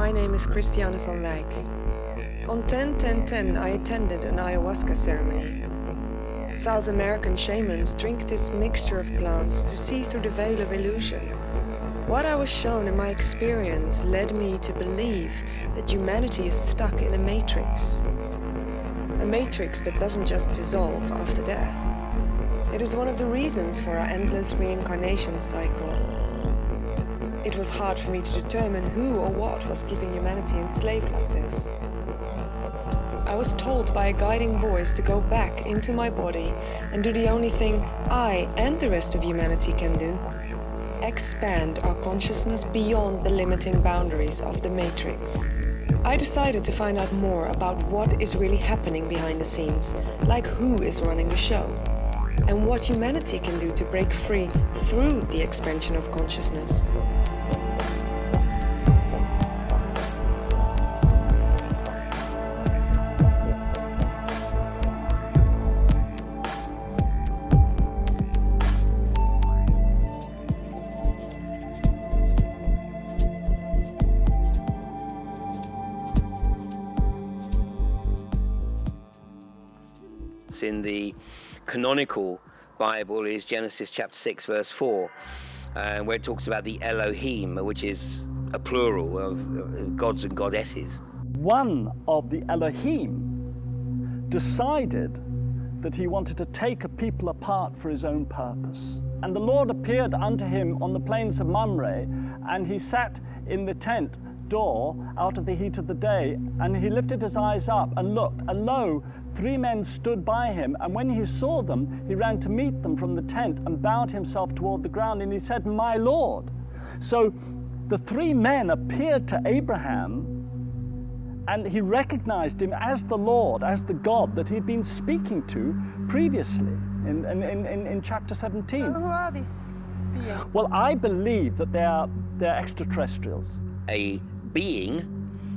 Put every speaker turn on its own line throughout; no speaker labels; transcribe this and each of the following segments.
My name is Christiane van Wijk. On 10-10-10 I attended an ayahuasca ceremony. South American shamans drink this mixture of plants to see through the veil of illusion. What I was shown in my experience led me to believe that humanity is stuck in a matrix. A matrix that doesn't just dissolve after death. It is one of the reasons for our endless reincarnation cycle. It was hard for me to determine who or what was keeping humanity enslaved like this. I was told by a guiding voice to go back into my body and do the only thing I and the rest of humanity can do. Expand our consciousness beyond the limiting boundaries of the matrix. I decided to find out more about what is really happening behind the scenes, like who is running the show, and what humanity can do to break free through the expansion of consciousness.
In the canonical Bible is Genesis chapter 6 verse 4, where it talks about the Elohim, which is a plural of gods and goddesses.
One of the Elohim decided that he wanted to take a people apart for his own purpose. And the Lord appeared unto him on the plains of Mamre, and he sat in the tent door out of the heat of the day, and he lifted his eyes up and looked, and lo, 3 men stood by him, and when he saw them, he ran to meet them from the tent and bowed himself toward the ground, and he said, "My Lord." So the 3 men appeared to Abraham, and he recognized him as the Lord, as the God that he'd been speaking to previously in chapter 17.
Who are these beings?
Well, I believe that they're extraterrestrials.
A being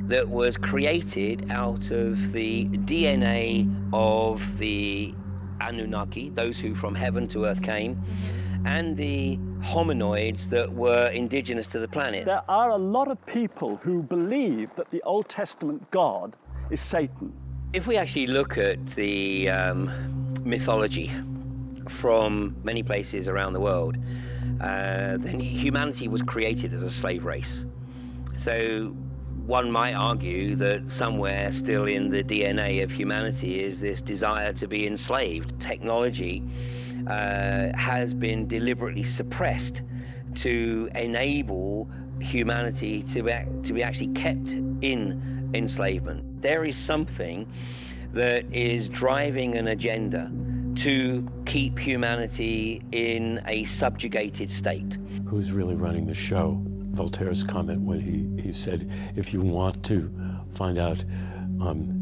that was created out of the DNA of the Anunnaki, those who from heaven to earth came, and the hominoids that were indigenous to the planet.
There are a lot of people who believe that the Old Testament God is Satan.
If we actually look at the mythology from many places around the world, then humanity was created as a slave race. So one might argue that somewhere still in the DNA of humanity is this desire to be enslaved. Technology has been deliberately suppressed to enable humanity to be actually kept in enslavement. There is something that is driving an agenda to keep humanity in a subjugated state.
Who's really running the show? Voltaire's comment when he said, if you want to find out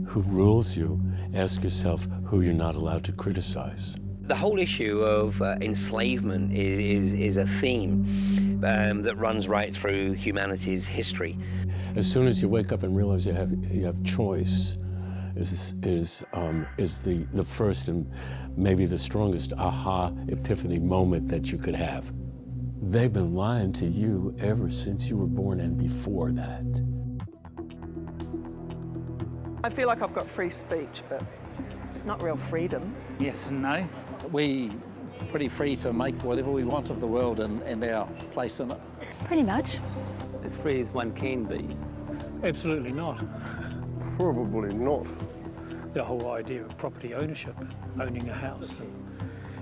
who rules you, ask yourself who you're not allowed to criticize.
The whole issue of enslavement is a theme that runs right through humanity's history.
As soon as you wake up and realize you have choice, is the first and maybe the strongest aha epiphany moment that you could have. They've been lying to you ever since you were born and before that.
I feel like I've got free speech, but not real freedom.
Yes and no.
We're pretty free to make whatever we want of the world and our place in it.
Pretty much.
As free as one can be.
Absolutely not.
Probably not.
The whole idea of property ownership, owning a house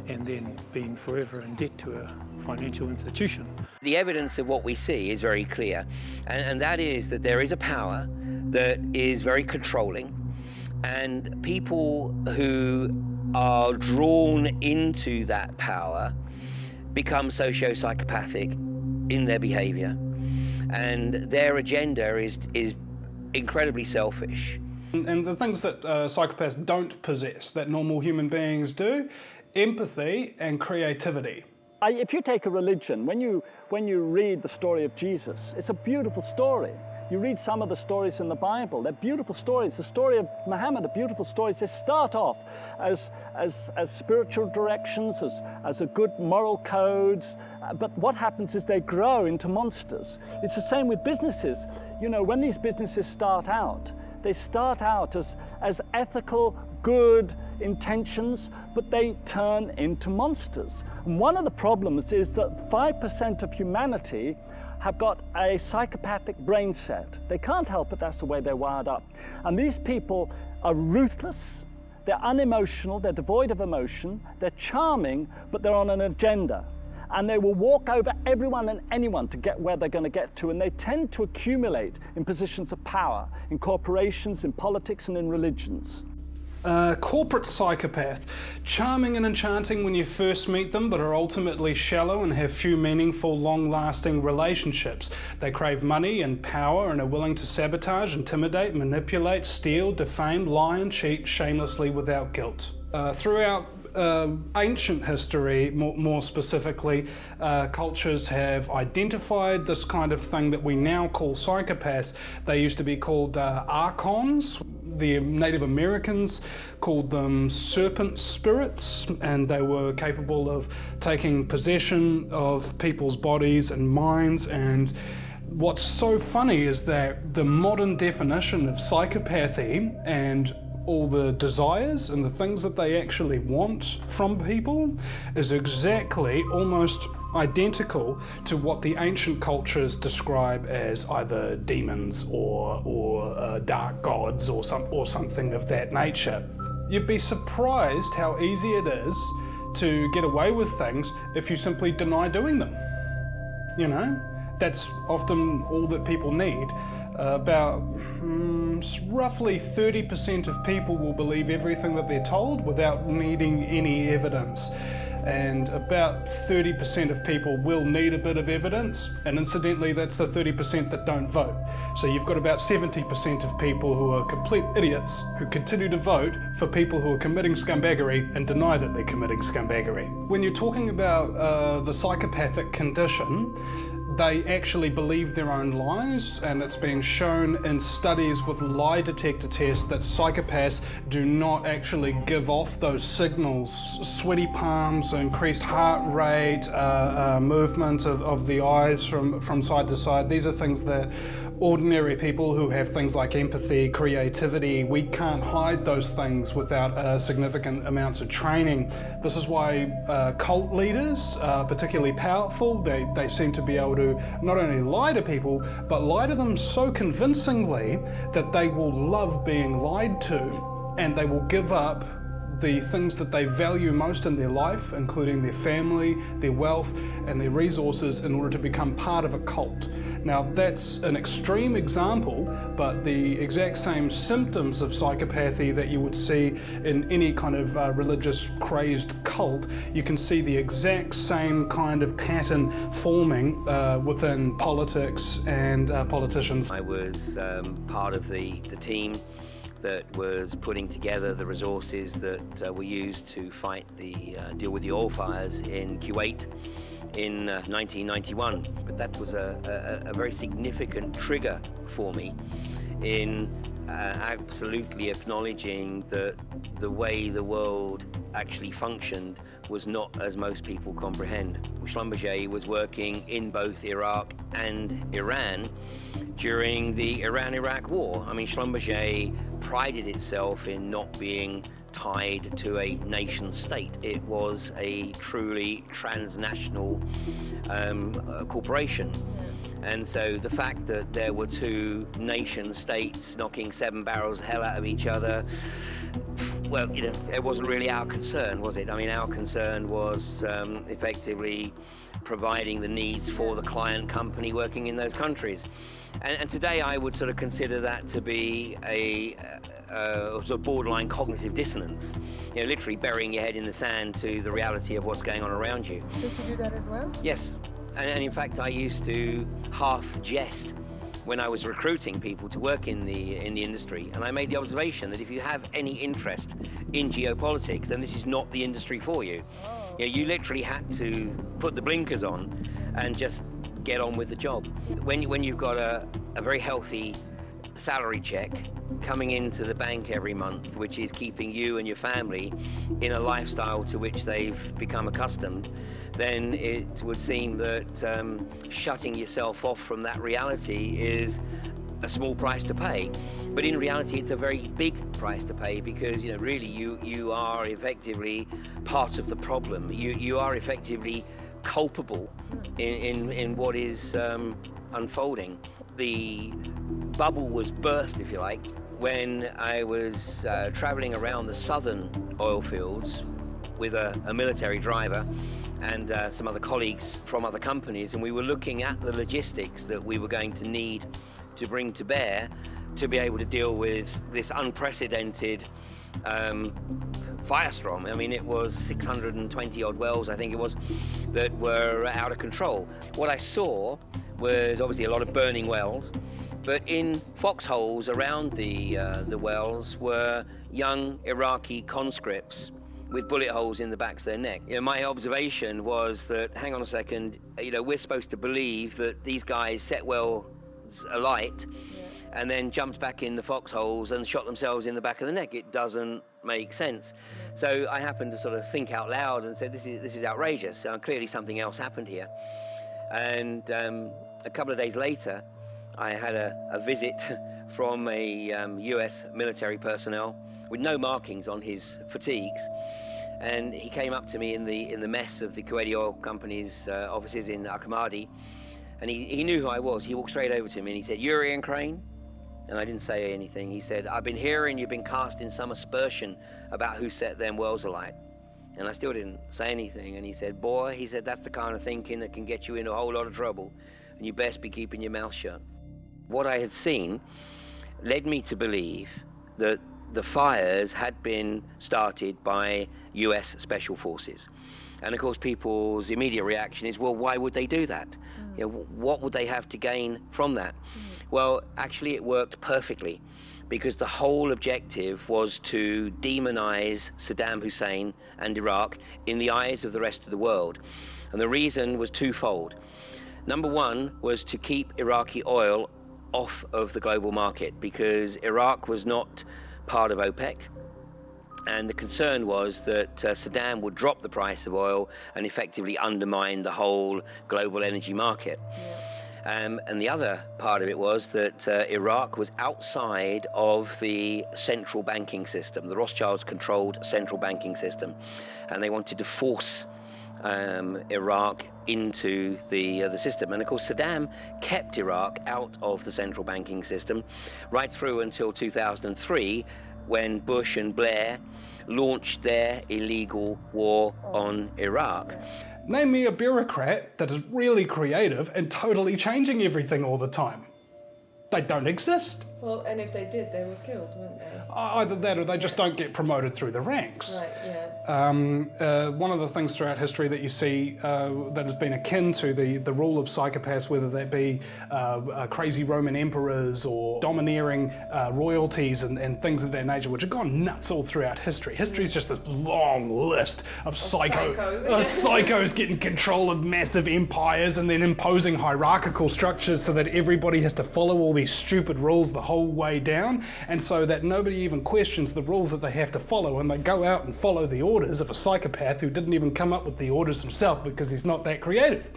and then being forever in debt to a financial institution.
The evidence of what we see is very clear, and that is that there is a power that is very controlling, and people who are drawn into that power become socio-psychopathic in their behavior, and their agenda is incredibly selfish.
And the things that psychopaths don't possess, that normal human beings do, empathy and creativity.
If you take a religion, when you read the story of Jesus, it's a beautiful story. You read some of the stories in the Bible, they're beautiful stories. The story of Muhammad are beautiful stories. They start off as spiritual directions, as a good moral codes, but what happens is they grow into monsters. It's the same with businesses. You know, when these businesses start out, they start out as ethical, good intentions, but they turn into monsters. And one of the problems is that 5% of humanity have got a psychopathic brain set. They can't help it, that's the way they're wired up. And these people are ruthless, they're unemotional, they're devoid of emotion, they're charming, but they're on an agenda. And they will walk over everyone and anyone to get where they're going to get to, and they tend to accumulate in positions of power, in corporations, in politics, and in religions.
Corporate psychopath, charming and enchanting when you first meet them, but are ultimately shallow and have few meaningful, long-lasting relationships. They crave money and power and are willing to sabotage, intimidate, manipulate, steal, defame, lie and cheat shamelessly without guilt. Throughout ancient history, more specifically, cultures have identified this kind of thing that we now call psychopaths. They used to be called archons. The Native Americans called them serpent spirits, and they were capable of taking possession of people's bodies and minds. And what's so funny is that the modern definition of psychopathy and all the desires and the things that they actually want from people is exactly, almost identical to what the ancient cultures describe as either demons or dark gods or something of that nature. You'd be surprised how easy it is to get away with things if you simply deny doing them. You know, that's often all that people need. About roughly 30% of people will believe everything that they're told without needing any evidence. And about 30% of people will need a bit of evidence, and incidentally that's the 30% that don't vote. So you've got about 70% of people who are complete idiots who continue to vote for people who are committing scumbaggery and deny that they're committing scumbaggery. When you're talking about the psychopathic condition, they actually believe their own lies, and it's been shown in studies with lie detector tests that psychopaths do not actually give off those signals. Sweaty palms, increased heart rate, movement of the eyes from side to side. These are things that ordinary people who have things like empathy, creativity, we can't hide those things without significant amounts of training. This is why cult leaders are particularly powerful. They seem to be able to not only lie to people, but lie to them so convincingly that they will love being lied to, and they will give up the things that they value most in their life, including their family, their wealth, and their resources, in order to become part of a cult. Now, that's an extreme example, but the exact same symptoms of psychopathy that you would see in any kind of religious crazed cult, you can see the exact same kind of pattern forming within politics and politicians.
I was part of the team that was putting together the resources that were used to fight deal with the oil fires in Kuwait in 1991. But that was a very significant trigger for me in absolutely acknowledging that the way the world actually functioned was not as most people comprehend. Schlumberger was working in both Iraq and Iran during the Iran-Iraq War. I mean, Schlumberger prided itself in not being tied to a nation state. It was a truly transnational corporation. And so the fact that there were two nation states knocking 7 barrels of hell out of each other, well, you know, it wasn't really our concern, was it? I mean, our concern was effectively providing the needs for the client company working in those countries. And today I would sort of consider that to be a sort of borderline cognitive dissonance. You know, literally burying your head in the sand to the reality of what's going on around you.
Did you do that as well?
Yes. And in fact, I used to half jest when I was recruiting people to work in the industry, and I made the observation that if you have any interest in geopolitics, then this is not the industry for you.
Oh.
You know, you literally had to put the blinkers on and just get on with the job. When you've got a very healthy salary check coming into the bank every month, which is keeping you and your family in a lifestyle to which they've become accustomed, then it would seem that shutting yourself off from that reality is a small price to pay. But in reality, it's a very big price to pay, because really you are effectively part of the problem. You are effectively culpable in what is unfolding. The bubble was burst, if you like, when I was traveling around the southern oil fields with a military driver and some other colleagues from other companies, and we were looking at the logistics that we were going to need to bring to bear to be able to deal with this unprecedented firestorm. I mean, it was 620 odd wells, I think it was, that were out of control. What I saw was obviously a lot of burning wells, but in foxholes around the wells were young Iraqi conscripts with bullet holes in the backs of their neck. My observation was that, hang on a second, we're supposed to believe that these guys set wells alight and then jumped back in the foxholes and shot themselves in the back of the neck. It doesn't make sense. So I happened to sort of think out loud and said, this is outrageous. Clearly something else happened here. And a couple of days later, I had a visit from a US military personnel with no markings on his fatigues. And he came up to me in the mess of the Kuwaiti Oil Company's offices in Akamadi, and he knew who I was. He walked straight over to me and he said, "You're Ian Crane?" And I didn't say anything. He said, "I've been hearing you've been casting some aspersion about who set them wells alight." And I still didn't say anything. And he said, "Boy," he said, "that's the kind of thinking that can get you in a whole lot of trouble, and you best be keeping your mouth shut." What I had seen led me to believe that the fires had been started by US Special Forces. And of course, people's immediate reaction is, well, why would they do that? What would they have to gain from that? Well, actually, it worked perfectly, because the whole objective was to demonize Saddam Hussein and Iraq in the eyes of the rest of the world. And the reason was twofold. Number one was to keep Iraqi oil off of the global market, because Iraq was not part of OPEC. And the concern was that Saddam would drop the price of oil and effectively undermine the whole global energy market. And the other part of it was that Iraq was outside of the central banking system. The Rothschilds controlled central banking system, and they wanted to force Iraq into the system. And of course, Saddam kept Iraq out of the central banking system right through until 2003, when Bush and Blair launched their illegal war on Iraq.
Name me a bureaucrat that is really creative and totally changing everything all the time. They don't exist.
Well, and if they did, they were killed, weren't they?
Either that or they just don't get promoted through the ranks.
Right, yeah.
One of the things throughout history that you see that has been akin to the rule of psychopaths, whether that be crazy Roman emperors or domineering royalties and things of that nature, which have gone nuts all throughout history. History is just this long list of psychos getting control of massive empires and then imposing hierarchical structures so that everybody has to follow all these stupid rules the whole way down, and so that nobody even questions the rules that they have to follow, and they go out and follow the orders of a psychopath who didn't even come up with the orders himself because he's not that creative,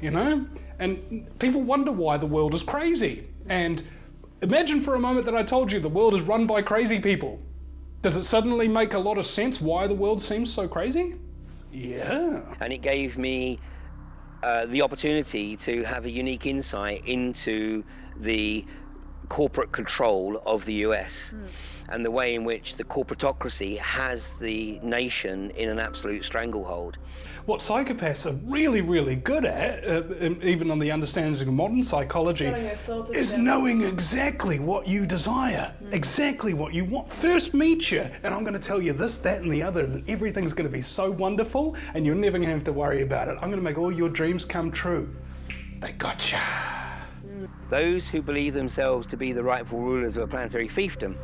And people wonder why the world is crazy. And imagine for a moment that I told you the world is run by crazy people. Does it suddenly make a lot of sense why the world seems so crazy? Yeah.
And it gave me the opportunity to have a unique insight into the corporate control of the US and the way in which the corporatocracy has the nation in an absolute stranglehold.
What psychopaths are really, really good at, even on the understanding of modern psychology, is knowing exactly what you desire, exactly what you want. First meet you, and I'm going to tell you this, that, and the other, and everything's going to be so wonderful, and you're never going to have to worry about it. I'm going to make all your dreams come true. They gotcha.
Those who believe themselves to be the rightful rulers of a planetary fiefdom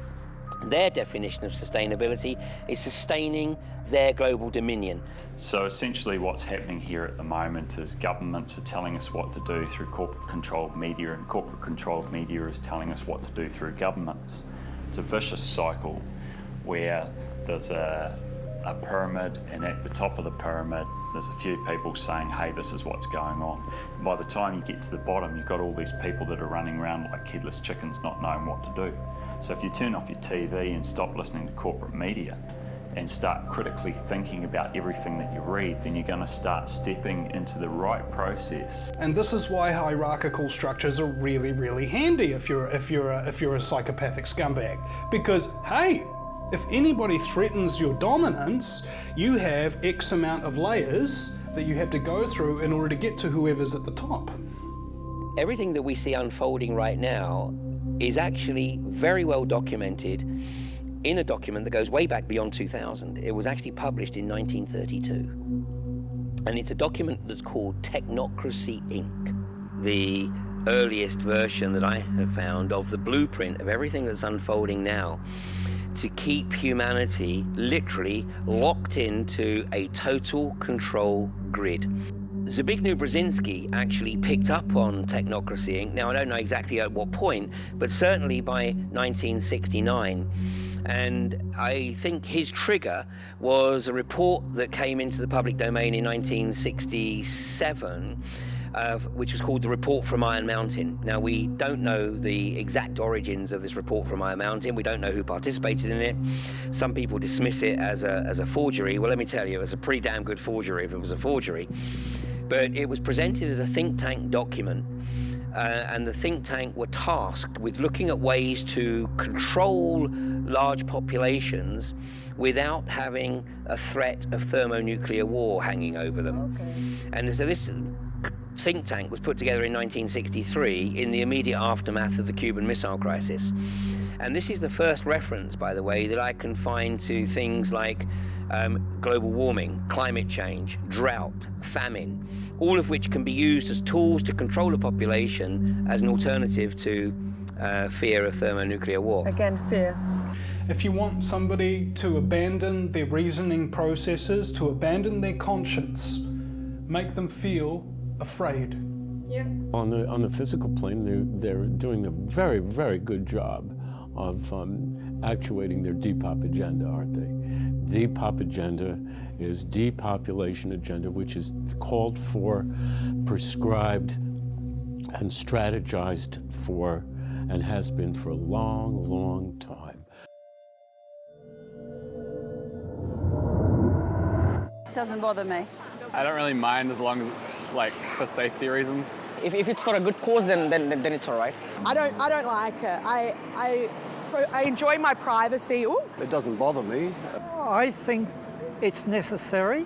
Their definition of sustainability is sustaining their global dominion.
So essentially what's happening here at the moment is governments are telling us what to do through corporate-controlled media, and corporate-controlled media is telling us what to do through governments. It's a vicious cycle where there's a pyramid, and at the top of the pyramid there's a few people saying, hey, this is what's going on. And by the time you get to the bottom, you've got all these people that are running around like headless chickens not knowing what to do. So if you turn off your TV and stop listening to corporate media and start critically thinking about everything that you read, then you're going to start stepping into the right process.
And this is why hierarchical structures are really, really handy if you're a psychopathic scumbag. Because, hey, if anybody threatens your dominance, you have X amount of layers that you have to go through in order to get to whoever's at the top.
Everything that we see unfolding right now is actually very well documented in a document that goes way back beyond 2000. It was actually published in 1932. And it's a document that's called Technocracy, Inc. The earliest version that I have found of the blueprint of everything that's unfolding now to keep humanity literally locked into a total control grid. Zbigniew Brzezinski actually picked up on Technocracy Inc. Now, I don't know exactly at what point, but certainly by 1969. And I think his trigger was a report that came into the public domain in 1967, which was called the Report from Iron Mountain. Now, we don't know the exact origins of this Report from Iron Mountain. We don't know who participated in it. Some people dismiss it as a forgery. Well, let me tell you, it was a pretty damn good forgery if it was a forgery. But it was presented as a think tank document, and the think tank were tasked with looking at ways to control large populations without having a threat of thermonuclear war hanging over them. Okay. And so this think tank was put together in 1963 in the immediate aftermath of the Cuban Missile Crisis. And this is the first reference, by the way, that I can find to things like global warming, climate change, drought, famine, all of which can be used as tools to control a population as an alternative to fear of thermonuclear war.
Again, fear.
If you want somebody to abandon their reasoning processes, to abandon their conscience, make them feel afraid.
Yeah.
On the physical plane, they're doing a very, very good job of actuating their depop agenda, aren't they? Depop agenda is depopulation agenda, which is called for, prescribed, and strategized for, and has been for a long, long time.
Doesn't bother me.
I don't really mind as long as it's like for safety reasons.
If it's for a good cause, then it's all right.
I don't like it. I enjoy my privacy. Ooh.
It doesn't bother me.
I think it's necessary.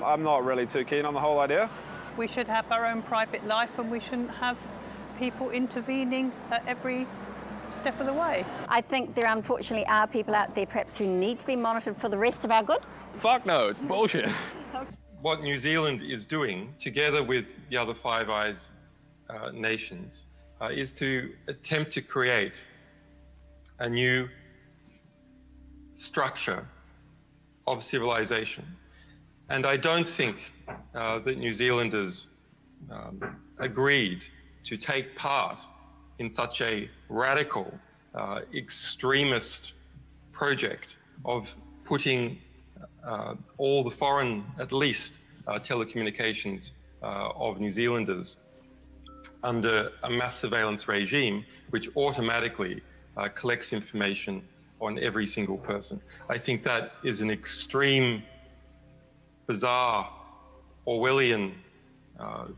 I'm not really too keen on the whole idea.
We should have our own private life, and we shouldn't have people intervening at every step of the way.
I think there unfortunately are people out there perhaps who need to be monitored for the rest of our good.
Fuck no, it's bullshit.
What New Zealand is doing, together with the other Five Eyes nations, is to attempt to create a new structure of civilization. And I don't think that New Zealanders agreed to take part in such a radical, extremist project of putting all the foreign, at least, telecommunications of New Zealanders under a mass surveillance regime which automatically collects information on every single person. I think that is an extreme, bizarre, Orwellian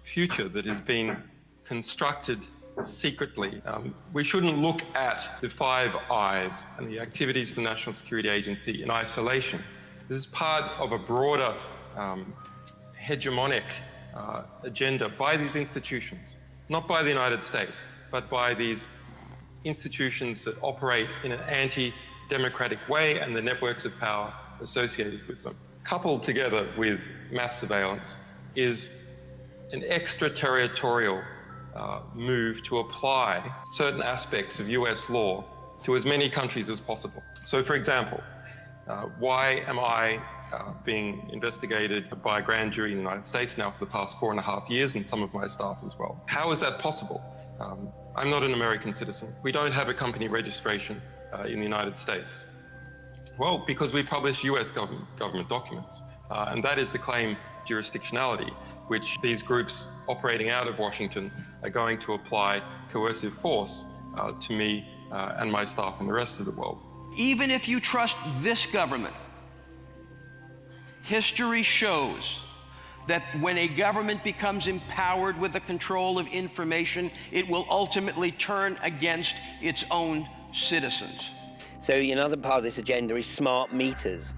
future that has been constructed secretly. We shouldn't look at the Five Eyes and the activities of the National Security Agency in isolation. This is part of a broader hegemonic agenda by these institutions, not by the United States, but by these institutions that operate in an anti-democratic way and the networks of power associated with them. Coupled together with mass surveillance is an extraterritorial move to apply certain aspects of US law to as many countries as possible. So, for example, why am I being investigated by a grand jury in the United States now for the past 4.5 years, and some of my staff as well? How is that possible? I'm not an American citizen. We don't have a company registration in the United States. Well, because we publish US government documents, and that is the claim jurisdictionality, which these groups operating out of Washington are going to apply coercive force to me and my staff in the rest of the world.
Even if you trust this government, history shows that when a government becomes empowered with the control of information, it will ultimately turn against its own citizens.
So another part of this agenda is smart meters,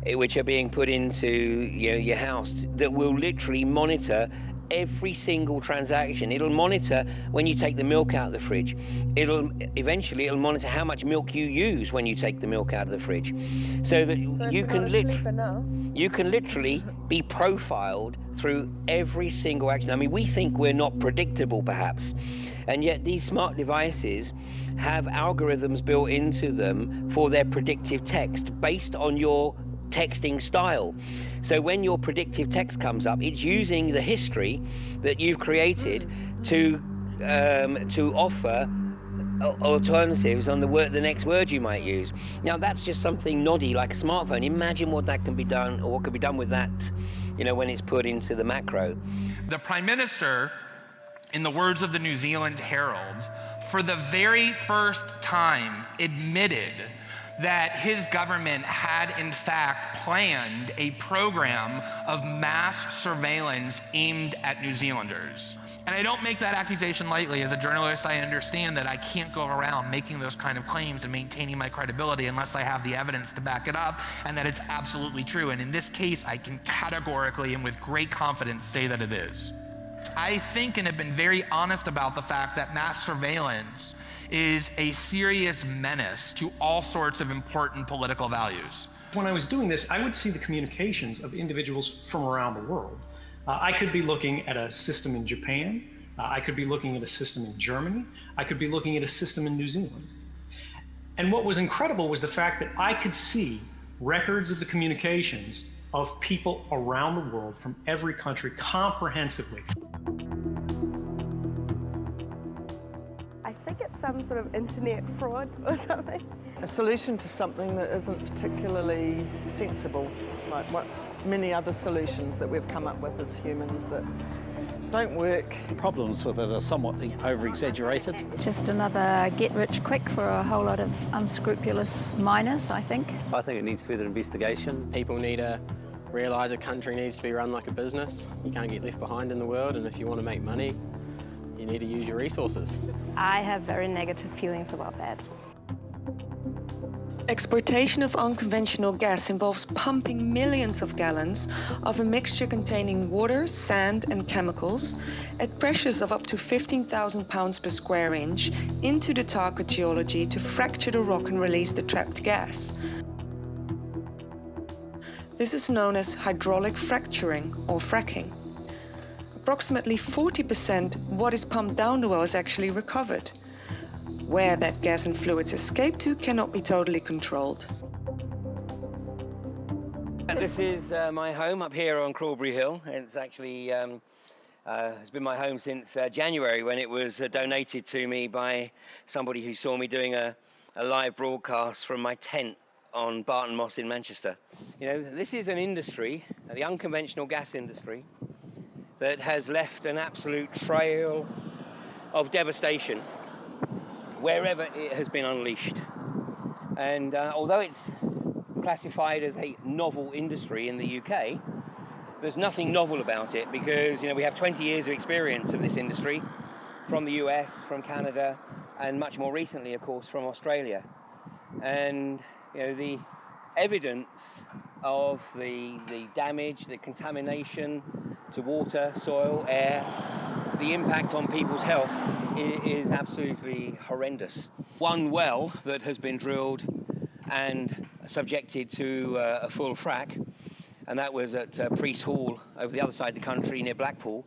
which are being put into your house that will literally monitor every single transaction. It'll monitor when you take the milk out of the fridge. Eventually it'll monitor how much milk you use when you take the milk out of the fridge, so that you can literally be profiled through every single action. I mean, we think we're not predictable perhaps, and yet these smart devices have algorithms built into them for their predictive text based on your texting style. So when your predictive text comes up, it's using the history that you've created to offer alternatives on the next word you might use. Now that's just something noddy like a smartphone. Imagine what that can be done, or what could be done with that, when it's put into the macro.
The Prime Minister, in the words of the New Zealand Herald, for the very first time admitted that his government had in fact planned a program of mass surveillance aimed at New Zealanders. And I don't make that accusation lightly. As a journalist, I understand that I can't go around making those kind of claims and maintaining my credibility unless I have the evidence to back it up, and that it's absolutely true. And in this case, I can categorically and with great confidence say that it is. I think and have been very honest about the fact that mass surveillance is a serious menace to all sorts of important political values.
When I was doing this, I would see the communications of individuals from around the world. I could be looking at a system in Japan. I could be looking at a system in Germany. I could be looking at a system in New Zealand. And what was incredible was the fact that I could see records of the communications of people around the world from every country comprehensively.
I think it's some sort of internet fraud or something.
A solution to something that isn't particularly sensible, like what many other solutions that we've come up with as humans that don't work.
Problems with it are somewhat over-exaggerated.
Just another get-rich-quick for a whole lot of unscrupulous miners, I think.
I think it needs further investigation.
People need to realise a country needs to be run like a business. You can't get left behind in the world, and if you want to make money, you need to use your resources.
I have very negative feelings about that.
Exploitation of unconventional gas involves pumping millions of gallons of a mixture containing water, sand and chemicals at pressures of up to 15,000 pounds per square inch into the target geology to fracture the rock and release the trapped gas. This is known as hydraulic fracturing or fracking. Approximately 40% what is pumped down the well is actually recovered. Where that gas and fluids escape to cannot be totally controlled.
This is my home up here on Crawberry Hill. It's actually it's been my home since January, when it was donated to me by somebody who saw me doing a live broadcast from my tent on Barton Moss in Manchester. This is an industry, the unconventional gas industry, that has left an absolute trail of devastation wherever it has been unleashed. And although it's classified as a novel industry in the UK, there's nothing novel about it, because we have 20 years of experience of this industry from the US, from Canada, and much more recently, of course, from Australia. And the evidence of the damage, the contamination to water, soil, air, the impact on people's health is absolutely horrendous. One well that has been drilled and subjected to a full frack, and that was at Priest Hall over the other side of the country near Blackpool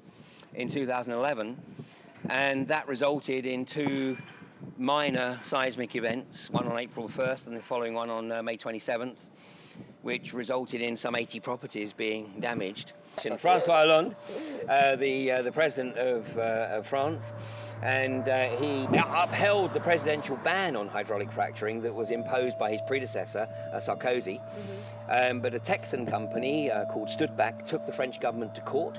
in 2011, and that resulted in 2 minor seismic events, one on April 1st and the following one on May 27th, which resulted in some 80 properties being damaged. François Hollande, the president of France, and he upheld the presidential ban on hydraulic fracturing that was imposed by his predecessor, Sarkozy. But a Texan company called Stuttbach took the French government to court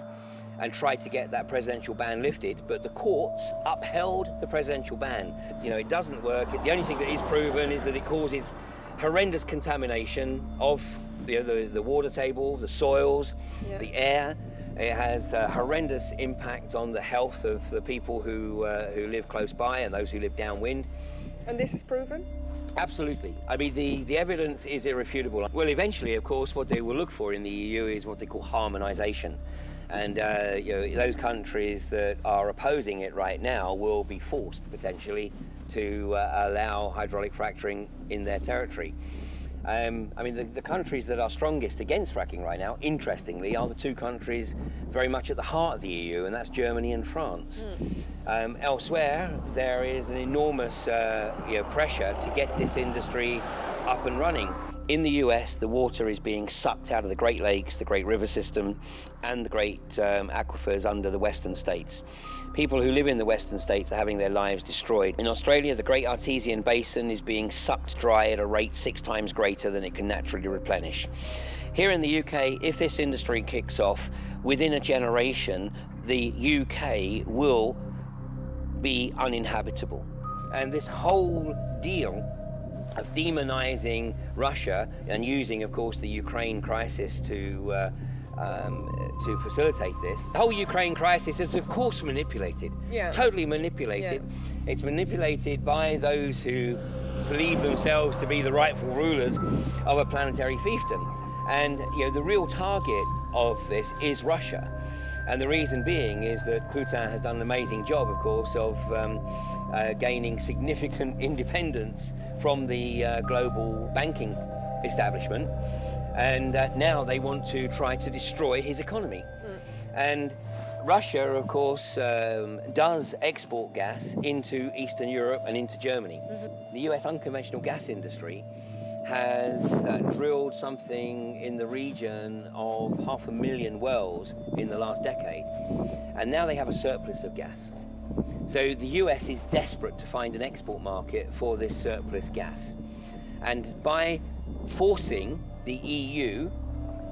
and tried to get that presidential ban lifted, but the courts upheld the presidential ban. You know, it doesn't work. The only thing that is proven is that it causes horrendous contamination of the water table, the soils, the air. It has a horrendous impact on the health of the people who live close by and those who live downwind.
And this is proven?
Absolutely. I mean, the evidence is irrefutable. Well, eventually, of course, what they will look for in the EU is what they call harmonization. And you know, those countries that are opposing it right now will be forced, potentially, to allow hydraulic fracturing in their territory. I mean, the countries that are strongest against fracking right now, interestingly, are the two countries very much at the heart of the EU, and that's Germany and France. Elsewhere, there is an enormous pressure to get this industry up and running. In the US, the water is being sucked out of the Great Lakes, the Great River System, and the great aquifers under the western states. People who live in the western states are having their lives destroyed. In Australia, the Great Artesian Basin is being sucked dry at a rate 6 times greater than it can naturally replenish. Here in the UK, if this industry kicks off, within a generation, the UK will be uninhabitable. And this whole deal of demonizing Russia and using, of course, the Ukraine crisis to facilitate this. The whole Ukraine crisis is, of course, manipulated. Totally manipulated. It's manipulated by those who believe themselves to be the rightful rulers of a planetary fiefdom. And you know, the real target of this is Russia. And the reason being is that Putin has done an amazing job, of course, of gaining significant independence from the global banking establishment. And now they want to try to destroy his economy. And Russia, of course, does export gas into Eastern Europe and into Germany. The US unconventional gas industry has drilled something in the region of 500,000 wells in the last decade. And now they have a surplus of gas. So the US is desperate to find an export market for this surplus gas. And by forcing the EU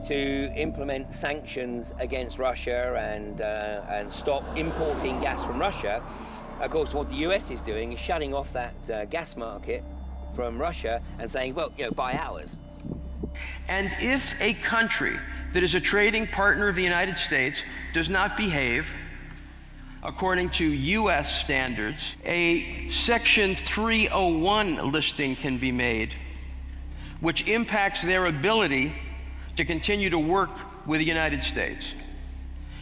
to implement sanctions against Russia and stop importing gas from Russia, of course, what the US is doing is shutting off that gas market from Russia and saying, well, you know, buy ours.
And if a country that is a trading partner of the United States does not behave according to US standards, a Section 301 listing can be made, which impacts their ability to continue to work with the United States.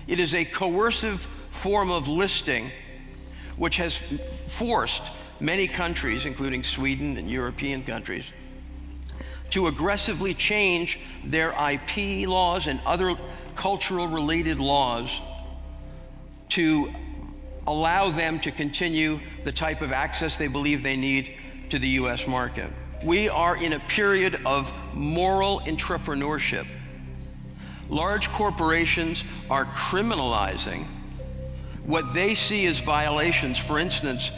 It is a coercive form of listing which has forced many countries, including Sweden and European countries, to aggressively change their IP laws and other cultural related laws to allow them to continue the type of access they believe they need to the US market. We are in a period of moral entrepreneurship. Large corporations are criminalizing what they see as violations. For instance,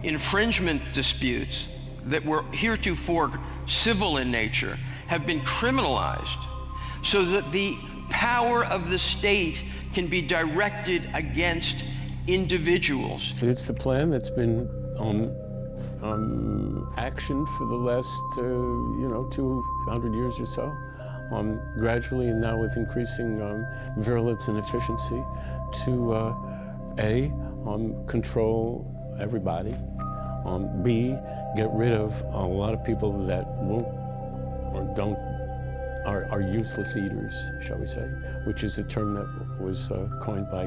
infringement disputes that were heretofore civil in nature have been criminalized so that the power of the state can be directed against individuals.
It's the plan that's been actioned for the last, 200 years or so, gradually and now with increasing virulence and efficiency to control everybody, B, get rid of a lot of people that won't or don't, are useless eaters, shall we say, which is a term that was coined by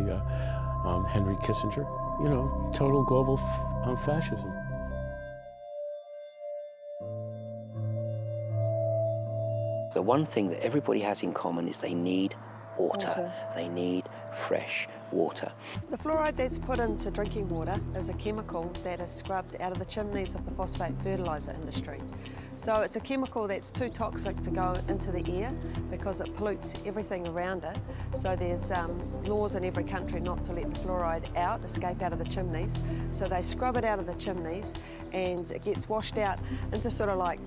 Henry Kissinger. You know, total global fascism.
The one thing that everybody has in common is they need water. They need fresh water.
The fluoride that's put into drinking water is a chemical that is scrubbed out of the chimneys of the phosphate fertiliser industry. So it's a chemical that's too toxic to go into the air because it pollutes everything around it. So there's laws in every country not to let the fluoride escape out of the chimneys. So they scrub it out of the chimneys and it gets washed out into sort of like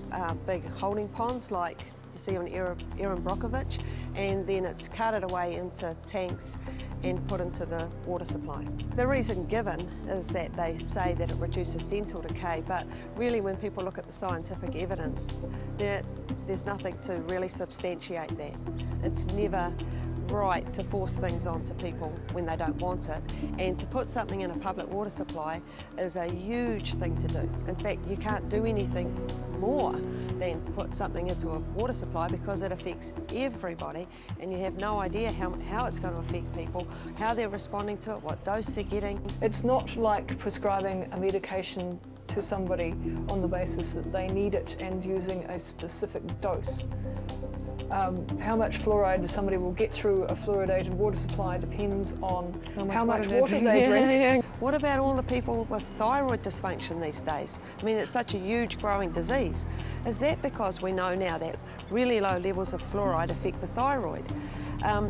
big holding ponds like you see on Erin Brockovich, and then it's carted away into tanks and put into the water supply. The reason given is that they say that it reduces dental decay, but really when people look at the scientific evidence, there's nothing to really substantiate that. It's never right to force things onto people when they don't want it, and to put something in a public water supply is a huge thing to do. In fact, you can't do anything more than put something into a water supply because it affects everybody and you have no idea how it's going to affect people, how they're responding to it, what dose they're getting.
It's not like prescribing a medication to somebody on the basis that they need it and using a specific dose. How much fluoride somebody will get through a fluoridated water supply depends on how much water they drink.
What about all the people with thyroid dysfunction these days? I mean, it's such a huge growing disease. Is that because we know now that really low levels of fluoride affect the thyroid?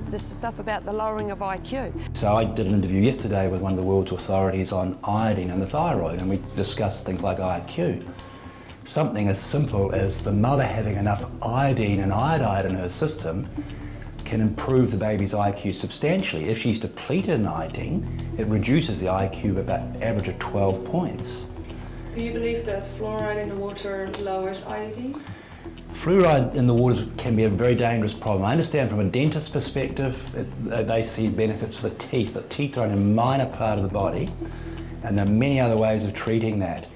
This is stuff about the lowering of IQ.
So I did an interview yesterday with one of the world's authorities on iodine and the thyroid, and we discussed things like IQ. Something as simple as the mother having enough iodine and iodide in her system can improve the baby's IQ substantially. If she's depleted in iodine, it reduces the IQ by about average of 12 points.
Do you believe that fluoride in the water lowers iodine?
Fluoride in the waters can be a very dangerous problem. I understand from a dentist's perspective, they see benefits for the teeth, but teeth are only a minor part of the body, and there are many other ways of treating that.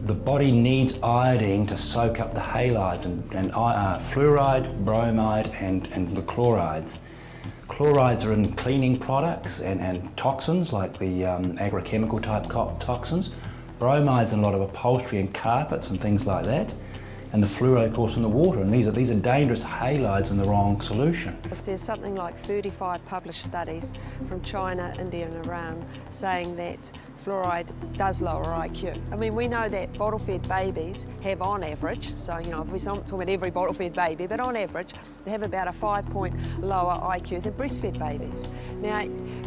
The body needs iodine to soak up the halides, and fluoride, bromide, and the chlorides. Chlorides are in cleaning products and toxins like the agrochemical type toxins. Bromide's in a lot of upholstery and carpets and things like that. And the fluoride, of course, in the water. And these are dangerous halides in the wrong solution.
There's something like 35 published studies from China, India and Iran saying that fluoride does lower IQ. I mean, we know that bottle-fed babies have on average, so you know, if we're not talking about every bottle-fed baby, but on average, they have about a 5-point lower IQ than breastfed babies. Now,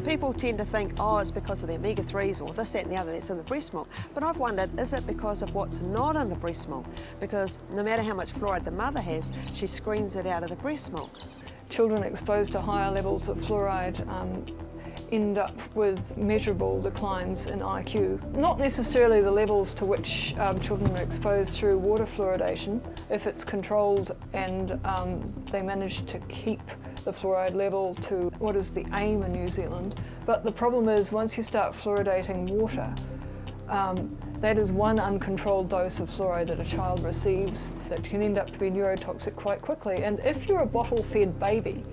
people tend to think, oh, it's because of the omega-3s or this, that and the other that's in the breast milk. But I've wondered, is it because of what's not in the breast milk? Because no matter how much fluoride the mother has, she screens it out of the breast milk.
Children exposed to higher levels of fluoride end up with measurable declines in IQ. Not necessarily the levels to which children are exposed through water fluoridation, if it's controlled and they manage to keep the fluoride level to what is the aim in New Zealand. But the problem is once you start fluoridating water, that is one uncontrolled dose of fluoride that a child receives that can end up to be neurotoxic quite quickly. And if you're a bottle-fed baby,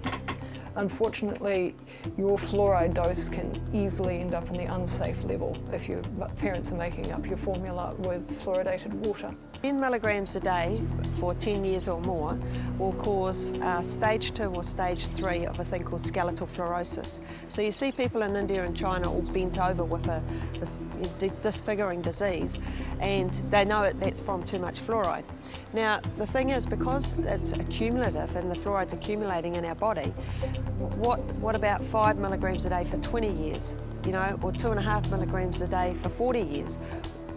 unfortunately, your fluoride dose can easily end up in the unsafe level if your parents are making up your formula with fluoridated water.
10 milligrams a day for 10 years or more will cause stage 2 or stage 3 of a thing called skeletal fluorosis. So you see people in India and China all bent over with this disfiguring disease, and they know that's from too much fluoride. Now, the thing is, because it's accumulative and the fluoride's accumulating in our body, what about 5 milligrams a day for 20 years, you know, or 2.5 milligrams a day for 40 years?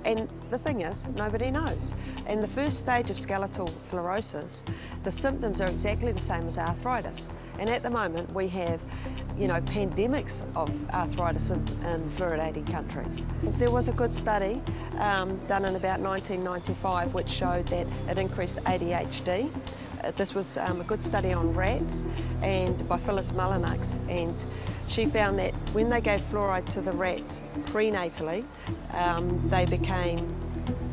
And the thing is, nobody knows. And the first stage of skeletal fluorosis, the symptoms are exactly the same as arthritis. And at the moment, we have, you know, pandemics of arthritis in fluoridating countries. There was a good study done in about 1995 which showed that it increased ADHD. This was a good study on rats and by Phyllis Mullinux, and she found that when they gave fluoride to the rats prenatally, they became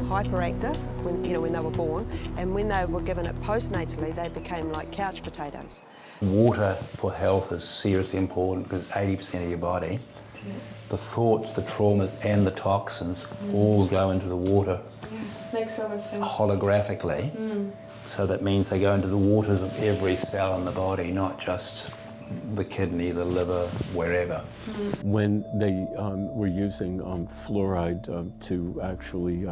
hyperactive when they were born, and when they were given it postnatally, they became like couch potatoes.
Water for health is seriously important because 80% of your body, the thoughts, the traumas and the toxins all go into the water
Makes so much sense.
holographically. So that means they go into the waters of every cell in the body, not just the kidney, the liver, wherever.
When they were using fluoride to actually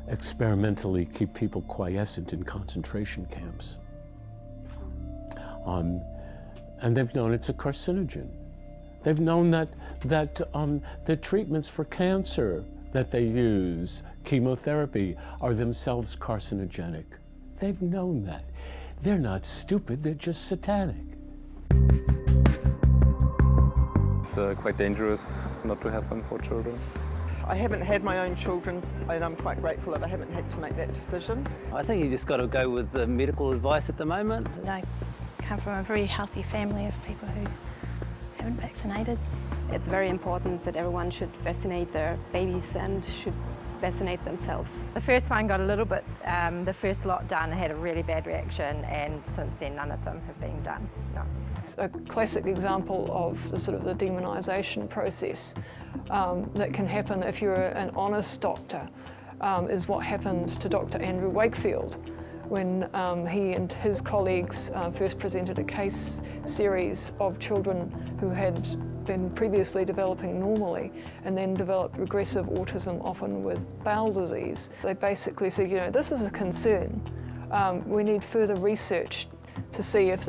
experimentally keep people quiescent in concentration camps. And they've known it's a carcinogen. They've known that the treatments for cancer that they use, chemotherapy, are themselves carcinogenic. They've known that. They're not stupid, they're just satanic.
It's quite dangerous not to have them for children.
I haven't had my own children, and I'm quite grateful that I haven't had to make that decision.
I think you just got to go with the medical advice at the moment.
I come from a very healthy family of people who haven't vaccinated.
It's very important that everyone should vaccinate their babies and should vaccinate themselves.
The first one got a little bit, the first lot done had a really bad reaction, and since then none of them have been done, no.
It's a classic example of the sort of the demonisation process that can happen if you're an honest doctor, is what happened to Dr. Andrew Wakefield when he and his colleagues first presented a case series of children who had been previously developing normally and then developed regressive autism, often with bowel disease. They basically said, you know, this is a concern. We need further research to see if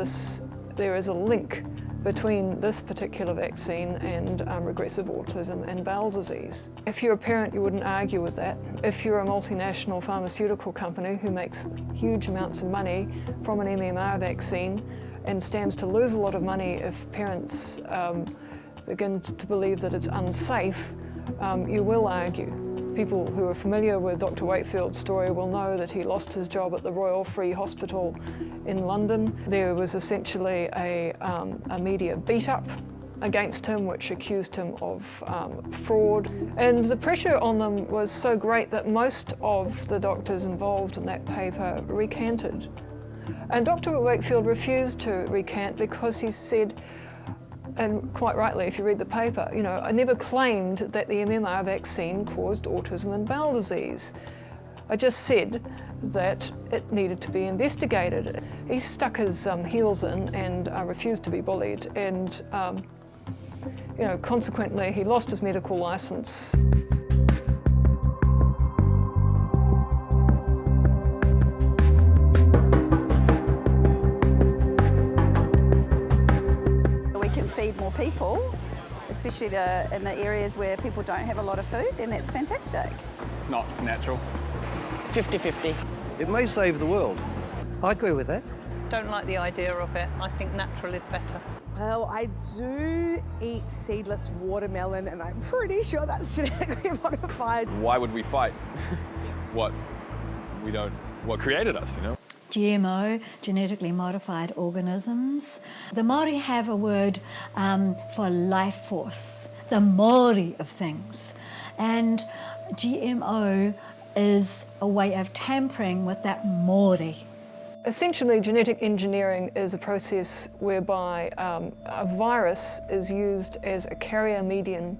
there is a link between this particular vaccine and regressive autism and bowel disease. If you're a parent, you wouldn't argue with that. If you're a multinational pharmaceutical company who makes huge amounts of money from an MMR vaccine and stands to lose a lot of money if parents begin to believe that it's unsafe, you will argue. People who are familiar with Dr. Wakefield's story will know that he lost his job at the Royal Free Hospital in London. There was essentially a media beat-up against him, which accused him of fraud. And the pressure on them was so great that most of the doctors involved in that paper recanted. And Dr. Wakefield refused to recant because he said, and quite rightly if you read the paper, you know, I never claimed that the MMR vaccine caused autism and bowel disease. I just said that it needed to be investigated. He stuck his heels in and refused to be bullied, and you know, consequently he lost his medical licence.
Feed more people, especially in the areas where people don't have a lot of food, then that's fantastic.
It's not natural.
50-50. It may save the world.
I agree with that.
Don't like the idea of it. I think natural is better.
Well, I do eat seedless watermelon, and I'm pretty sure that's genetically modified.
Why would we fight what created us, you know?
GMO, genetically modified organisms. The Māori have a word for life force, the Māori of things. And GMO is a way of tampering with that Māori.
Essentially, genetic engineering is a process whereby a virus is used as a carrier medium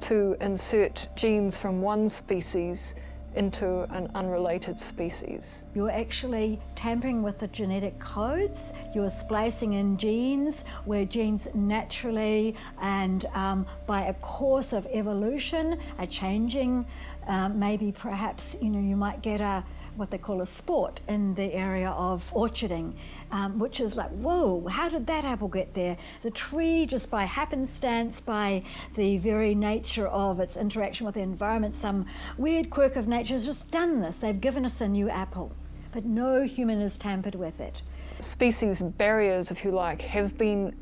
to insert genes from one species into an unrelated species.
You're actually tampering with the genetic codes. You're splicing in genes where genes naturally and by a course of evolution are changing. Maybe perhaps, you know, you might get what they call a sport in the area of orcharding, which is like, whoa, how did that apple get there? The tree, just by happenstance, by the very nature of its interaction with the environment, some weird quirk of nature has just done this. They've given us a new apple, but no human has tampered with it.
Species barriers, if you like, have been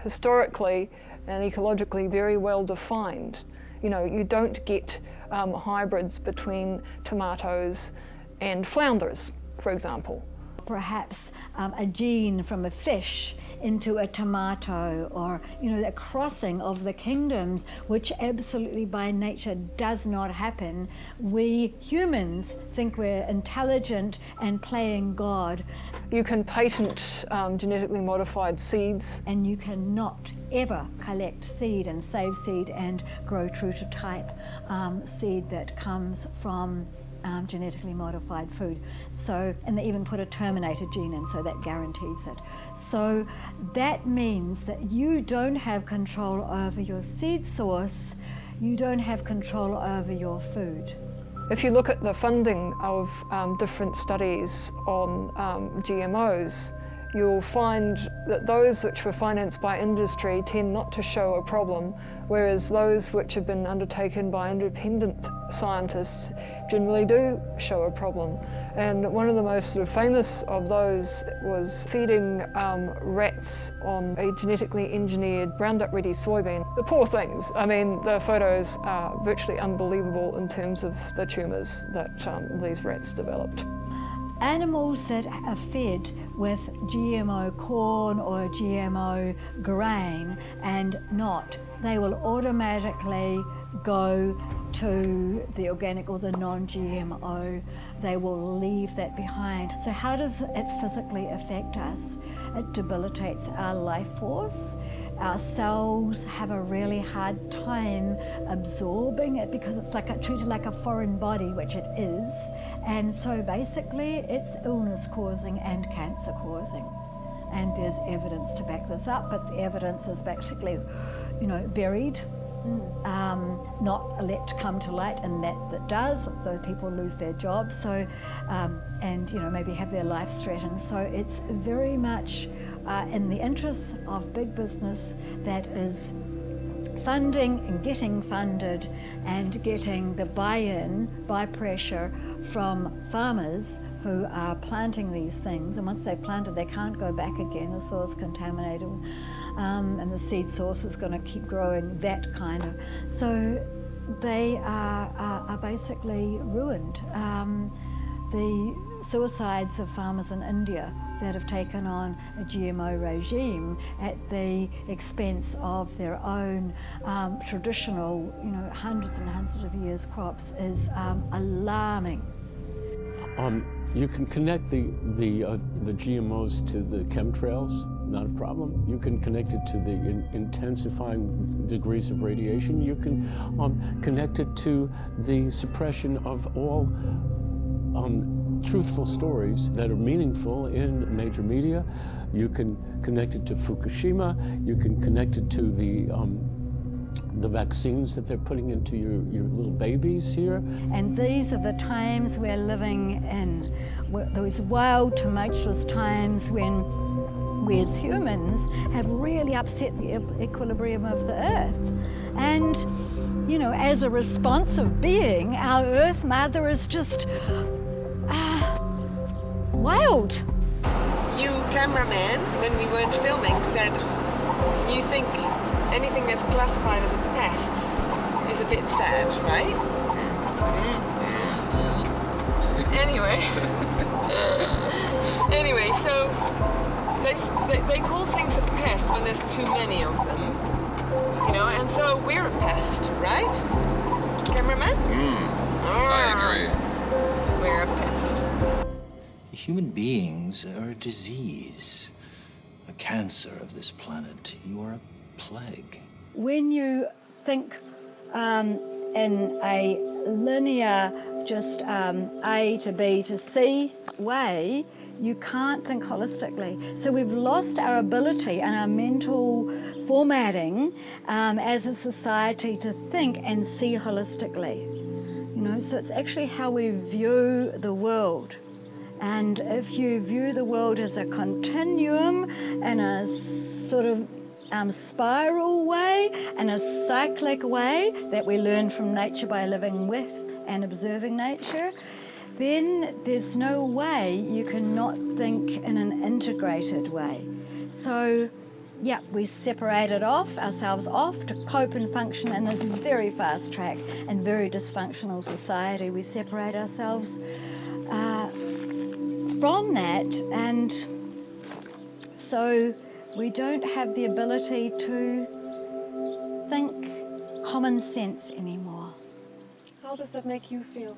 historically and ecologically very well defined. You know, you don't get hybrids between tomatoes and flounders, for example.
Perhaps a gene from a fish into a tomato, or, you know, a crossing of the kingdoms, which absolutely by nature does not happen. We humans think we're intelligent and playing God.
You can patent genetically modified seeds.
And you cannot ever collect seed and save seed and grow true to type seed that comes from genetically modified food. So, and they even put a terminated gene in, so that guarantees it. So that means that you don't have control over your seed source, you don't have control over your food.
If you look at the funding of different studies on GMOs, you'll find that those which were financed by industry tend not to show a problem, whereas those which have been undertaken by independent scientists generally do show a problem. And one of the most sort of famous of those was feeding rats on a genetically engineered Roundup Ready soybean. The poor things, I mean, the photos are virtually unbelievable in terms of the tumours that these rats developed.
Animals that are fed with GMO corn or GMO grain and not, they will automatically go to the organic or the non-GMO. They will leave that behind. So how does it physically affect us? It debilitates our life force. Our cells have a really hard time absorbing it because it's like treated like a foreign body, which it is. And so basically it's illness causing and cancer causing. And there's evidence to back this up, but the evidence is basically, buried, not let come to light, and that does, though people lose their jobs, so, and maybe have their lives threatened. So it's very much in the interests of big business that is funding and getting funded and getting the buy-in by pressure from farmers who are planting these things, and once they've planted they can't go back again, the soil's contaminated, and the seed source is going to keep growing, that kind of. So they are basically ruined. The suicides of farmers in India that have taken on a GMO regime at the expense of their own traditional, hundreds and hundreds of years crops is alarming.
You can connect the GMOs to the chemtrails, not a problem. You can connect it to the intensifying degrees of radiation. You can connect it to the suppression of all truthful stories that are meaningful in major media. You can connect it to Fukushima. You can connect it to the vaccines that they're putting into your little babies here.
And these are the times we're living in, those wild, tumultuous times when we as humans have really upset the equilibrium of the earth. And, as a responsive being, our Earth Mother is just wild.
You cameraman, when we weren't filming, said you think anything that's classified as a pest is a bit sad, right? Anyway, so they call things a pest when there's too many of them, and so we're a pest, right? Cameraman?
I agree.
We're a pest.
Human beings are a disease, a cancer of this planet. You are a plague.
When you think in a linear, just A to B to C way, you can't think holistically. So we've lost our ability and our mental formatting as a society to think and see holistically. So it's actually how we view the world. And if you view the world as a continuum in a sort of spiral way, in a cyclic way that we learn from nature by living with and observing nature, then there's no way you can not think in an integrated way. So, yeah, we separated ourselves off to cope and function in this very fast track and very dysfunctional society. We separate ourselves from that, and so we don't have the ability to think common sense anymore.
How does that make you feel?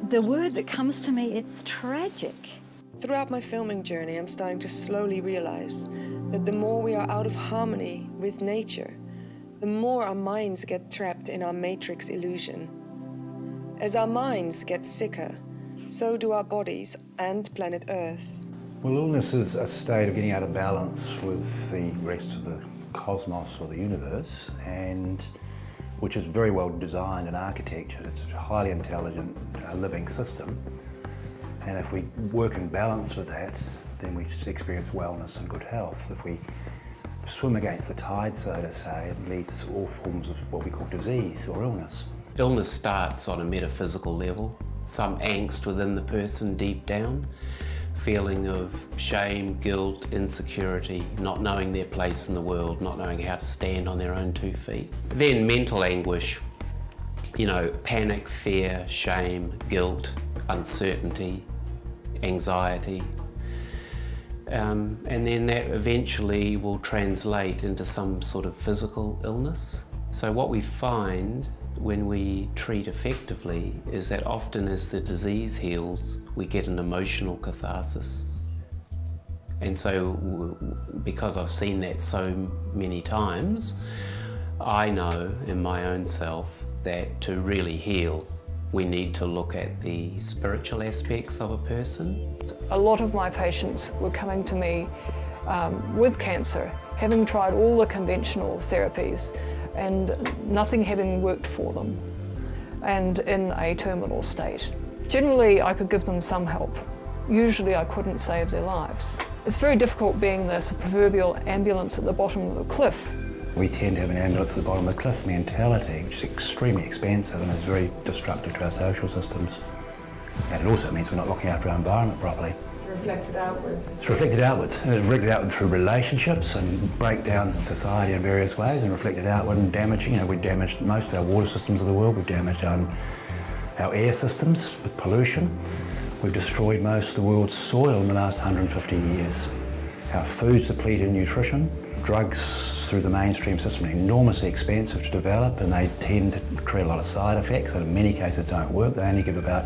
The word that comes to me, it's tragic.
Throughout my filming journey, I'm starting to slowly realize that the more we are out of harmony with nature, the more our minds get trapped in our matrix illusion. As our minds get sicker, so do our bodies and planet Earth.
Well, illness is a state of getting out of balance with the rest of the cosmos or the universe, and which is very well designed and architectured. It's a highly intelligent living system, and if we work in balance with that, then we experience wellness and good health. If we swim against the tide, so to say, it leads to all forms of what we call disease or illness.
Illness starts on a metaphysical level, some angst within the person deep down, feeling of shame, guilt, insecurity, not knowing their place in the world, not knowing how to stand on their own 2 feet. Then mental anguish, panic, fear, shame, guilt, uncertainty, anxiety. And then that eventually will translate into some sort of physical illness. So what we find when we treat effectively is that often as the disease heals, we get an emotional catharsis. And so because I've seen that so many times, I know in my own self that to really heal, we need to look at the spiritual aspects of a person.
A lot of my patients were coming to me with cancer, having tried all the conventional therapies and nothing having worked for them, and in a terminal state. Generally, I could give them some help. Usually, I couldn't save their lives. It's very difficult being the proverbial ambulance at the bottom of the cliff.
We tend to have an ambulance at the bottom of the cliff mentality, which is extremely expensive and is very destructive to our social systems. And it also means we're not looking after our environment properly.
It's reflected outwards.
It's reflected outwards, and it's reflected outward through relationships and breakdowns in society in various ways, and reflected outward and damaging. We've damaged most of our water systems of the world. We've damaged our air systems with pollution. We've destroyed most of the world's soil in the last 150 years. Our food's depleted in nutrition. Drugs through the mainstream system are enormously expensive to develop, and they tend to create a lot of side effects that in many cases don't work. They only give about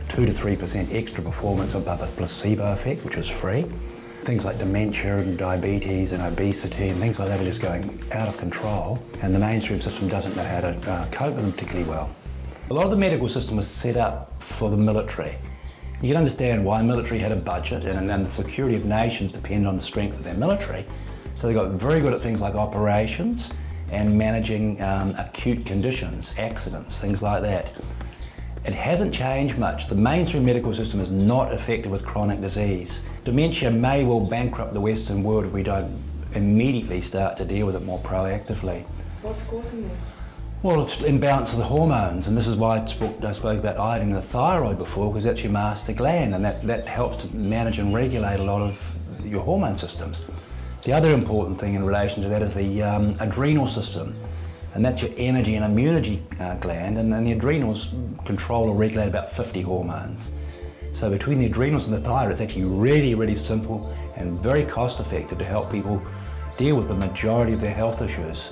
2 to 3% extra performance above a placebo effect, which is free. Things like dementia and diabetes and obesity and things like that are just going out of control, and the mainstream system doesn't know how to cope with them particularly well. A lot of the medical system was set up for the military. You can understand why military had a budget, and the security of nations depend on the strength of their military. So they got very good at things like operations and managing acute conditions, accidents, things like that. It hasn't changed much. The mainstream medical system is not effective with chronic disease. Dementia may well bankrupt the Western world if we don't immediately start to deal with it more proactively.
What's causing this?
Well, it's imbalance of the hormones, and this is why I spoke about iodine in the thyroid before, because that's your master gland, and that helps to manage and regulate a lot of your hormone systems. The other important thing in relation to that is the adrenal system. And that's your energy and immunity gland, and the adrenals control or regulate about 50 hormones. So between the adrenals and the thyroid, it's actually really, really simple and very cost effective to help people deal with the majority of their health issues.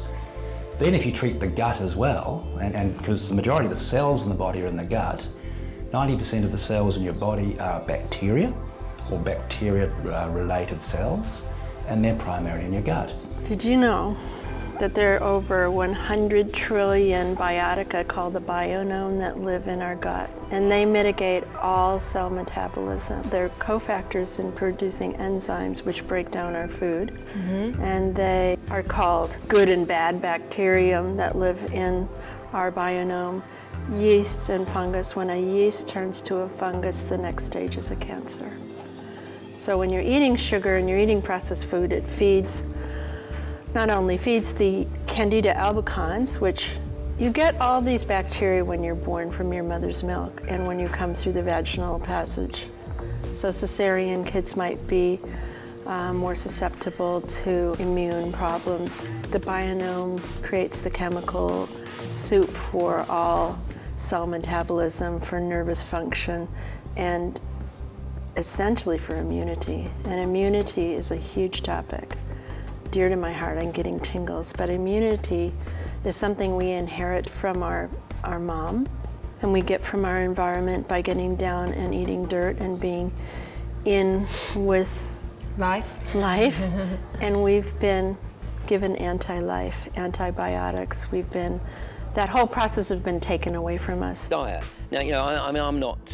Then if you treat the gut as well, and because the majority of the cells in the body are in the gut, 90% of the cells in your body are bacteria or bacteria-related cells, and they're primarily in your gut.
Did you know that there are over 100 trillion biotica called the bionome that live in our gut, and they mitigate all cell metabolism. They're cofactors in producing enzymes which break down our food, and they are called good and bad bacterium that live in our bionome. Yeasts and fungus. When a yeast turns to a fungus, the next stage is a cancer. So when you're eating sugar and you're eating processed food, it not only feeds the Candida albicans, which you get all these bacteria when you're born from your mother's milk and when you come through the vaginal passage. So cesarean kids might be more susceptible to immune problems. The bionome creates the chemical soup for all cell metabolism, for nervous function, and essentially for immunity. And immunity is a huge topic. Dear to my heart, I'm getting tingles, but immunity is something we inherit from our mom, and we get from our environment by getting down and eating dirt and being in with
life.
And we've been given anti-life, antibiotics. We've been That whole process has been taken away from us.
Diet. Now, you know, I mean, I'm not,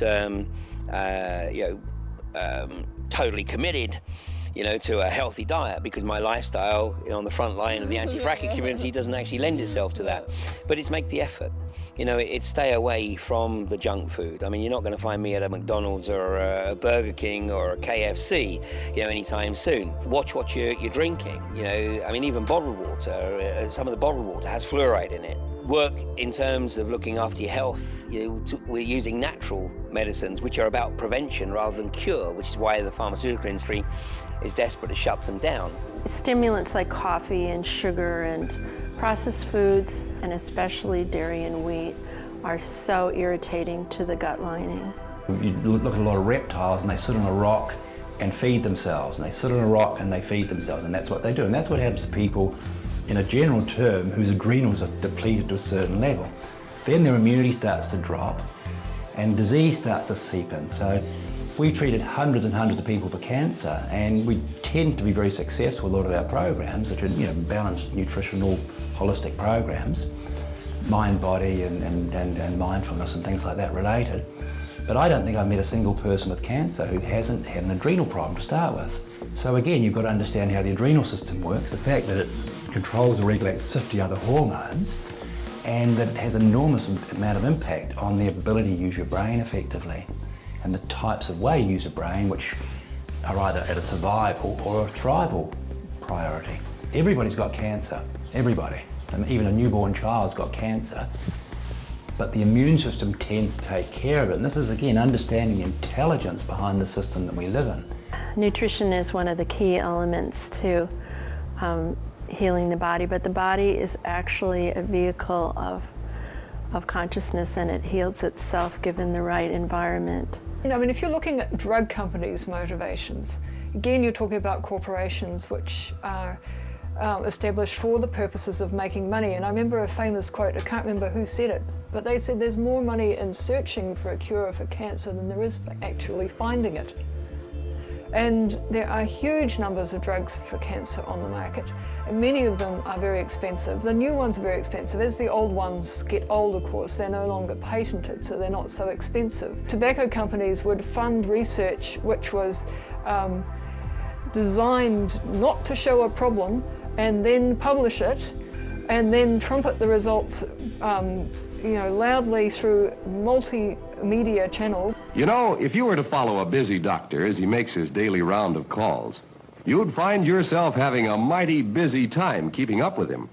totally committed, you know, to a healthy diet because my lifestyle, you know, on the front line of the anti-fracking community doesn't actually lend itself to that. But it's make the effort. You know, it's stay away from the junk food. I mean, you're not going to find me at a McDonald's or a Burger King or a KFC, you know, anytime soon. Watch what you're drinking. You know, I mean, even bottled water, some of the bottled water has fluoride in it. Work in terms of looking after your health. You know, we're using natural medicines, which are about prevention rather than cure, which is why the pharmaceutical industry is desperate to shut them down.
Stimulants like coffee and sugar and processed foods, and especially dairy and wheat, are so irritating to the gut lining.
You look at a lot of reptiles and they sit on a rock and feed themselves, and they sit on a rock and they feed themselves, and that's what they do. And that's what happens to people in a general term whose adrenals are depleted to a certain level. Then their immunity starts to drop and disease starts to seep in. So we treated hundreds and hundreds of people for cancer, and we tend to be very successful with a lot of our programs, which are, you know, balanced nutritional, holistic programs, mind, body, and mindfulness and things like that related. But I don't think I've met a single person with cancer who hasn't had an adrenal problem to start with. So again, you've got to understand how the adrenal system works, the fact that it controls or regulates 50 other hormones, and that it has an enormous amount of impact on the ability to use your brain effectively, and the types of way you use your brain, which are either at a survival or a thrival priority. Everybody's got cancer, everybody. And even a newborn child's got cancer, but the immune system tends to take care of it. And this is, again, understanding the intelligence behind the system that we live in.
Nutrition is one of the key elements to healing the body, but the body is actually a vehicle of consciousness, and it heals itself given the right environment.
You know, I mean, if you're looking at drug companies' motivations, again, you're talking about corporations which are established for the purposes of making money. And I remember a famous quote, I can't remember who said it, but they said there's more money in searching for a cure for cancer than there is for actually finding it. And there are huge numbers of drugs for cancer on the market, and many of them are very expensive. The new ones are very expensive. As the old ones get old, of course, they're no longer patented, so they're not so expensive. Tobacco companies would fund research which was designed not to show a problem, and then publish it, and then trumpet the results loudly through multimedia channels.
You know, if you were to follow a busy doctor as he makes his daily round of calls, you'd find yourself having a mighty busy time keeping up with him.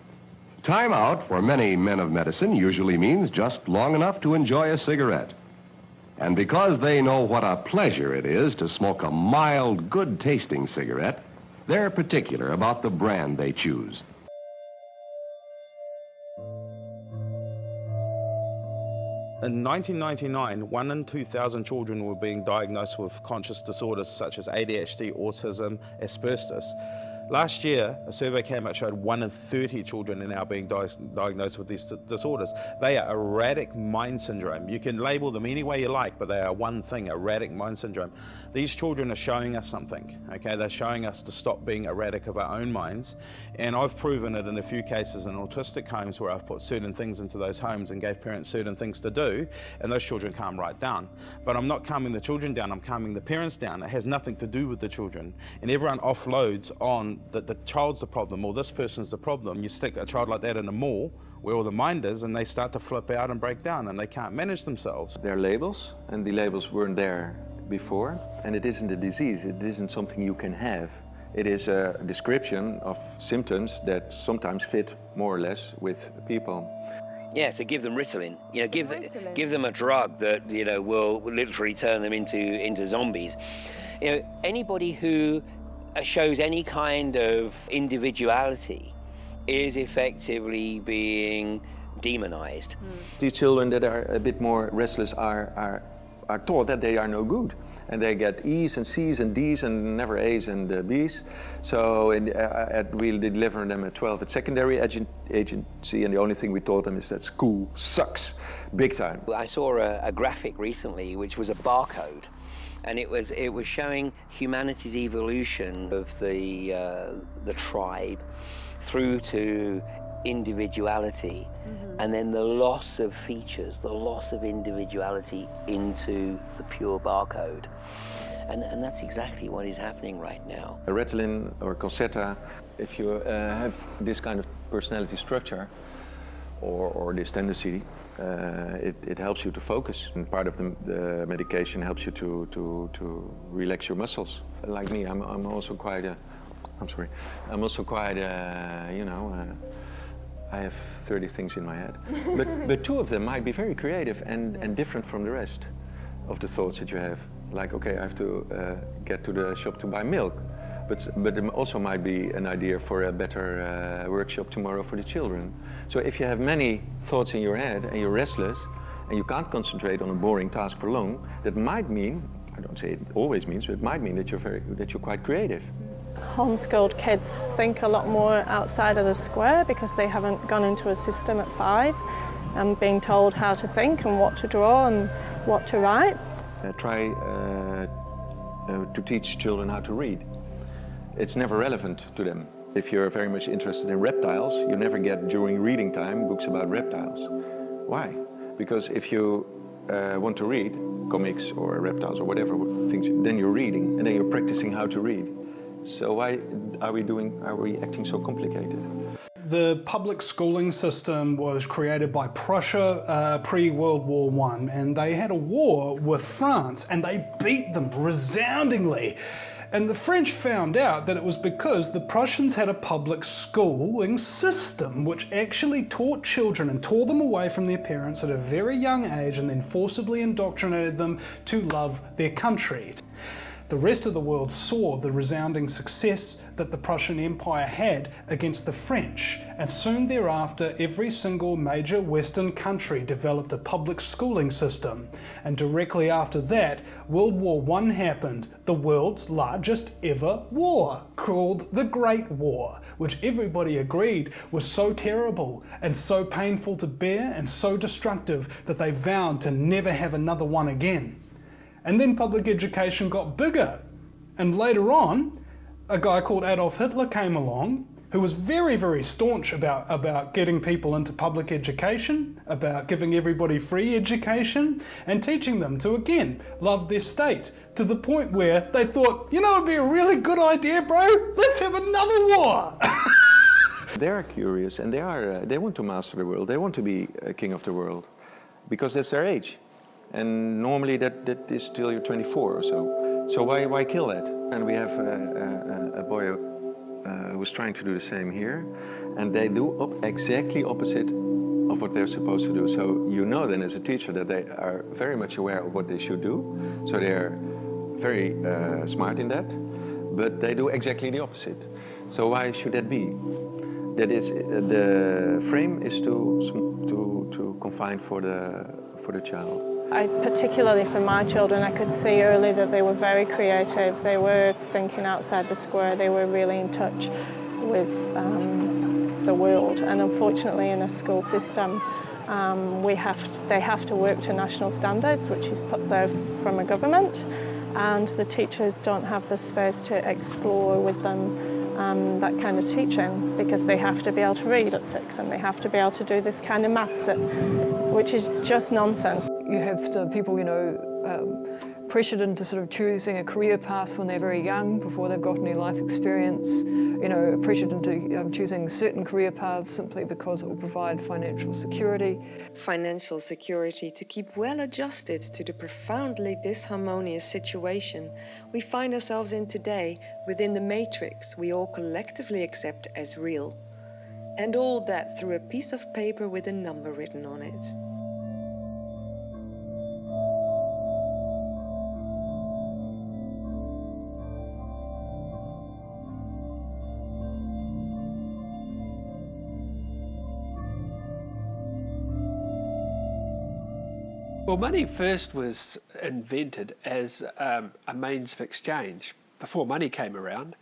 Time out for many men of medicine usually means just long enough to enjoy a cigarette. And because they know what a pleasure it is to smoke a mild, good-tasting cigarette, they're particular about the brand they choose.
In 1999, 1 in 2,000 children were being diagnosed with conscious disorders such as ADHD, autism, asperger's. Last year, a survey came out showed 1 in 30 children are now being diagnosed with these disorders. They are erratic mind syndrome. You can label them any way you like, but they are one thing, erratic mind syndrome. These children are showing us something, okay? They're showing us to stop being erratic of our own minds. And I've proven it in a few cases in autistic homes where I've put certain things into those homes and gave parents certain things to do, and those children calm right down. But I'm not calming the children down, I'm calming the parents down. It has nothing to do with the children. And everyone offloads on that the child's the problem or this person's the problem. You stick a child like that in a mall where all the mind is, and they start to flip out and break down, and they can't manage themselves.
They're labels, and the labels weren't there before. And it isn't a disease, it isn't something you can have. It is a description of symptoms that sometimes fit more or less with people.
Yeah, so give them Ritalin. You know, give them a drug that, you know, will literally turn them into zombies. You know, anybody who shows any kind of individuality is effectively being demonized.
These children that are a bit more restless are taught that they are no good, and they get E's and C's and D's and never A's and B's. So we deliver them at 12 at secondary agency, and the only thing we taught them is that school sucks, big time.
I saw a graphic recently which was a barcode, and it was showing humanity's evolution of the tribe through to individuality, and then the loss of features, the loss of individuality into the pure barcode. And that's exactly what is happening right now.
A Ritalin or Concerta, if you have this kind of personality structure or this tendency, it helps you to focus. And part of the medication helps you to relax your muscles. Like me, I'm also quite a, you know, I have 30 things in my head. But two of them might be very creative and different from the rest of the thoughts that you have. Like, okay, I have to get to the shop to buy milk. But it also might be an idea for a better workshop tomorrow for the children. So if you have many thoughts in your head and you're restless and you can't concentrate on a boring task for long, that might mean, I don't say it always means, but it might mean that you're quite creative.
Homeschooled kids think a lot more outside of the square because they haven't gone into a system at 5 and being told how to think and what to draw and what to write.
Try to teach children how to read. It's never relevant to them. If you're very much interested in reptiles, you never get during reading time books about reptiles. Why? Because if you want to read comics or reptiles or whatever things, then you're reading and then you're practicing how to read. So why are we acting so complicated?
The public schooling system was created by Prussia pre-World War I, and they had a war with France and they beat them resoundingly. And the French found out that it was because the Prussians had a public schooling system which actually taught children and tore them away from their parents at a very young age and then forcibly indoctrinated them to love their country. The rest of the world saw the resounding success that the Prussian Empire had against the French, and soon thereafter every single major Western country developed a public schooling system. And directly after that, World War I happened, the world's largest ever war, called the Great War, which everybody agreed was so terrible and so painful to bear and so destructive that they vowed to never have another one again. And then public education got bigger. And later on, a guy called Adolf Hitler came along who was very, very staunch about getting people into public education, about giving everybody free education, and teaching them to, again, love their state, to the point where they thought, you know, it'd be a really good idea, bro, let's have another war.
They are curious and they want to master the world, they want to be a king of the world, because that's their age. And normally that is till you're 24 or so. So why kill that? And we have a boy who was trying to do the same here, and they do exactly opposite of what they're supposed to do. So you know then as a teacher that they are very much aware of what they should do. So they're very smart in that, but they do exactly the opposite. So why should that be? That is, the frame is to confine for the child.
Particularly for my children, I could see early that they were very creative. They were thinking outside the square. They were really in touch with the world. And unfortunately, in a school system, they have to work to national standards, which is put there from a government. And the teachers don't have the space to explore with them that kind of teaching, because they have to be able to read at 6 and they have to be able to do this kind of maths, which is just nonsense.
You have some people, you know, pressured into sort of choosing a career path when they're very young, before they've got any life experience, you know, pressured into choosing certain career paths simply because it will provide financial security.
Financial security to keep well adjusted to the profoundly disharmonious situation we find ourselves in today within the matrix we all collectively accept as real. And all that through a piece of paper with a number written on it.
Well, money first was invented as a means of exchange. Before money came around,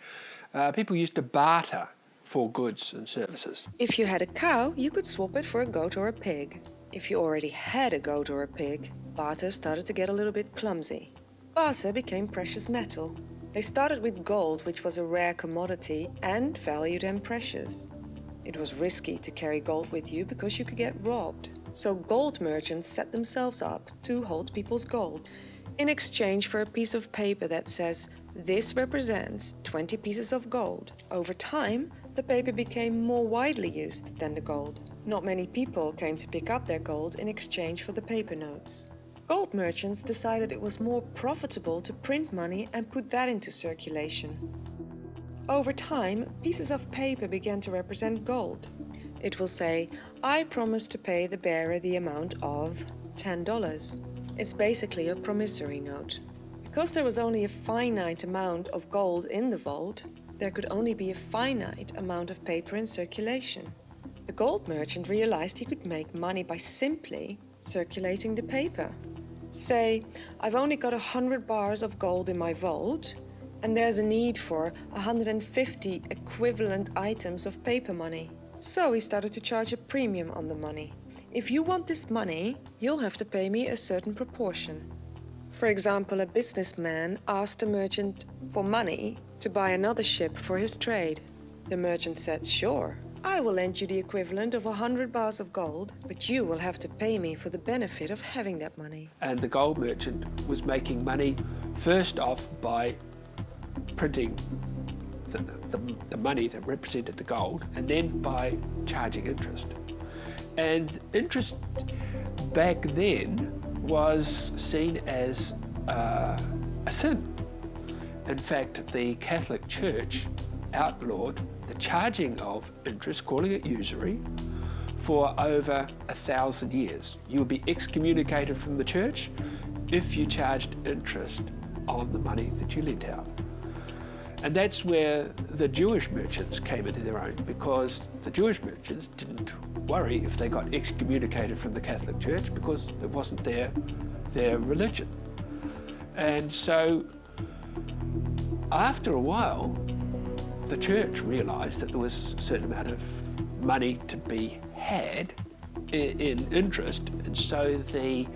people used to barter for goods and services.
If you had a cow, you could swap it for a goat or a pig. If you already had a goat or a pig, barter started to get a little bit clumsy. Barter became precious metal. They started with gold, which was a rare commodity and valued and precious. It was risky to carry gold with you because you could get robbed. So gold merchants set themselves up to hold people's gold in exchange for a piece of paper that says, "This represents 20 pieces of gold." Over time, the paper became more widely used than the gold. Not many people came to pick up their gold in exchange for the paper notes. Gold merchants decided it was more profitable to print money and put that into circulation. Over time, pieces of paper began to represent gold. It will say, "I promise to pay the bearer the amount of $10. It's basically a promissory note. Because there was only a finite amount of gold in the vault, there could only be a finite amount of paper in circulation. The gold merchant realized he could make money by simply circulating the paper. Say, I've only got 100 bars of gold in my vault, and there's a need for 150 equivalent items of paper money. So he started to charge a premium on the money. If you want this money, you'll have to pay me a certain proportion. For example, a businessman asked a merchant for money to buy another ship for his trade. The merchant said, "Sure, I will lend you the equivalent of 100 bars of gold, but you will have to pay me for the benefit of having that money."
And the gold merchant was making money first off by printing the money that represented the gold, and then by charging interest. And interest back then was seen as a sin. In fact, the Catholic Church outlawed the charging of interest, calling it usury, for over 1,000 years. You would be excommunicated from the church if you charged interest on the money that you lent out. And that's where the Jewish merchants came into their own, because the Jewish merchants didn't worry if they got excommunicated from the Catholic Church because it wasn't their religion. And so after a while, the church realized that there was a certain amount of money to be had in interest, and so the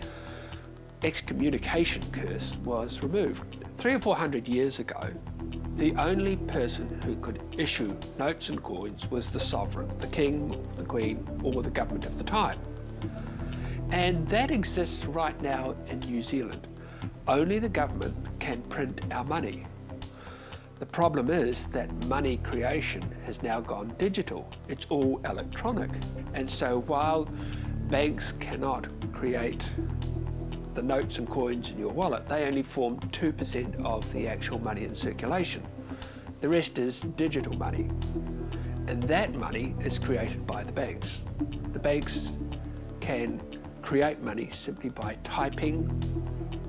excommunication curse was removed. 300 or 400 years ago, the only person who could issue notes and coins was the sovereign, the king, the queen, or the government of the time. And that exists right now in New Zealand. Only the government can print our money. The problem is that money creation has now gone digital. It's all electronic. And so while banks cannot create the notes and coins in your wallet, they only form 2% of the actual money in circulation. The rest is digital money. And that money is created by the banks. The banks can create money simply by typing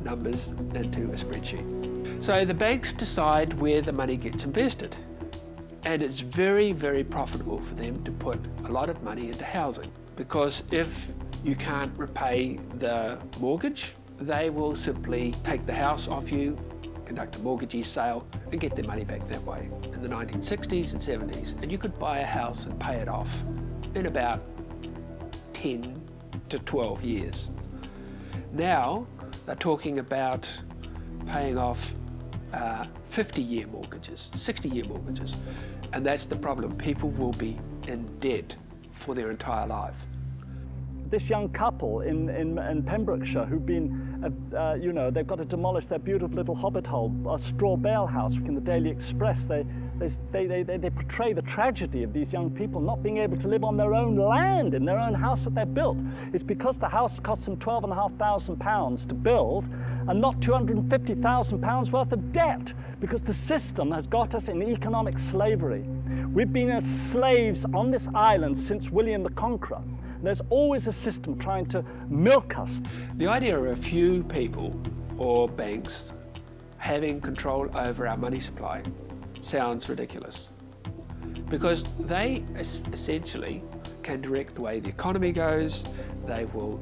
numbers into a spreadsheet. So the banks decide where the money gets invested. And it's very, very profitable for them to put a lot of money into housing, because if you can't repay the mortgage, they will simply take the house off you, conduct a mortgagee sale, and get their money back that way. In the 1960s and 70s, and you could buy a house and pay it off in about 10 to 12 years. Now, they're talking about paying off 50-year mortgages, 60-year mortgages, and that's the problem. People will be in debt for their entire life.
This young couple in Pembrokeshire who've been, they've got to demolish their beautiful little hobbit hole, a straw bale house. In the Daily Express, they portray the tragedy of these young people not being able to live on their own land, in their own house that they've built. It's because the house cost them £12,500 to build and not £250,000 worth of debt, because the system has got us in economic slavery. We've been as slaves on this island since William the Conqueror. There's always a system trying to milk us.
The idea of a few people or banks having control over our money supply sounds ridiculous, because they essentially can direct the way the economy goes. They will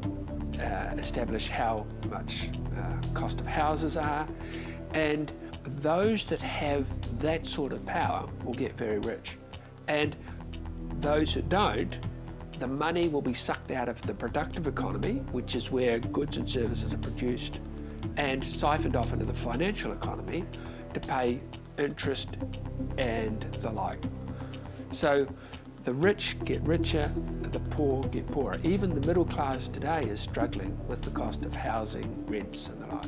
establish how much cost of houses are, and those that have that sort of power will get very rich. And those that don't, the money will be sucked out of the productive economy, which is where goods and services are produced, and siphoned off into the financial economy to pay interest and the like. So The rich get richer and the poor get poorer. Even the middle class today is struggling with the cost of housing, rents and the like.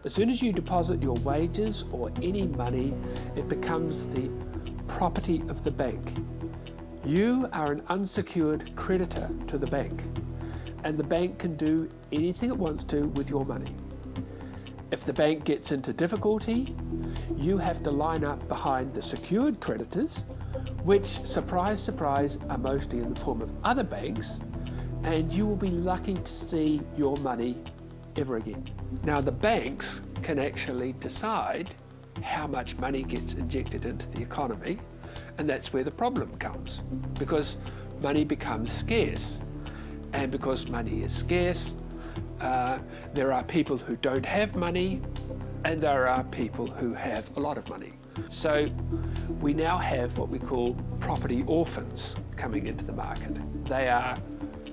As soon as you deposit your wages or any money, it becomes the property of the bank. You are an unsecured creditor to the bank, and the bank can do anything it wants to with your money. If the bank gets into difficulty, you have to line up behind the secured creditors, which, surprise, surprise, are mostly in the form of other banks, and you will be lucky to see your money ever again. Now, the banks can actually decide how much money gets injected into the economy, and that's where the problem comes, because money becomes scarce. And because money is scarce, there are people who don't have money, and there are people who have a lot of money. So we now have what we call property orphans coming into the market. They are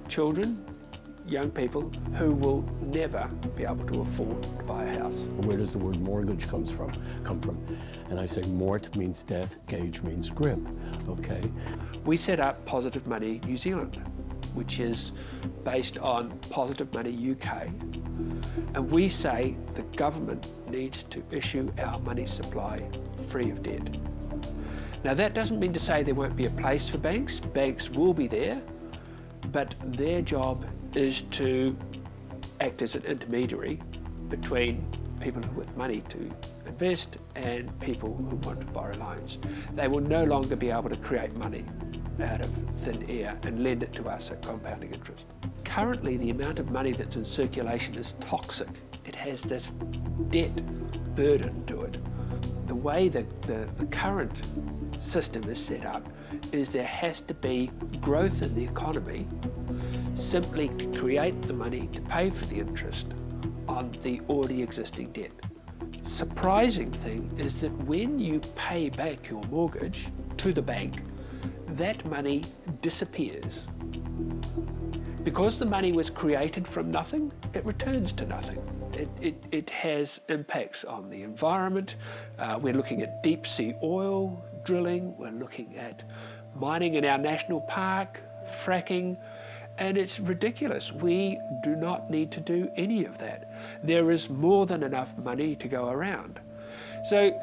children, young people who will never be able to afford to buy a house.
Where does the word mortgage come from? And I say mort means death, gage means grip, okay?
We set up Positive Money New Zealand, which is based on Positive Money UK, and we say the government needs to issue our money supply free of debt. Now, that doesn't mean to say there won't be a place for banks. Banks will be there, but their job is to act as an intermediary between people with money to invest and people who want to borrow loans. They will no longer be able to create money out of thin air and lend it to us at compounding interest. Currently, the amount of money that's in circulation is toxic. It has this debt burden to it. The way that the current system is set up is there has to be growth in the economy simply to create the money to pay for the interest on the already existing debt. Surprising thing is that when you pay back your mortgage to the bank, that money disappears. Because the money was created from nothing, it returns to nothing. It has impacts on the environment. We're looking at deep sea oil drilling. We're looking at mining in our national park, fracking, and it's ridiculous. We do not need to do any of that. There is more than enough money to go around. So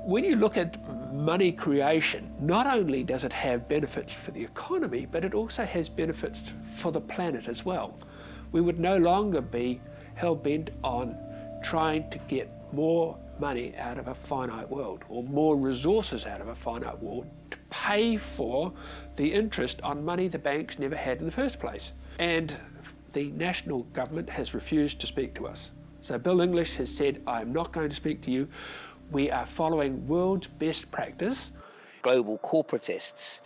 when you look at money creation, not only does it have benefits for the economy, but it also has benefits for the planet as well. We would no longer be hell-bent on trying to get more money out of a finite world or more resources out of a finite world to pay for the interest on money the banks never had in the first place. And the national government has refused to speak to us. So Bill English has said, I'm not going to speak to you. We are following world's best practice.
Global corporatists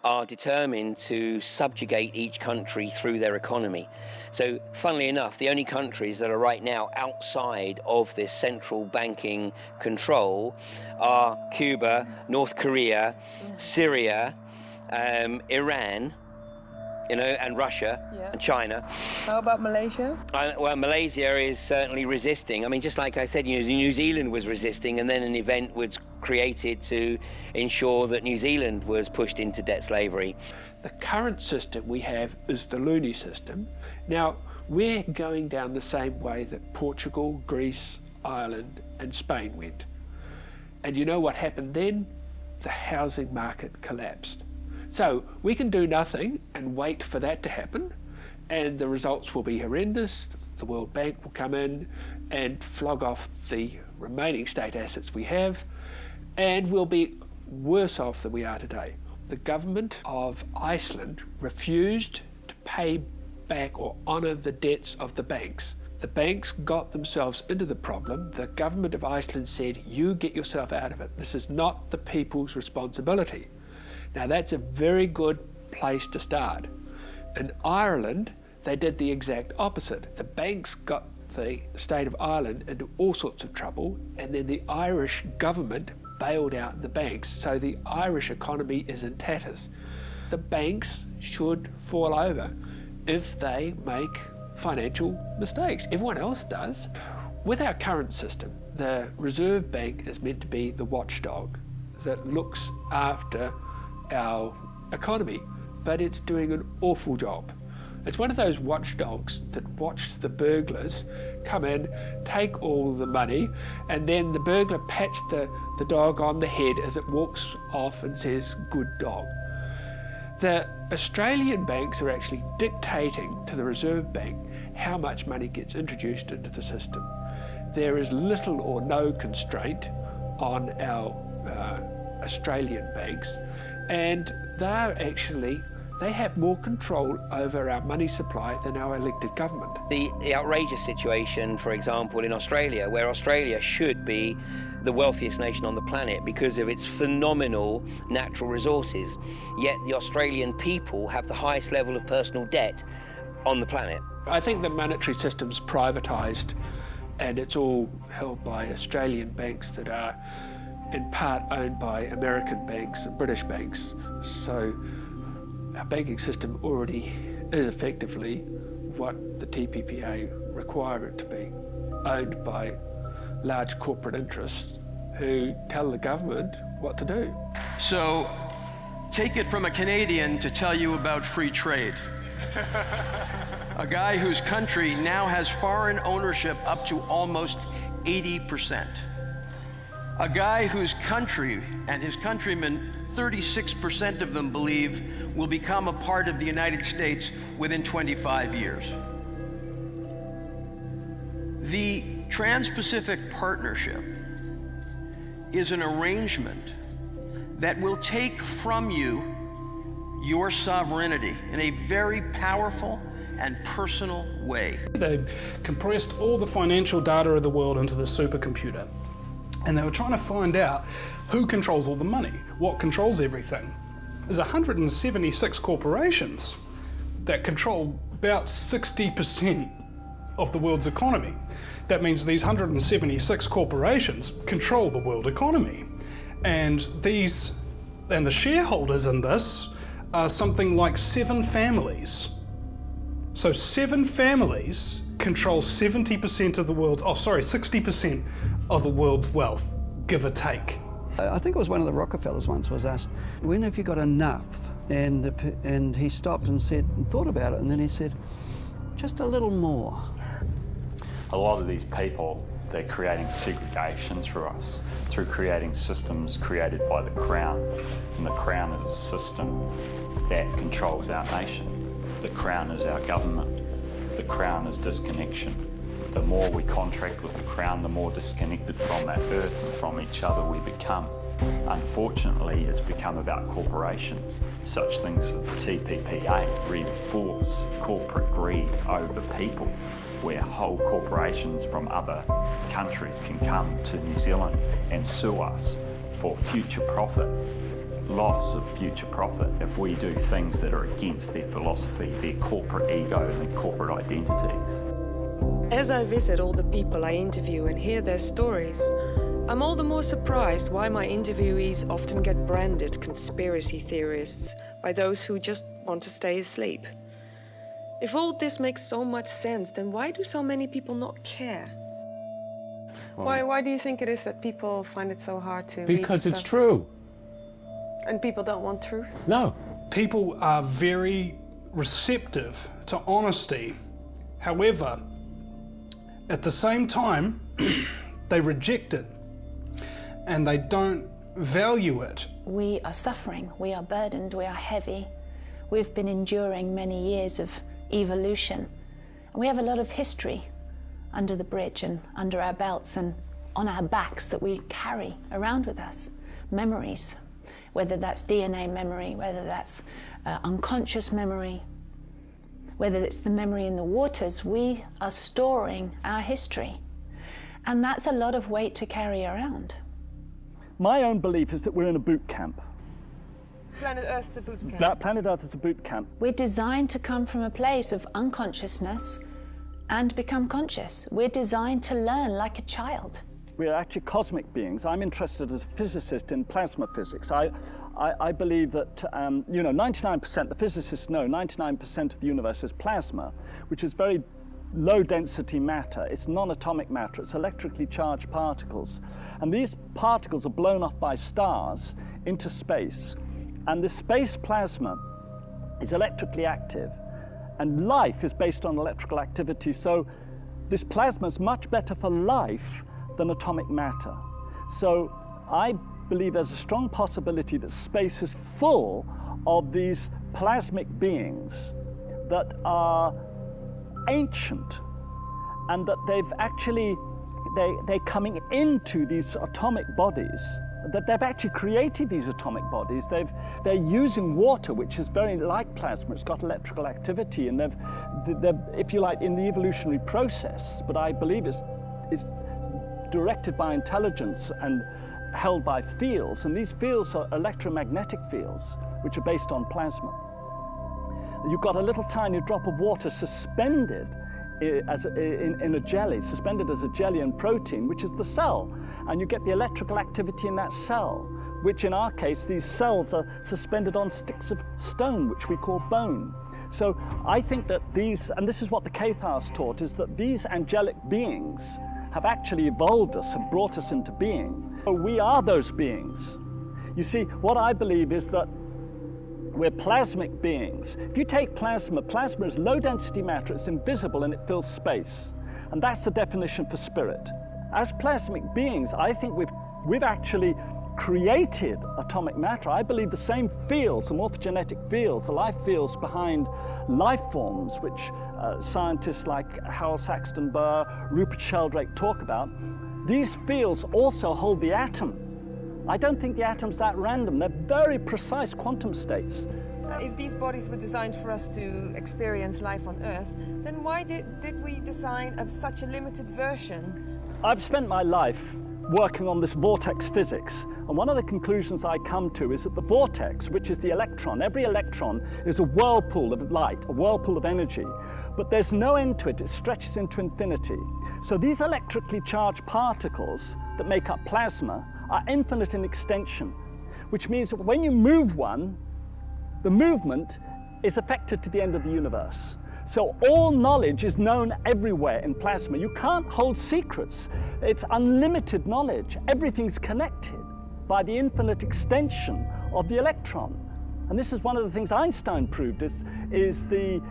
are determined to subjugate each country through their economy. So, funnily enough, the only countries that are right now outside of this central banking control are Cuba, North Korea, Syria, Iran, and Russia and China.
How about Malaysia?
Well, Malaysia is certainly resisting. I mean, just like I said, New Zealand was resisting, and then an event was created to ensure that New Zealand was pushed into debt slavery.
The current system we have is the loony system. Now, we're going down the same way that Portugal, Greece, Ireland, and Spain went. And you know what happened then? The housing market collapsed. So we can do nothing and wait for that to happen, and the results will be horrendous. The World Bank will come in and flog off the remaining state assets we have, and we'll be worse off than we are today. The government of Iceland refused to pay back or honour the debts of the banks. The banks got themselves into the problem. The government of Iceland said, you get yourself out of it. This is not the people's responsibility. Now, that's a very good place to start. In Ireland, they did the exact opposite. The banks got the state of Ireland into all sorts of trouble, and then the Irish government bailed out the banks, so the Irish economy is in tatters. The banks should fall over if they make financial mistakes. Everyone else does. With our current system, the Reserve Bank is meant to be the watchdog that looks after our economy, but it's doing an awful job. It's one of those watchdogs that watched the burglars come in, take all the money, and then the burglar pats the dog on the head as it walks off and says, "Good dog." The Australian banks are actually dictating to the Reserve Bank how much money gets introduced into the system. There is little or no constraint on our Australian banks, and they have more control over our money supply than our elected government.
The outrageous situation, for example, in Australia, where Australia should be the wealthiest nation on the planet because of its phenomenal natural resources, yet the Australian people have the highest level of personal debt on the planet.
I think the monetary system's privatised, and it's all held by Australian banks that are in part owned by American banks and British banks. So our banking system already is effectively what the TPPA require it to be, owned by large corporate interests who tell the government what to do.
So take it from a Canadian to tell you about free trade. A guy whose country now has foreign ownership up to almost 80%. A guy whose country and his countrymen, 36% of them believe, will become a part of the United States within 25 years. The Trans-Pacific Partnership is an arrangement that will take from you your sovereignty in a very powerful and personal way.
They compressed all the financial data of the world into the supercomputer, and they were trying to find out who controls all the money, what controls everything. There's 176 corporations that control about 60% of the world's economy. That means these 176 corporations control the world economy. And the shareholders in this are something like 7 families. So 7 families control 70% of the world's, 60% of the world's wealth, give or take.
I think it was one of the Rockefellers once was asked, when have you got enough? And he stopped and thought about it, and then he said, just a little more.
A lot of these people, they're creating segregation through us, through creating systems created by the Crown. And the Crown is a system that controls our nation. The Crown is our government. The Crown is disconnection. The more we contract with the Crown, the more disconnected from that earth and from each other we become. Unfortunately, it's become about corporations. Such things as the TPPA reinforce corporate greed over people, where whole corporations from other countries can come to New Zealand and sue us for future profit, loss of future profit, if we do things that are against their philosophy, their corporate ego and their corporate identities.
As I visit all the people I interview and hear their stories, I'm all the more surprised why my interviewees often get branded conspiracy theorists by those who just want to stay asleep. If all this makes so much sense, then why do so many people not care?
Why do you think it is that people find it so hard to
Because
read
it's
stuff?
true.
And people don't want truth?
No.
People are very receptive to honesty. However, at the same time, they reject it and they don't value it.
We are suffering, we are burdened, we are heavy. We've been enduring many years of evolution. And we have a lot of history under the bridge and under our belts and on our backs that we carry around with us. Memories, whether that's DNA memory, whether that's unconscious memory, whether it's the memory in the waters, we are storing our history. And that's a lot of weight to carry around.
My own belief is that we're in a boot camp.
Planet Earth's a boot camp.
That planet Earth is a boot camp.
We're designed to come from a place of unconsciousness and become conscious. We're designed to learn like a child.
We are actually cosmic beings. I'm interested as a physicist in plasma physics. I believe that, 99%, the physicists know, 99% of the universe is plasma, which is very low density matter. It's non-atomic matter. It's electrically charged particles. And these particles are blown off by stars into space. And the space plasma is electrically active, and life is based on electrical activity. So this plasma is much better for life than atomic matter. So I believe there's a strong possibility that space is full of these plasmic beings that are ancient, and that they've actually, they're coming into these atomic bodies, that they've actually created these atomic bodies. They're using water, which is very like plasma. It's got electrical activity, and they're, if you like, in the evolutionary process, but I believe it's directed by intelligence and held by fields, and these fields are electromagnetic fields, which are based on plasma. You've got a little tiny drop of water suspended in a jelly, suspended as a jelly in protein, which is the cell, and you get the electrical activity in that cell, which in our case, these cells are suspended on sticks of stone, which we call bone. So I think that these, and this is what the Cathars taught, is that these angelic beings have actually evolved us and brought us into being. So we are those beings. You see, what I believe is that we're plasmic beings. If you take plasma, plasma is low-density matter, it's invisible and it fills space. And that's the definition for spirit. As plasmic beings, I think we've actually created atomic matter. I believe the same fields, the morphogenetic fields, the life fields behind life forms, which scientists like Harold Saxton Burr, Rupert Sheldrake talk about, these fields also hold the atom. I don't think the atom's that random. They're very precise quantum states.
If these bodies were designed for us to experience life on Earth, then why did we design such a limited version?
I've spent my life working on this vortex physics, and one of the conclusions I come to is that the vortex, which is the electron, every electron is a whirlpool of light, a whirlpool of energy, but there's no end to it. It stretches into infinity. So these electrically charged particles that make up plasma are infinite in extension, which means that when you move one, the movement is affected to the end of the universe. So all knowledge is known everywhere in plasma. You can't hold secrets. It's unlimited knowledge. Everything's connected by the infinite extension of the electron. And this is one of the things Einstein proved, is the,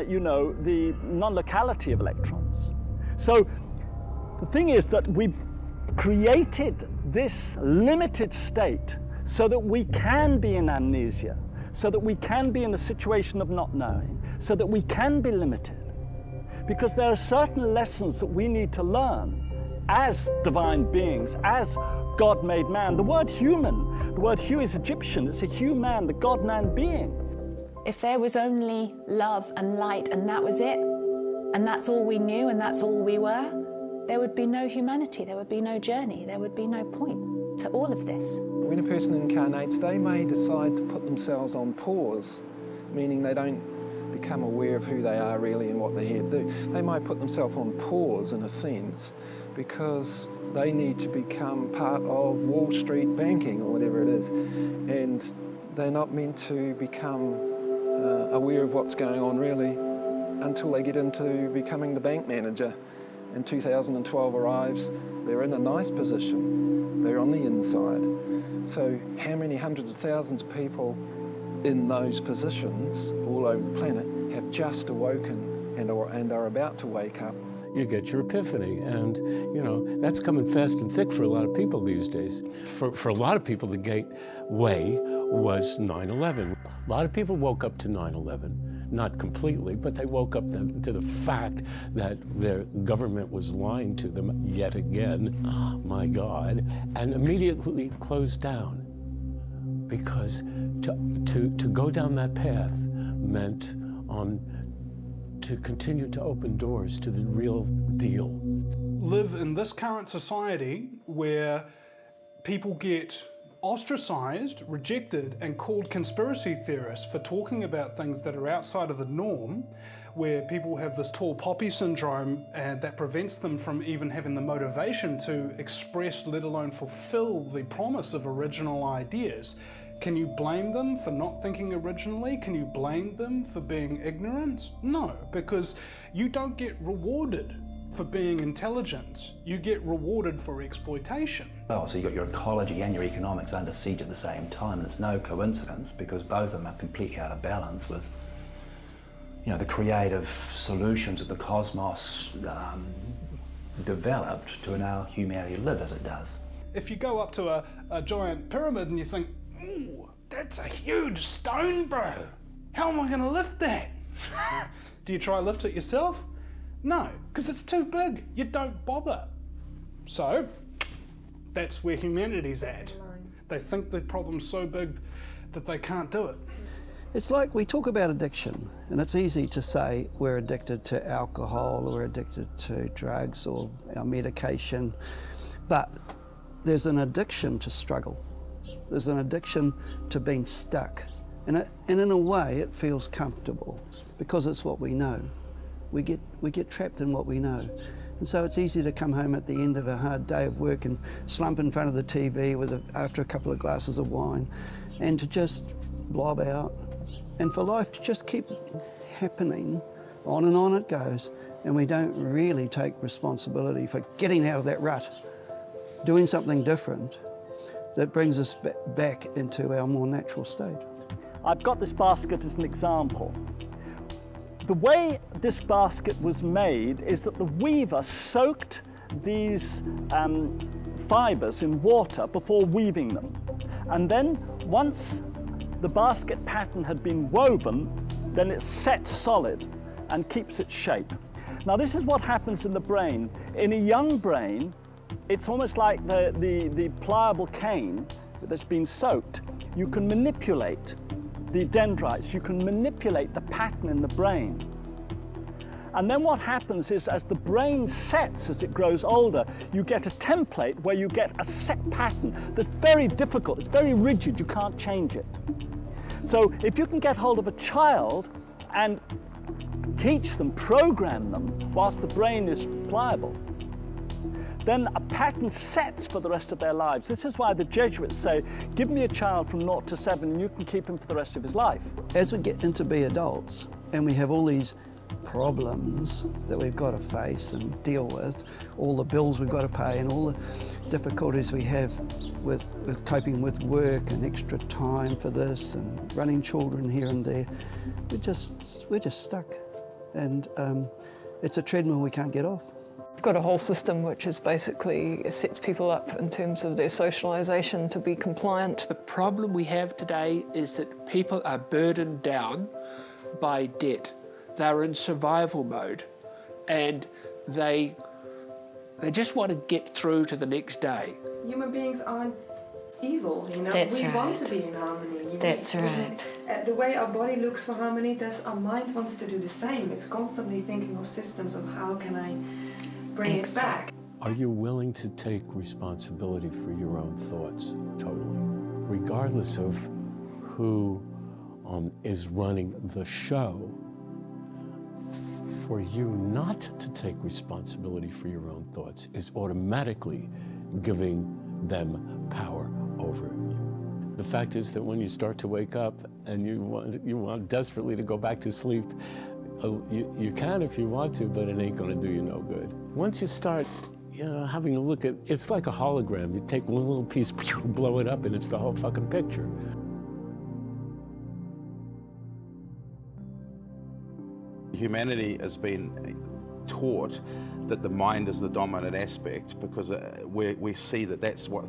the non-locality of electrons. So the thing is that we've created this limited state so that we can be in amnesia, so that we can be in a situation of not knowing, so that we can be limited. Because there are certain lessons that we need to learn as divine beings, as God-made man. The word human, the word hu is Egyptian, it's a human, the God-man being.
If there was only love and light and that was it, and that's all we knew and that's all we were, there would be no humanity, there would be no journey, there would be no point to all of this.
When a person incarnates, they may decide to put themselves on pause, meaning they don't become aware of who they are really and what they're here to do. They might put themselves on pause in a sense because they need to become part of Wall Street banking or whatever it is, and they're not meant to become aware of what's going on really until they get into becoming the bank manager. And 2012 arrives, they're in a nice position, they're on the inside. So how many hundreds of thousands of people in those positions all over the planet have just awoken and are about to wake up?
You get your epiphany, and that's coming fast and thick for a lot of people these days. For a lot of people, the gateway was 9/11. A lot of people woke up to 9/11. Not completely, but they woke up to the fact that their government was lying to them yet again, my God, and immediately closed down. Because to go down that path meant to continue to open doors to the real deal.
Live in this current society where people get ostracized, rejected, and called conspiracy theorists for talking about things that are outside of the norm, where people have this tall poppy syndrome that prevents them from even having the motivation to express, let alone fulfill the promise of original ideas. Can you blame them for not thinking originally? Can you blame them for being ignorant? No, because you don't get rewarded for being intelligent. You get rewarded for exploitation.
Oh, so you've got your ecology and your economics under siege at the same time, and it's no coincidence because both of them are completely out of balance with, you know, the creative solutions that the cosmos developed to allow humanity to live as it does.
If you go up to a giant pyramid and you think, ooh, that's a huge stone, bro. How am I gonna lift that? Do you try to lift it yourself? No, because it's too big. You don't bother. So, that's where humanity's at. They think the problem's so big that they can't do it.
It's like we talk about addiction, and it's easy to say we're addicted to alcohol, or we're addicted to drugs, or our medication, but there's an addiction to struggle. There's an addiction to being stuck. And in a way, it feels comfortable because it's what we know. We get trapped in what we know. And so it's easy to come home at the end of a hard day of work and slump in front of the TV after a couple of glasses of wine and to just blob out. And for life to just keep happening, on and on it goes, and we don't really take responsibility for getting out of that rut, doing something different that brings us back into our more natural state.
I've got this basket as an example. The way this basket was made is that the weaver soaked these fibres in water before weaving them. And then once the basket pattern had been woven, then it sets solid and keeps its shape. Now this is what happens in the brain. In a young brain, it's almost like the pliable cane that's been soaked. You can manipulate the dendrites, you can manipulate the pattern in the brain. And then what happens is as the brain sets, as it grows older, you get a template where you get a set pattern that's very difficult, it's very rigid, you can't change it. So if you can get hold of a child and teach them, program them, whilst the brain is pliable, then a pattern sets for the rest of their lives. This is why the Jesuits say, give me a child from 0 to 7 and you can keep him for the rest of his life.
As we get into be adults and we have all these problems that we've got to face and deal with, all the bills we've got to pay and all the difficulties we have with coping with work and extra time for this and running children here and there, we're just stuck. And it's a treadmill we can't get off.
We've got a whole system which is basically sets people up in terms of their socialisation to be compliant.
The problem we have today is that people are burdened down by debt. They're in survival mode and they just want to get through to the next day.
Human beings aren't evil, you know.
That's
we
right.
want to be in harmony.
That's right.
The way our body looks for harmony, our mind wants to do the same. It's constantly thinking of systems of how can I bring it back.
Are you willing to take responsibility for your own thoughts totally? Regardless of who is running the show, for you not to take responsibility for your own thoughts is automatically giving them power over you. The fact is that when you start to wake up and you want desperately to go back to sleep, you can if you want to, but it ain't gonna do you no good. Once you start, having a look at, it's like a hologram. You take one little piece, blow it up, and it's the whole fucking picture.
Humanity has been taught that the mind is the dominant aspect because we see that that's what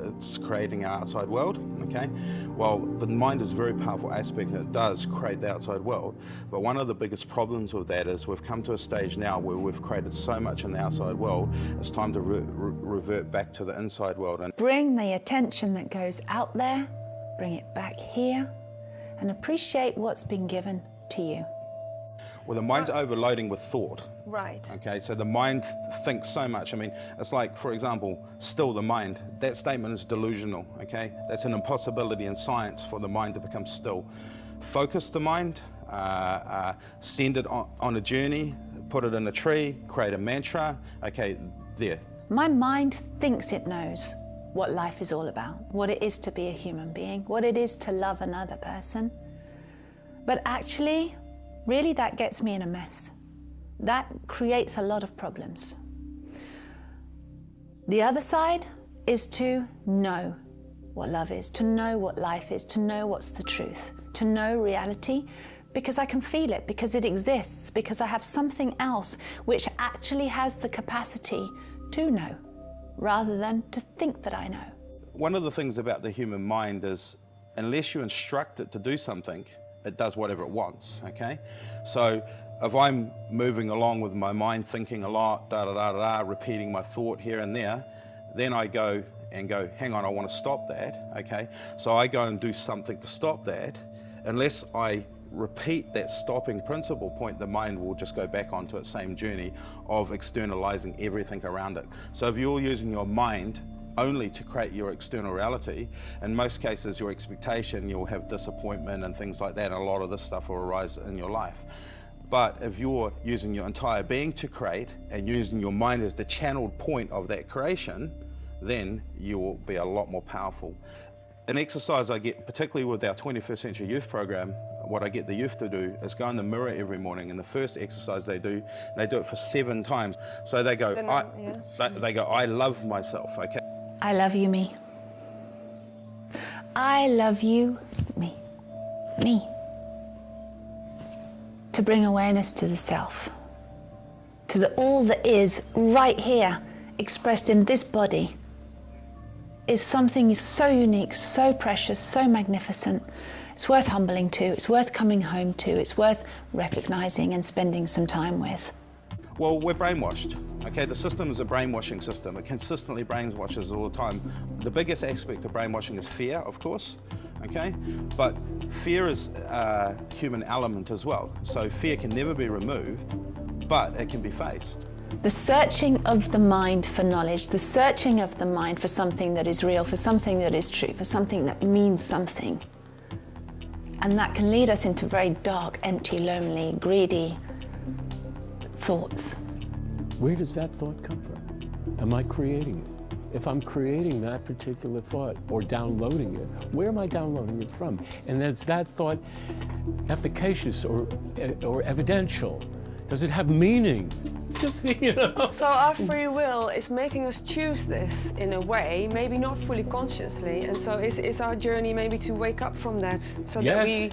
it's creating our outside world, okay? Well, the mind is a very powerful aspect and it does create the outside world, but one of the biggest problems with that is we've come to a stage now where we've created so much in the outside world, it's time to revert back to the inside world. And
bring the attention that goes out there, bring it back here, and appreciate what's been given to you.
Well, the mind's overloading with thought.
Right.
Okay, so the mind thinks so much. I mean, it's like, for example, still the mind. That statement is delusional, okay? That's an impossibility in science for the mind to become still. Focus the mind, send it on a journey, put it in a tree, create a mantra, okay, there.
My mind thinks it knows what life is all about, what it is to be a human being, what it is to love another person. But actually, really that gets me in a mess. That creates a lot of problems. The other side is to know what love is, to know what life is, to know what's the truth, to know reality, because I can feel it, because it exists, because I have something else which actually has the capacity to know, rather than to think that I know.
One of the things about the human mind is, unless you instruct it to do something, it does whatever it wants, okay? So if I'm moving along with my mind, thinking a lot, repeating my thought here and there, then I go, hang on, I want to stop that, okay? So I go and do something to stop that. Unless I repeat that stopping principle point, the mind will just go back onto its same journey of externalizing everything around it. So if you're using your mind only to create your external reality, in most cases your expectation, you'll have disappointment and things like that, and a lot of this stuff will arise in your life. But if you're using your entire being to create and using your mind as the channeled point of that creation, then you will be a lot more powerful. An exercise I get, particularly with our 21st Century Youth Program, what I get the youth to do is go in the mirror every morning, and the first exercise they do it for 7 times. So they go, I love myself, okay?
I love you, me. I love you, me. Me. To bring awareness to the self, to the all that is right here, expressed in this body, is something so unique, so precious, so magnificent. It's worth humbling to, it's worth coming home to, it's worth recognizing and spending some time with.
Well, we're brainwashed, okay? The system is a brainwashing system. It consistently brainwashes us all the time. The biggest aspect of brainwashing is fear, of course, okay? But fear is a human element as well. So fear can never be removed, but it can be faced.
The searching of the mind for knowledge, the searching of the mind for something that is real, for something that is true, for something that means something. And that can lead us into very dark, empty, lonely, greedy thoughts.
Where does that thought come from? Am I creating it? If I'm creating that particular thought or downloading it, where am I downloading it from? And is that thought efficacious or evidential? Does it have meaning? You know?
So our free will is making us choose this in a way, maybe not fully consciously, and so is our journey maybe to wake up from that, so that we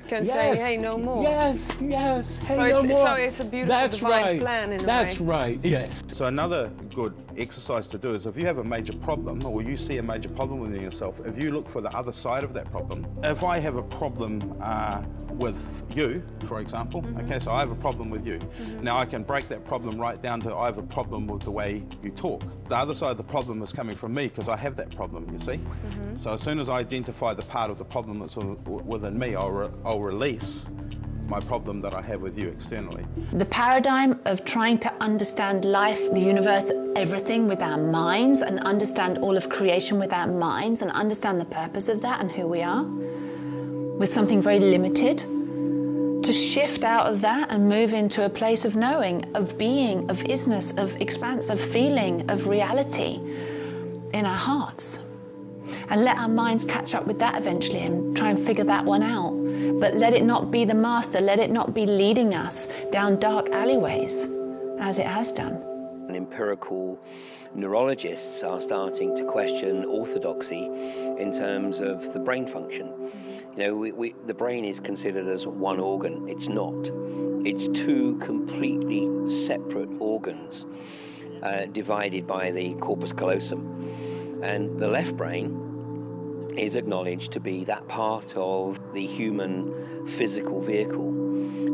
can say, hey, no more.
Yes, hey,
so
no more.
So it's a beautiful divine plan in a way.
That's right, yes.
So another good exercise to do is, if you have a major problem, or you see a major problem within yourself, if you look for the other side of that problem. If I have a problem with you, for example, okay, so I have a problem with you. Now I can break that problem right down to, I have a problem with the way you talk. The other side of the problem is coming from me, because I have that problem, you see? So as soon as I identify the part of the problem that's within me, I'll release my problem that I have with you externally.
The paradigm of trying to understand life, the universe, everything with our minds, and understand all of creation with our minds, and understand the purpose of that and who we are, with something very limited, to shift out of that and move into a place of knowing, of being, of isness, of expanse, of feeling, of reality in our hearts. And let our minds catch up with that eventually and try and figure that one out. But let it not be the master, let it not be leading us down dark alleyways, as it has done.
Empirical neurologists are starting to question orthodoxy in terms of the brain function. You know, the brain is considered as one organ. It's not. It's 2 completely separate organs divided by the corpus callosum. And the left brain is acknowledged to be that part of the human physical vehicle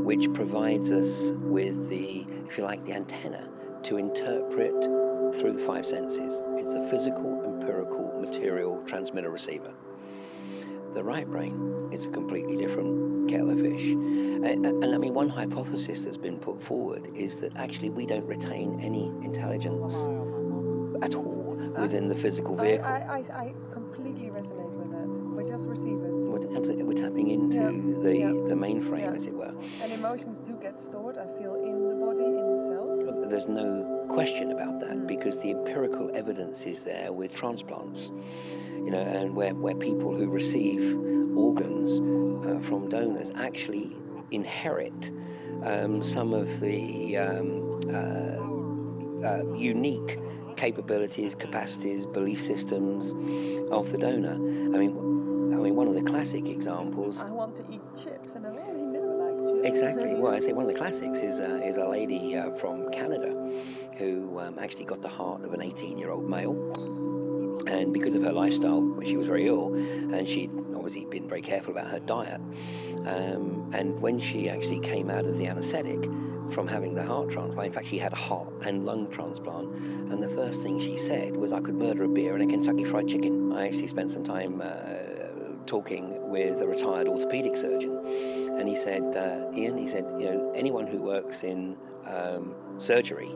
which provides us with the, if you like, the antenna to interpret through the 5 senses. It's the physical, empirical, material transmitter-receiver. The right brain is a completely different kettle of fish. And I mean, one hypothesis that's been put forward is that actually we don't retain any intelligence at all within the physical vehicle.
I completely resonate with that. We're just receivers.
We're tapping into the mainframe, as it were.
And emotions do get stored, I feel, in the body, in the cells.
But there's no question about that, because the empirical evidence is there with transplants. You know, and where people who receive organs from donors actually inherit some of the unique capabilities, capacities, belief systems of the donor. I mean, one of the classic examples.
I want to eat chips, and he never liked chips.
Exactly. Well, I say one of the classics is a lady from Canada who actually got the heart of an 18-year-old male. And because of her lifestyle, she was very ill, and she'd obviously been very careful about her diet. And when she actually came out of the anaesthetic from having the heart transplant, in fact, she had a heart and lung transplant, and the first thing she said was, I could murder a beer and a Kentucky Fried Chicken. I actually spent some time talking with a retired orthopedic surgeon, and he said, Ian, he said, you know, anyone who works in surgery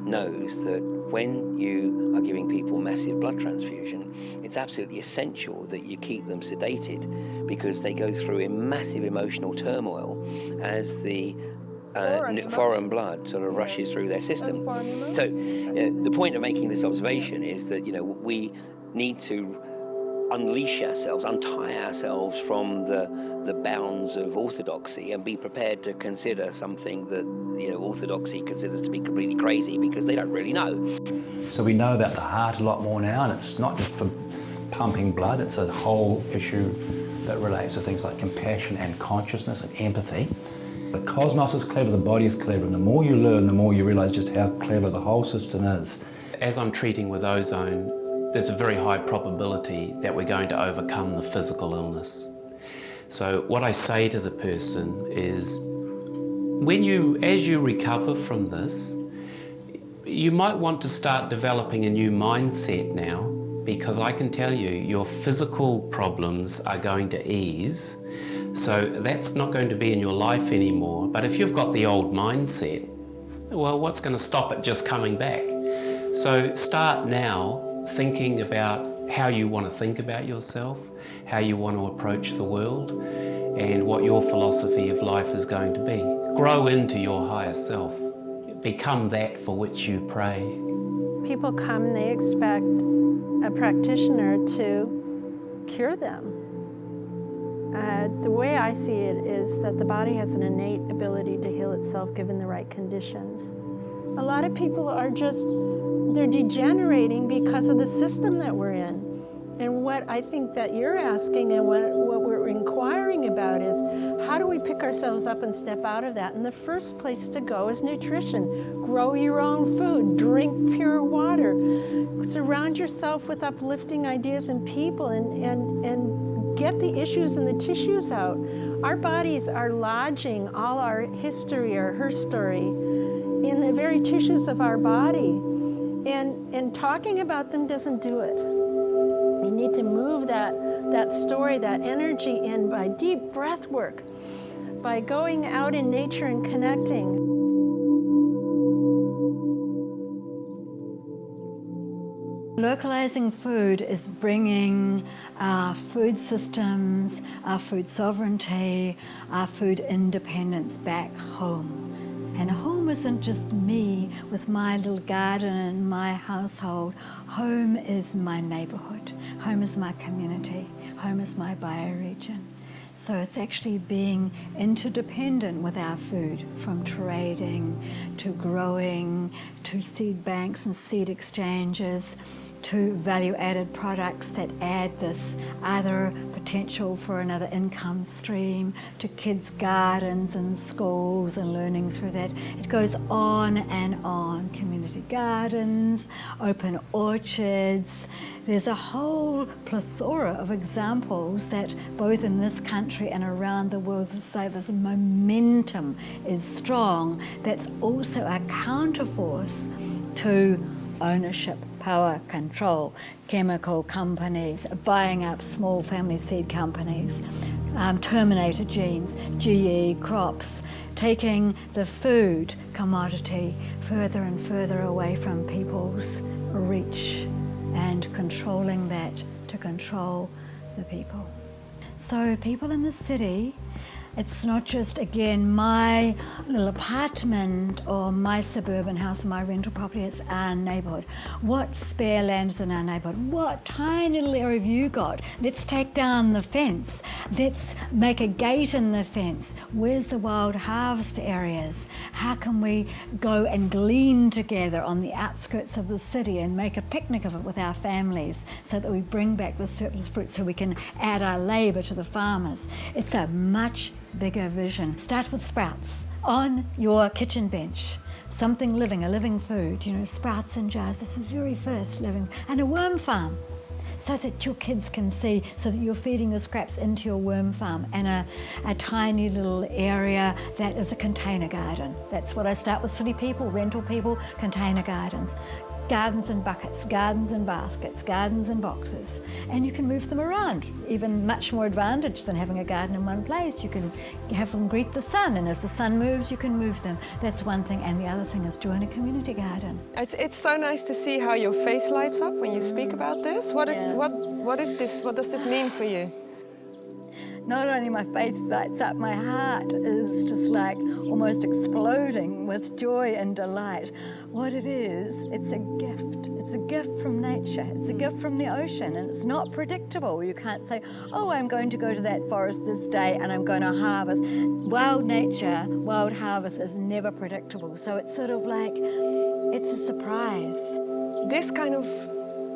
knows that when you are giving people massive blood transfusion, it's absolutely essential that you keep them sedated, because they go through a massive emotional turmoil as the foreign blood sort of rushes through their system. So the point of making this observation is that, you know, we need to unleash ourselves, untie ourselves from the bounds of orthodoxy, and be prepared to consider something that, you know, orthodoxy considers to be completely crazy, because they don't really know.
So we know about the heart a lot more now, and it's not just for pumping blood, it's a whole issue that relates to things like compassion and consciousness and empathy. The cosmos is clever, the body is clever, and the more you learn, the more you realise just how clever the whole system is.
As I'm treating with ozone, there's a very high probability that we're going to overcome the physical illness. So what I say to the person is, as you recover from this, you might want to start developing a new mindset now, because I can tell you your physical problems are going to ease. So that's not going to be in your life anymore. But if you've got the old mindset, well, what's going to stop it just coming back? So start now thinking about how you want to think about yourself, how you want to approach the world, and what your philosophy of life is going to be. Grow into your higher self. Become that for which you pray.
People come, they expect a practitioner to cure them. The way I see it is that the body has an innate ability to heal itself given the right conditions. A lot of people are they're degenerating because of the system that we're in. And what I think that you're asking, and what we're inquiring about, is how do we pick ourselves up and step out of that? And the first place to go is nutrition. Grow your own food, drink pure water, surround yourself with uplifting ideas and people, and get the issues and the tissues out. Our bodies are lodging all our history or her story in the very tissues of our body. And talking about them doesn't do it. You need to move that story, that energy in by deep breath work, by going out in nature and connecting.
Localizing food is bringing our food systems, our food sovereignty, our food independence back home. And home isn't just me with my little garden and my household. Home is my neighborhood. Home is my community. Home is my bioregion. So it's actually being interdependent with our food, from trading to growing to seed banks and seed exchanges, to value-added products that add this other potential for another income stream, to kids' gardens and schools and learning through that. It goes on and on. Community gardens, open orchards. There's a whole plethora of examples that both in this country and around the world say this momentum is strong. That's also a counterforce to ownership, power, control, chemical companies, buying up small family seed companies, terminator genes, GE crops, taking the food commodity further and further away from people's reach and controlling that to control the people. So people in the city It's not just, again, my little apartment or my suburban house, my rental property, it's our neighbourhood. What spare land is in our neighbourhood? What tiny little area have you got? Let's take down the fence. Let's make a gate in the fence. Where's the wild harvest areas? How can we go and glean together on the outskirts of the city and make a picnic of it with our families so that we bring back the surplus fruit so we can add our labour to the farmers? It's a much bigger vision. Start with sprouts on your kitchen bench. Something living, a living food, you know, sprouts in jars, that's the very first living, and a worm farm, so that your kids can see, so that you're feeding the scraps into your worm farm, and a tiny little area that is a container garden. That's what I start with city people, rental people, container gardens. Gardens in buckets, gardens in baskets, gardens in boxes, and you can move them around. Even much more advantage than having a garden in one place. You can have them greet the sun, and as the sun moves, you can move them. That's one thing, and the other thing is join a community garden.
It's so nice to see how your face lights up when you speak about this. What is this? What does this mean for you?
Not only my face lights up, my heart is just like almost exploding with joy and delight. What it is, it's a gift. It's a gift from nature. It's a gift from the ocean, and it's not predictable. You can't say, oh, I'm going to go to that forest this day and I'm going to harvest. Wild nature, wild harvest is never predictable. So it's sort of like, it's a surprise.
This kind of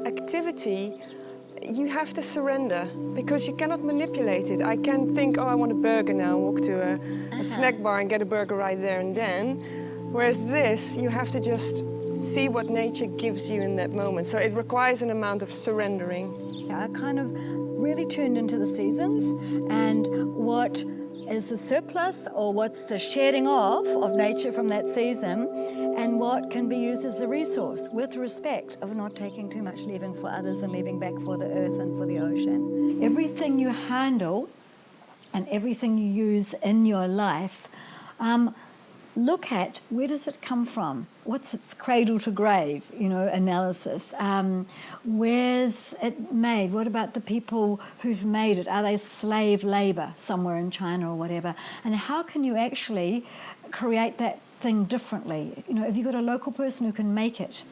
activity, you have to surrender because you cannot manipulate it. I can't think, oh, I want a burger now, walk to a snack bar and get a burger right there and then. Whereas this, you have to just see what nature gives you in that moment. So it requires an amount of surrendering.
I kind of really tuned into the seasons and what is the surplus or what's the shedding off of nature from that season and what can be used as a resource with respect of not taking too much leaving for others and leaving back for the earth and for the ocean. Everything you handle and everything you use in your life, look at where does it come from? What's its cradle to grave, you know, analysis? Where's it made? What about the people who've made it? Are they slave labour somewhere in China or whatever? And how can you actually create that thing differently? You know, have you got a local person who can make it?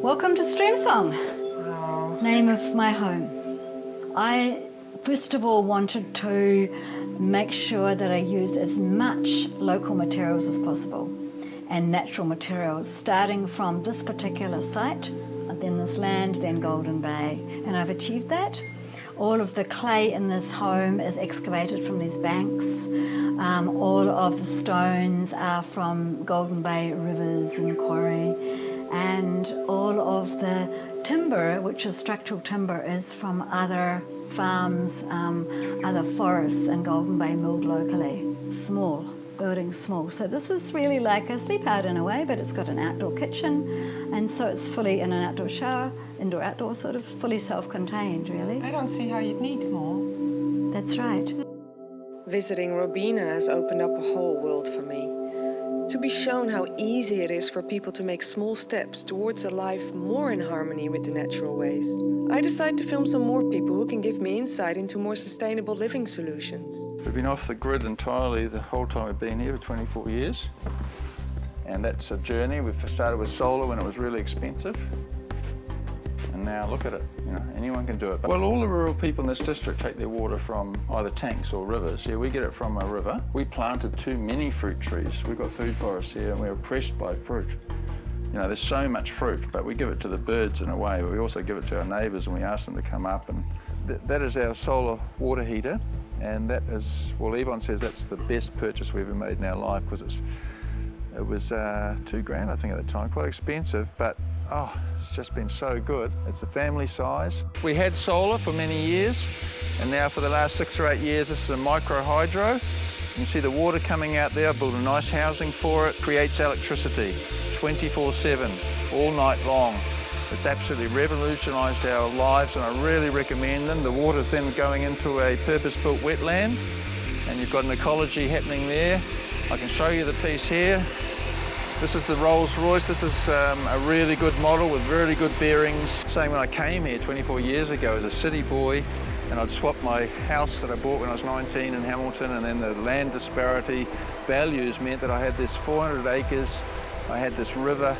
Welcome to Streamsong, name of my home. I first of all wanted to make sure that I used as much local materials as possible and natural materials, starting from this particular site, then this land, then Golden Bay, and I've achieved that. All of the clay in this home is excavated from these banks. All of the stones are from Golden Bay rivers and quarry. And all of the timber, which is structural timber, is from other farms, other forests in Golden Bay milled locally. Small, buildings small. So this is really like a sleep out in a way, but it's got an outdoor kitchen, and so it's fully in an outdoor shower, indoor-outdoor, sort of fully self-contained, really.
I don't see how you'd need more.
That's right.
Visiting Robina has opened up a whole world for me. To be shown how easy it is for people to make small steps towards a life more in harmony with the natural ways, I decided to film some more people who can give me insight into more sustainable living solutions.
We've been off the grid entirely the whole time we've been here for 24 years. And that's a journey. We started with solar when it was really expensive. And now look at it, you know, anyone can do it. Well, all the rural people in this district take their water from either tanks or rivers. Yeah, we get it from a river. We planted too many fruit trees. We've got food forests here and we're oppressed by fruit. You know, there's so much fruit, but we give it to the birds in a way, but we also give it to our neighbours and we ask them to come up. And that is our solar water heater. And that is, well, Yvonne says that's the best purchase we ever made in our life because it was $2,000, I think, at the time, quite expensive, but Oh, it's just been so good. It's a family size. We had solar for many years, and now for the last 6 or 8 years, this is a micro hydro. You can see the water coming out there. I built a nice housing for it. Creates electricity 24/7, all night long. It's absolutely revolutionised our lives, and I really recommend them. The water's then going into a purpose-built wetland, and you've got an ecology happening there. I can show you the piece here. This is the Rolls Royce. This is a really good model with really good bearings. Saying when I came here 24 years ago as a city boy, and I'd swapped my house that I bought when I was 19 in Hamilton, and then the land disparity values meant that I had this 400 acres, I had this river,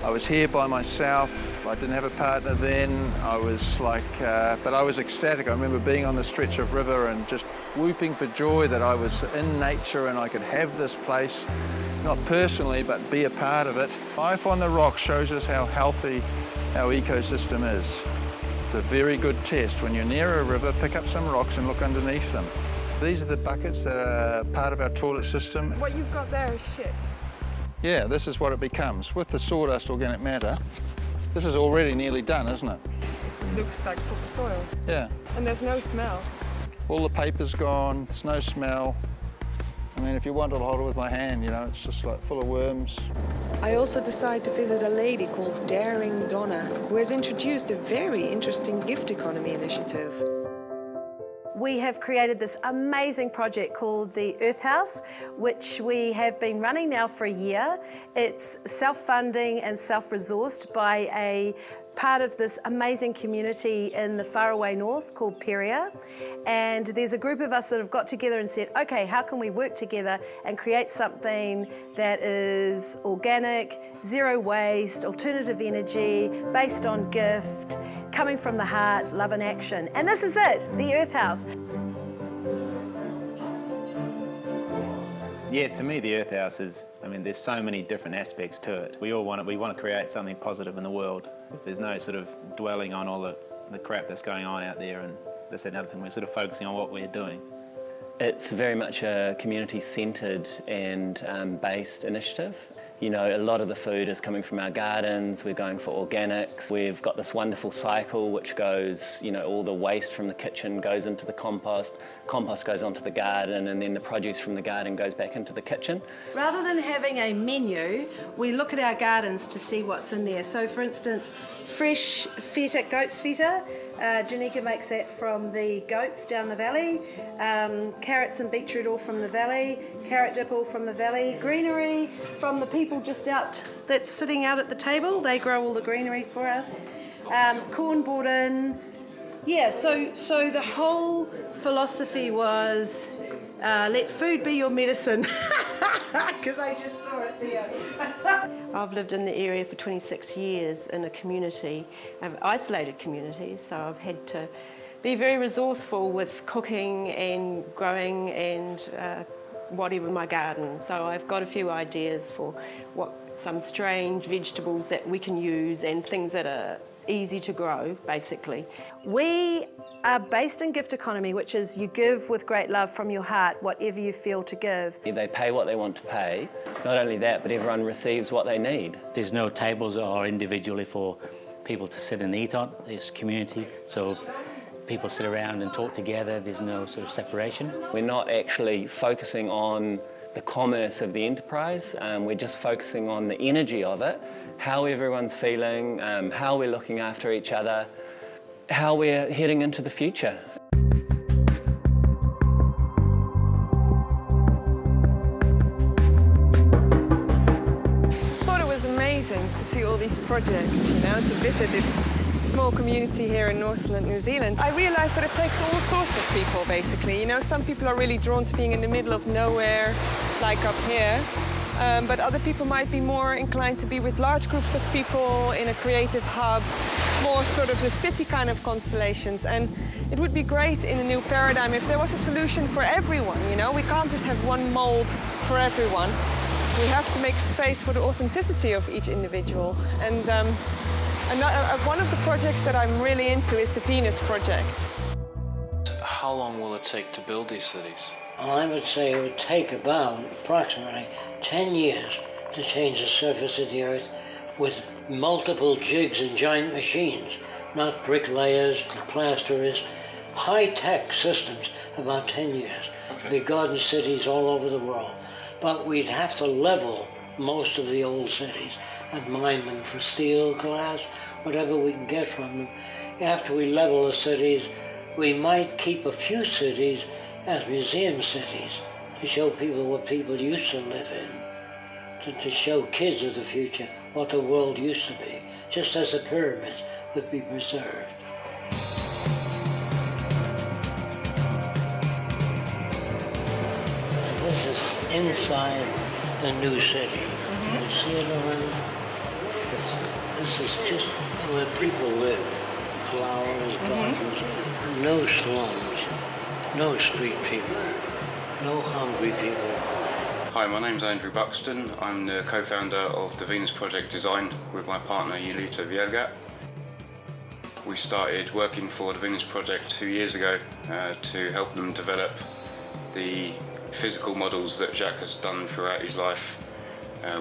I was here by myself, I didn't have a partner then, I was like, but I was ecstatic. I remember being on the stretch of river and just whooping for joy that I was in nature and I could have this place, not personally, but be a part of it. Life on the rock shows us how healthy our ecosystem is. It's a very good test. When you're near a river, pick up some rocks and look underneath them. These are the buckets that are part of our toilet system.
What you've got there is shit.
Yeah, this is what it becomes. With the sawdust organic matter, this is already nearly done, isn't it?
Looks like proper soil.
Yeah.
And there's no smell.
All the paper's gone, there's no smell. I mean, if you want, I'll hold it with my hand, you know, it's just like full of worms.
I also decided to visit a lady called Daring Donna, who has introduced a very interesting gift economy initiative.
We have created this amazing project called the Earth House, which we have been running now for a year. It's self-funding and self-resourced by a part of this amazing community in the faraway north called Peria. And there's a group of us that have got together and said, okay, how can we work together and create something that is organic, zero waste, alternative energy, based on gift, coming from the heart, love and action. And this is it, the Earth House.
Yeah, to me the Earth House is, I mean, there's so many different aspects to it. We want to create something positive in the world. There's no sort of dwelling on all the crap that's going on out there, and that's another thing, we're sort of focusing on what we're doing.
It's very much a community-centred and based initiative. You know, a lot of the food is coming from our gardens, we're going for organics. We've got this wonderful cycle which goes, you know, all the waste from the kitchen goes into the compost goes onto the garden, and then the produce from the garden goes back into the kitchen.
Rather than having a menu, we look at our gardens to see what's in there. So for instance, fresh feta, goat's feta, Janika makes that from the goats down the valley, carrots and beetroot all from the valley, carrot dip all from the valley, greenery from the people just out that's sitting out at the table, they grow all the greenery for us, corn brought in. Yeah, so the whole philosophy was let food be your medicine, because I just saw it there.
I've lived in the area for 26 years in a community, an isolated community, so I've had to be very resourceful with cooking and growing and whatever in my garden. So I've got a few ideas for some strange vegetables that we can use and things that are easy to grow, basically.
We are based in gift economy, which is you give with great love from your heart, whatever you feel to give.
They pay what they want to pay. Not only that, but everyone receives what they need.
There's no tables or individually for people to sit and eat on. There's community, so people sit around and talk together. There's no sort of separation.
We're not actually focusing on the commerce of the enterprise. We're just focusing on the energy of it, how everyone's feeling, how we're looking after each other, how we're heading into the future.
I thought it was amazing to see all these projects, you know, to visit this small community here in Northland, New Zealand. I realized that it takes all sorts of people, basically. You know, some people are really drawn to being in the middle of nowhere, like up here. But other people might be more inclined to be with large groups of people in a creative hub, more sort of the city kind of constellations. And it would be great in a new paradigm if there was a solution for everyone, you know? We can't just have one mold for everyone. We have to make space for the authenticity of each individual. And one of the projects that I'm really into is the Venus Projekt.
How long will it take to build these cities?
I would say it would take about approximately 10 years to change the surface of the Earth with multiple jigs and giant machines, not bricklayers, plasterers, high-tech systems, about 10 years. We've garden cities all over the world, but we'd have to level most of the old cities and mine them for steel, glass, whatever we can get from them. After we level the cities, we might keep a few cities as museum cities to show people what people used to live in, to show kids of the future what the world used to be, just as the pyramids would be preserved. This is inside the new city. You see it around? This is just where people live. Flowers, gardens, no slums, no street people, no hungry people.
Hi, my name's Andrew Buxton. I'm the co-founder of the Venus Projekt Design with my partner Yulita Vielgat. We started working for the Venus Projekt 2 years ago to help them develop the physical models that Jack has done throughout his life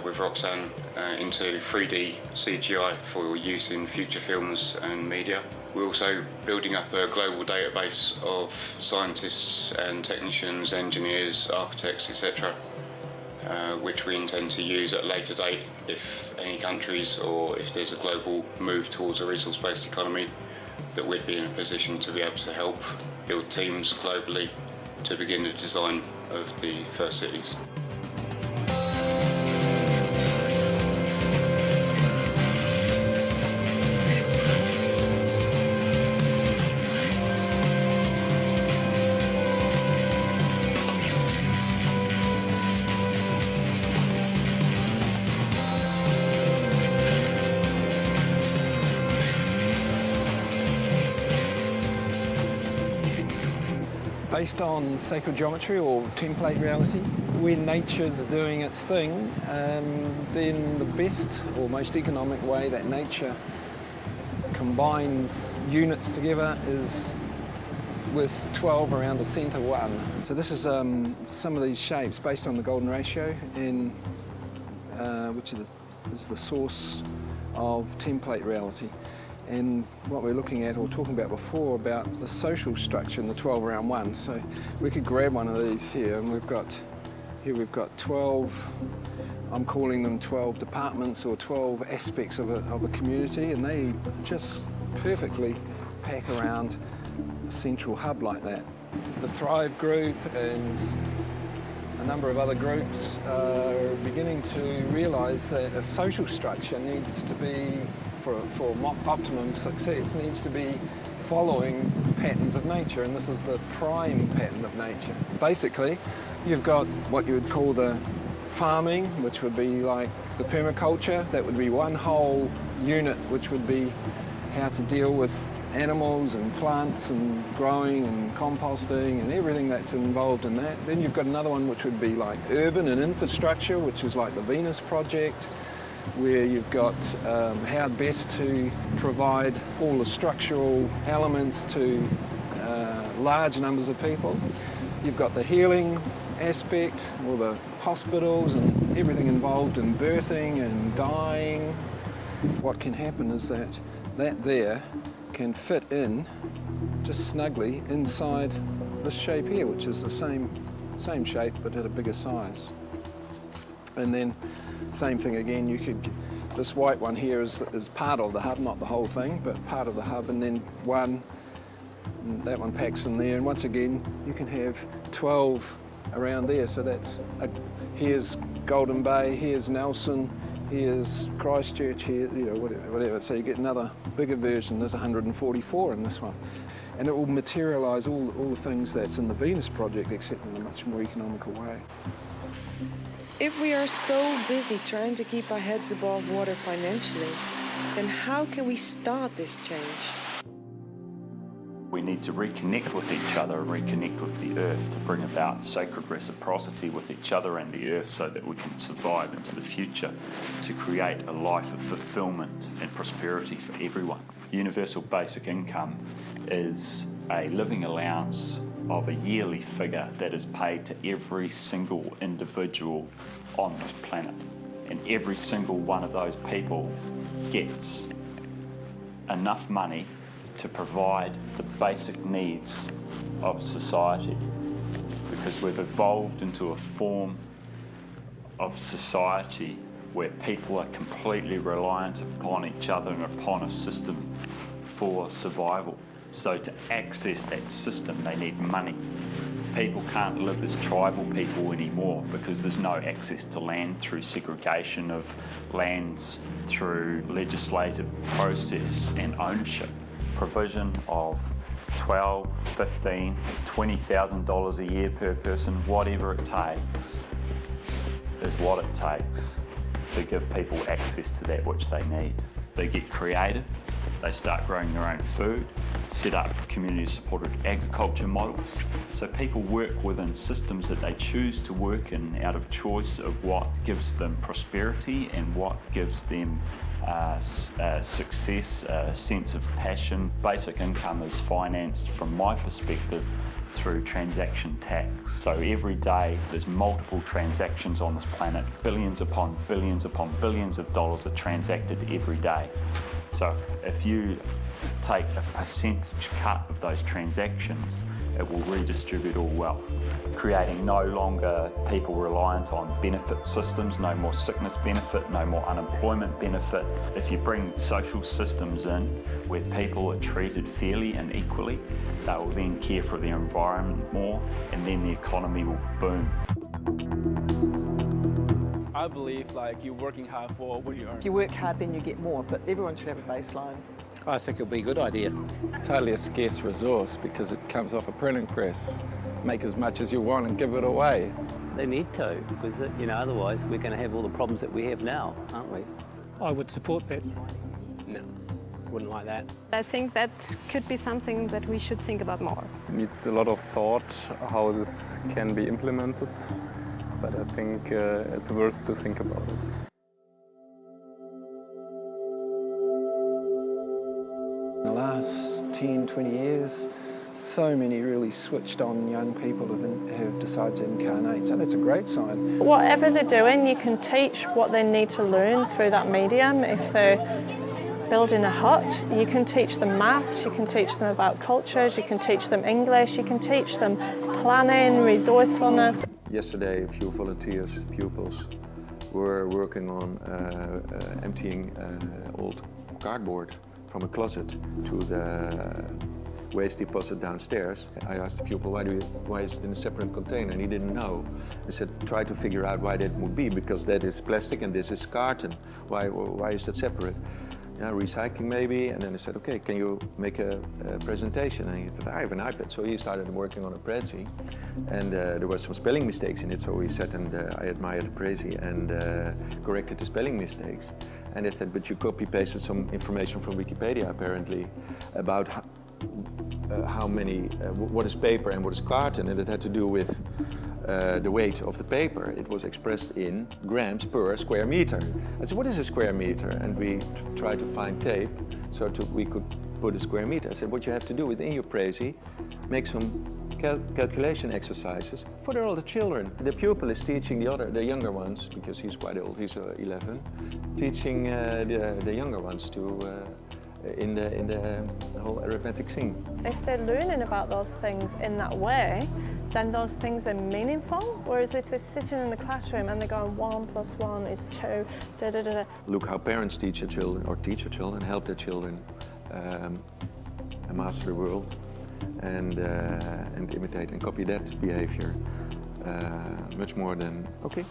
with Roxanne into 3D CGI for use in future films and media. We're also building up a global database of scientists and technicians, engineers, architects, etc., which we intend to use at a later date if any countries or if there's a global move towards a resource-based economy, that we'd be in a position to be able to help build teams globally to begin the design of the first cities.
Based on sacred geometry or template reality, when nature's doing its thing, then the best or most economic way that nature combines units together is with 12 around the centre one. So this is some of these shapes based on the golden ratio, and which is the source of template reality. And what we're looking at or talking about before about the social structure in the 12 around 1. So we could grab one of these here, and we've got 12, I'm calling them 12 departments or 12 aspects of a community, and they just perfectly pack around a central hub like that. The Thrive group and a number of other groups are beginning to realise that a social structure needs to be, for optimum success, needs to be following patterns of nature, and this is the prime pattern of nature. Basically, you've got what you would call the farming, which would be like the permaculture. That would be one whole unit, which would be how to deal with animals and plants and growing and composting and everything that's involved in that. Then you've got another one which would be like urban and infrastructure, which is like the Venus Projekt, where you've got how best to provide all the structural elements to large numbers of people. You've got the healing aspect, all the hospitals and everything involved in birthing and dying. What can happen is that there can fit in just snugly inside this shape here, which is the same shape but at a bigger size. And then same thing again, you could, this white one here is part of the hub, not the whole thing, but part of the hub, and then that one packs in there, and once again you can have 12 around there. So that's here's Golden Bay, here's Nelson, here's Christchurch, here, you know, whatever. So you get another bigger version. There's 144 in this one, and it will materialise all the things that's in the Venus Projekt, except in a much more economical way.
If we are so busy trying to keep our heads above water financially, then how can we start this change?
We need to reconnect with each other and reconnect with the earth to bring about sacred reciprocity with each other and the earth so that we can survive into the future, to create a life of fulfillment and prosperity for everyone. Universal basic income is a living allowance of a yearly figure that is paid to every single individual on this planet. and every single one of those people gets enough money to provide the basic needs of society, because we've evolved into a form of society where people are completely reliant upon each other and upon a system for survival. So to access that system, they need money. People can't live as tribal people anymore because there's no access to land through segregation of lands, through legislative process and ownership. Provision of $12, $15, $20,000 a year per person, whatever it takes, is what it takes to give people access to that which they need. They get creative, they start growing their own food, set up community-supported agriculture models. So people work within systems that they choose to work in out of choice of what gives them prosperity and what gives them success, a sense of passion. Basic income is financed, from my perspective, through transaction tax. So every day there's multiple transactions on this planet. Billions upon billions upon billions of dollars are transacted every day. So if you take a percentage cut of those transactions, it will redistribute all wealth, creating no longer people reliant on benefit systems, no more sickness benefit, no more unemployment benefit. If you bring social systems in where people are treated fairly and equally, they will then care for their environment more, and then the economy will boom.
I believe you're working hard for what you earn.
If you work hard, then you get more, but everyone should have a baseline.
I think it'll be a good idea.
Totally a scarce resource because it comes off a printing press. Make as much as you want and give it away.
They need to, because otherwise we're going to have all the problems that we have now, aren't we?
I would support that.
No, wouldn't like that.
I think that could be something that we should think about more.
It needs a lot of thought how this can be implemented, but I think it's worth to think about it.
In the last 10, 20 years, so many really switched on young people have decided to incarnate, so that's a great sign.
Whatever they're doing, you can teach what they need to learn through that medium. If they're building a hut, you can teach them maths, you can teach them about cultures, you can teach them English, you can teach them planning, resourcefulness.
Yesterday, a few volunteers, pupils, were working on emptying old cardboard from a closet to the waste deposit downstairs. I asked the pupil, why is it in a separate container? And he didn't know. I said, try to figure out why that would be, because that is plastic and this is carton. Why is that separate? Yeah, recycling maybe. And then I said, okay, can you make a presentation? And he said, I have an iPad. So he started working on a Prezi, and there was some spelling mistakes in it. So he sat and I admired the Prezi and corrected the spelling mistakes. And I said, but you copy-pasted some information from Wikipedia, apparently, about how many, what is paper and what is carton, and it had to do with the weight of the paper. It was expressed in grams per square meter. I said, what is a square meter? And we tried to find tape so we could put a square meter. I said, what you have to do within your Prezi, make some calculation exercises for all the children. The pupil is teaching the younger ones, because he's quite old, he's 11, teaching the younger ones to in the whole arithmetic scene.
If they're learning about those things in that way, then those things are meaningful. Whereas if they're sitting in the classroom and they're going 1 + 1 is 2, da da da.
Look how parents teach their children, or teach their children, help their children master the world and imitate and copy that behavior much more than, okay,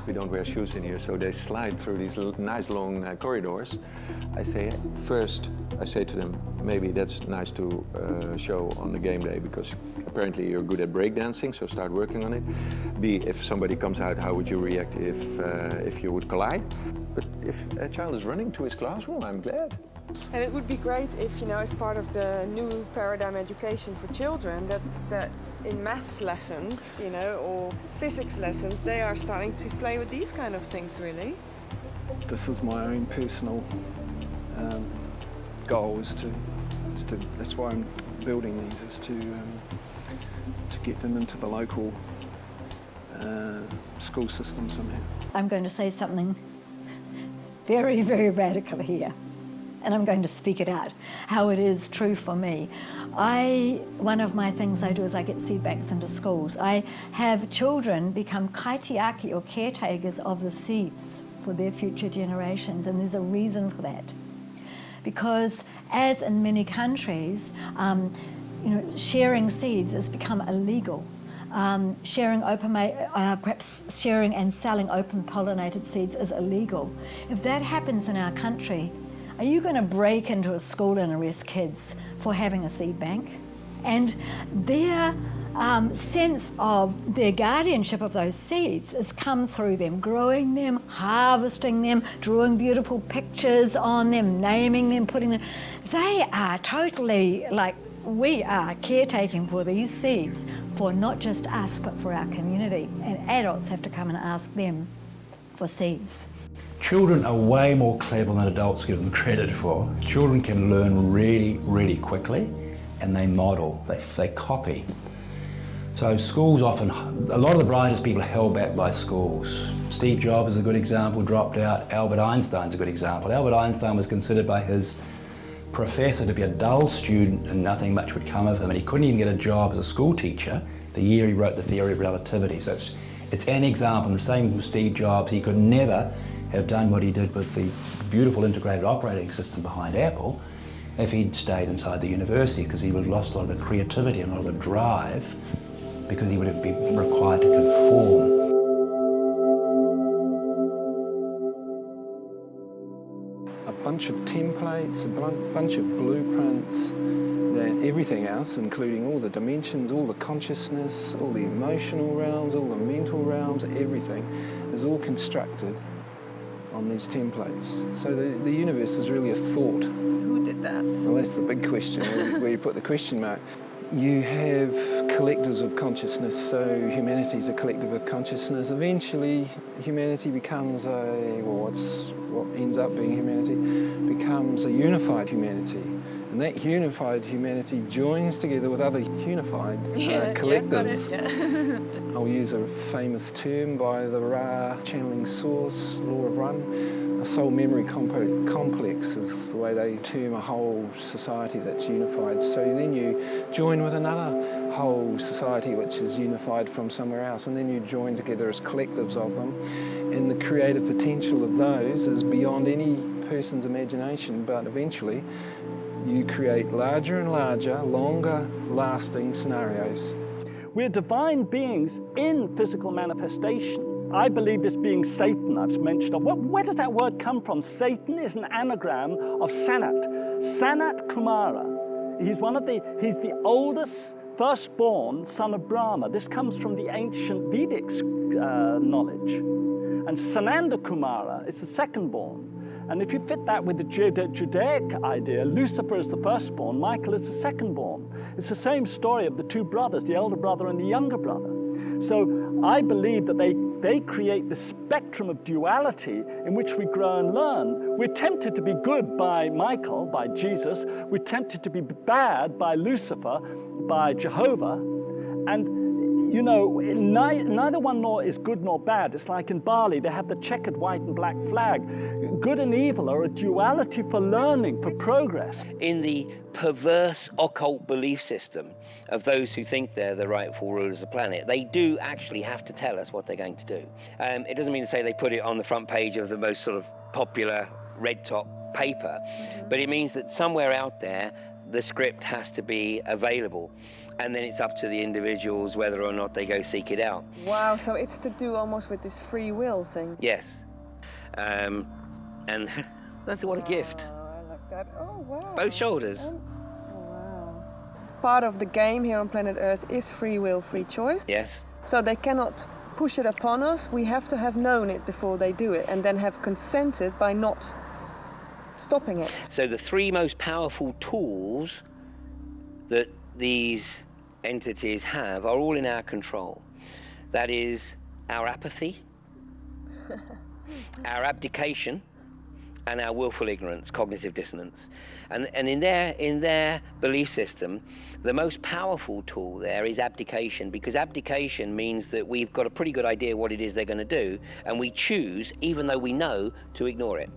we don't wear shoes in here, so they slide through these nice long corridors. I say, first, I say to them, maybe that's nice to show on the game day, because apparently you're good at breakdancing, so start working on it. B, if somebody comes out, how would you react if you would collide? But if a child is running to his classroom, I'm glad.
And it would be great if, as part of the new paradigm education for children, that in maths lessons, or physics lessons, they are starting to play with these kind of things, really.
This is my own personal goal, is to that's why I'm building these, is to get them into the local school system somehow.
I'm going to say something very, very radical here. And I'm going to speak it out, how it is true for me. One of my things I do is I get seed banks into schools. I have children become kaitiaki or caretakers of the seeds for their future generations, and there's a reason for that. Because as in many countries, sharing seeds has become illegal. Perhaps sharing and selling open pollinated seeds is illegal. If that happens in our country, are you going to break into a school and arrest kids for having a seed bank? And their sense of their guardianship of those seeds has come through them growing them, harvesting them, drawing beautiful pictures on them, naming them, putting them. They are totally like, we are caretaking for these seeds for not just us but for our community, and adults have to come and ask them for seeds.
Children are way more clever than adults give them credit for. Children can learn really, really quickly, and they model, they copy. So schools often, a lot of the brightest people are held back by schools. Steve Jobs is a good example, dropped out. Albert Einstein's a good example. Albert Einstein was considered by his professor to be a dull student and nothing much would come of him, and he couldn't even get a job as a school teacher the year he wrote the theory of relativity. So it's an example, and the same with Steve Jobs. He could never have done what he did with the beautiful integrated operating system behind Apple if he'd stayed inside the university, because he would have lost a lot of the creativity and a lot of the drive, because he would have been required to conform.
A bunch of templates, a bunch of blueprints, and everything else, including all the dimensions, all the consciousness, all the emotional realms, all the mental realms, everything is all constructed on these templates. So the universe is really a thought.
Who did that?
Well, that's the big question, where you put the question mark. You have collectors of consciousness, so humanity is a collective of consciousness. Eventually, humanity becomes what ends up being humanity, becomes a unified humanity. And that unified humanity joins together with other unified collectives. I'll use a famous term by the Ra channeling source, law of Run. A soul memory complex is the way they term a whole society that's unified. So then you join with another whole society which is unified from somewhere else, and then you join together as collectives of them. And the creative potential of those is beyond any person's imagination, but eventually you create larger and larger, longer lasting scenarios.
We're divine beings in physical manifestation. I believe this being Satan, I've mentioned. Where does that word come from? Satan is an anagram of Sanat. Sanat Kumara. He's the oldest firstborn son of Brahma. This comes from the ancient Vedic knowledge. And Sananda Kumara is the secondborn. And if you fit that with the Judaic idea, Lucifer is the firstborn, Michael is the secondborn. It's the same story of the two brothers, the elder brother and the younger brother. So I believe that they create the spectrum of duality in which we grow and learn. We're tempted to be good by Michael, by Jesus. We're tempted to be bad by Lucifer, by Jehovah. And you know, neither one is good nor bad. It's like in Bali, they have the checkered white and black flag. Good and evil are a duality for learning, for progress.
In the perverse occult belief system of those who think they're the rightful rulers of the planet, they do actually have to tell us what they're going to do. It doesn't mean to say they put it on the front page of the most sort of popular red top paper, but it means that somewhere out there, the script has to be available. And then it's up to the individuals whether or not they go seek it out.
Wow, so it's to do almost with this free will thing.
Yes. And that's what a gift.
I like that. Oh, wow.
Both shoulders.
Wow. Part of the game here on planet Earth is free will, free choice.
Yes.
So they cannot push it upon us. We have to have known it before they do it, and then have consented by not stopping it.
So the three most powerful tools that these entities have are all in our control. That is our apathy, our abdication, and our willful ignorance, cognitive dissonance. And in their belief system, the most powerful tool there is abdication, because abdication means that we've got a pretty good idea what it is they're going to do, and we choose, even though we know, to ignore it.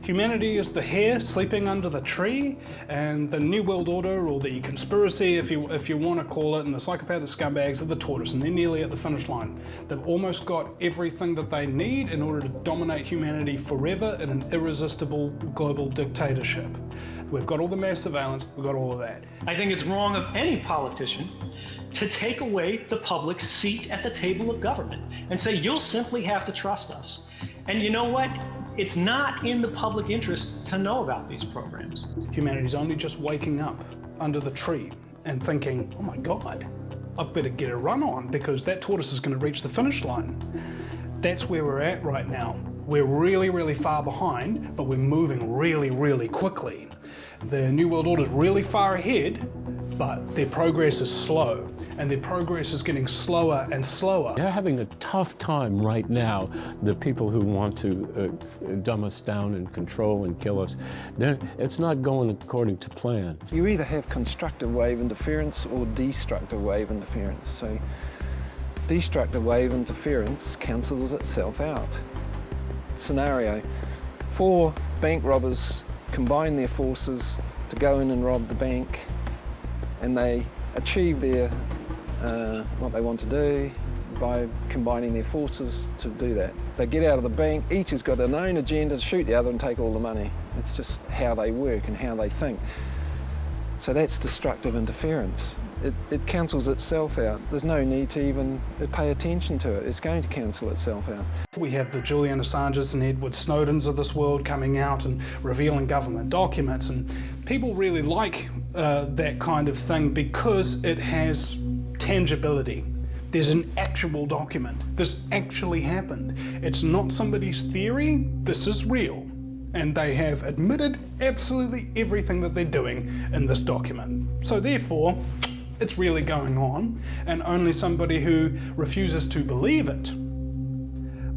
Humanity is the hare sleeping under the tree, and the New World Order, or the conspiracy, if you want to call it, and the psychopath, the scumbags, are the tortoise, and they're nearly at the finish line. They've almost got everything that they need in order to dominate humanity forever in an irresistible global dictatorship. We've got all the mass surveillance, we've got all of that.
I think it's wrong of any politician to take away the public's seat at the table of government and say, you'll simply have to trust us. And you know what? It's not in the public interest to know about these programs.
Humanity's only just waking up under the tree and thinking, oh my God, I've better get a run on because that tortoise is going to reach the finish line. That's where we're at right now. We're really, really far behind, but we're moving really, really quickly. The New World Order is really far ahead, but their progress is slow, and their progress is getting slower and slower.
They're having a tough time right now, the people who want to dumb us down and control and kill us. It's not going according to plan.
You either have constructive wave interference or destructive wave interference. So destructive wave interference cancels itself out. Scenario, 4 bank robbers combine their forces to go in and rob the bank, and they achieve their what they want to do by combining their forces to do that. They get out of the bank, each has got their own agenda to shoot the other and take all the money. It's just how they work and how they think. So that's destructive interference. It cancels itself out. There's no need to even pay attention to it. It's going to cancel itself out.
We have the Julian Assanges and Edward Snowdens of this world coming out and revealing government documents, and people really like that kind of thing because it has tangibility. There's an actual document. This actually happened. It's not somebody's theory, this is real. And they have admitted absolutely everything that they're doing in this document. So therefore, it's really going on, and only somebody who refuses to believe it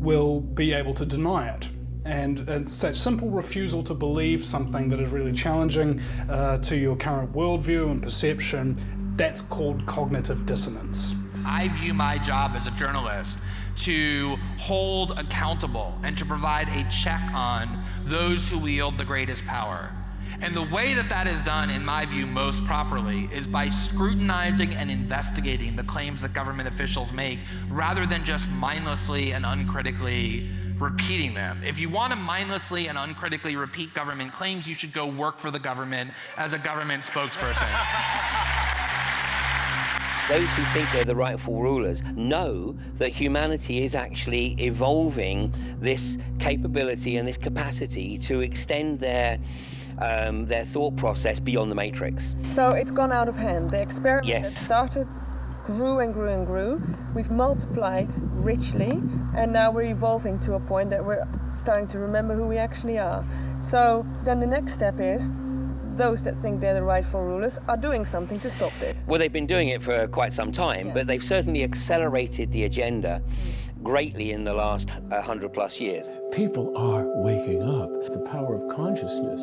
will be able to deny it. And it's that simple refusal to believe something that is really challenging to your current worldview and perception, that's called cognitive dissonance.
I view my job as a journalist to hold accountable and to provide a check on those who wield the greatest power. And the way that that is done, in my view, most properly is by scrutinizing and investigating the claims that government officials make rather than just mindlessly and uncritically repeating them. If you want to mindlessly and uncritically repeat government claims, you should go work for the government as a government spokesperson.
Those who think they're the rightful rulers know that humanity is actually evolving this capability and this capacity to extend their thought process beyond the matrix.
So it's gone out of hand. The experiment
Yes.
that started grew and grew and grew. We've multiplied richly, and now we're evolving to a point that we're starting to remember who we actually are. So then the next step is those that think they're the rightful rulers are doing something to stop this.
Well, they've been doing it for quite some time, but they've certainly accelerated the agenda greatly in the last 100+ years.
People are waking up. The power of consciousness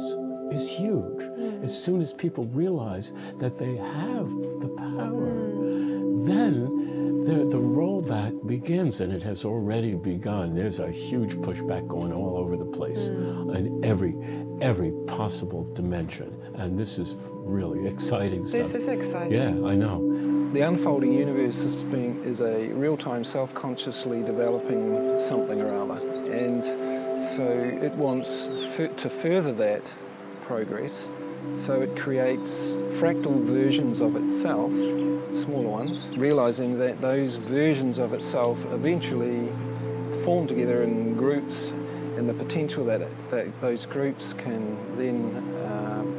is huge. As soon as people realize that they have the power, then the rollback begins, and it has already begun. There's a huge pushback going all over the place in every possible dimension, and this is really exciting stuff.
This is exciting.
Yeah, I know.
The unfolding universe is a real-time, self-consciously developing something or other, and so it wants to further that progress, so it creates fractal versions of itself, smaller ones, realizing that those versions of itself eventually form together in groups, and the potential that those groups can then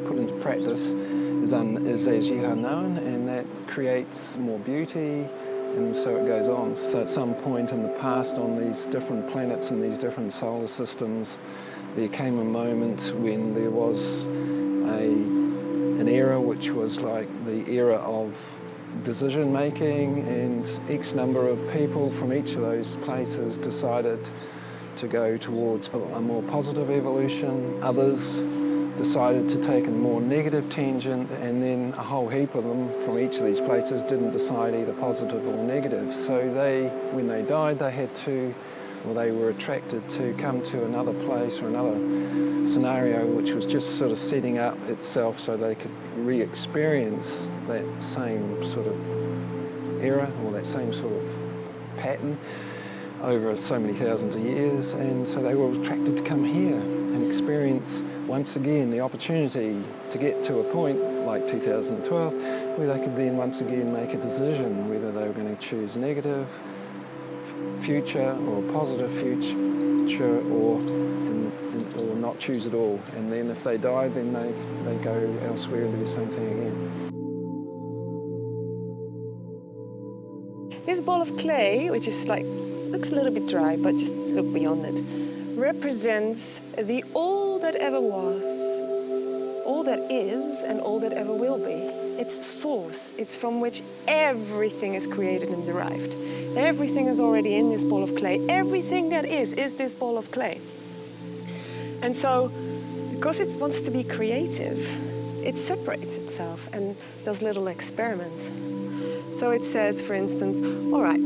put into practice is as yet unknown, and that creates more beauty, and so it goes on. So at some point in the past on these different planets and these different solar systems, there came a moment when there was an era which was like the era of decision making, and X number of people from each of those places decided to go towards a more positive evolution. Others decided to take a more negative tangent, and then a whole heap of them from each of these places didn't decide either positive or negative. So when they died, they had to or they were attracted to come to another place or another scenario which was just sort of setting up itself so they could re-experience that same sort of era or that same sort of pattern over so many thousands of years, and so they were attracted to come here and experience once again the opportunity to get to a point like 2012 where they could then once again make a decision whether they were going to choose negative future or positive future or not choose at all. And then if they die, then they go elsewhere and do the same thing again.
This ball of clay, which is like, looks a little bit dry, but just look beyond it, represents the all that ever was, all that is, and all that ever will be. It's source. It's from which everything is created and derived. Everything is already in this ball of clay. Everything that is this ball of clay. And so, because it wants to be creative, it separates itself and does little experiments. So it says, for instance, all right,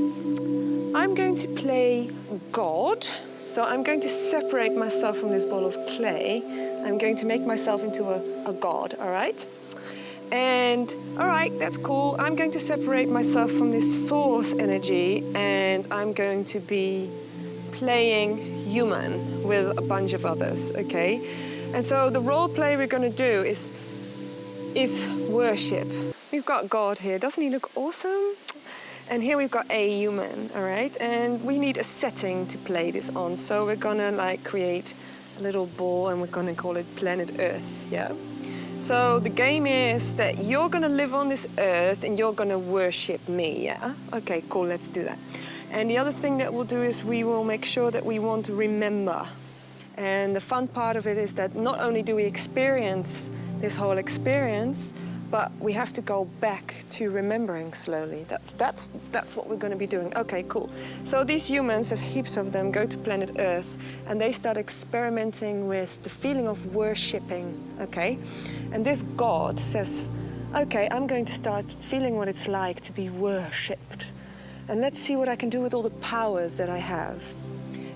I'm going to play God, so I'm going to separate myself from this ball of clay. I'm going to make myself into a god, all right? And, all right, that's cool. I'm going to separate myself from this source energy, and I'm going to be playing human with a bunch of others, okay? And so the role play we're going to do is worship. We've got God here. Doesn't he look awesome? And here we've got a human, all right? And we need a setting to play this on. So we're gonna like create a little ball and we're gonna call it Planet Earth, yeah? So the game is that you're gonna live on this earth and you're gonna worship me, yeah? Okay, cool, let's do that. And the other thing that we'll do is we will make sure that we want to remember. And the fun part of it is that not only do we experience this whole experience, but we have to go back to remembering slowly. That's what we're going to be doing. Okay, cool. So these humans, there's heaps of them, go to planet Earth and they start experimenting with the feeling of worshipping, okay? And this God says, okay, I'm going to start feeling what it's like to be worshipped. And let's see what I can do with all the powers that I have.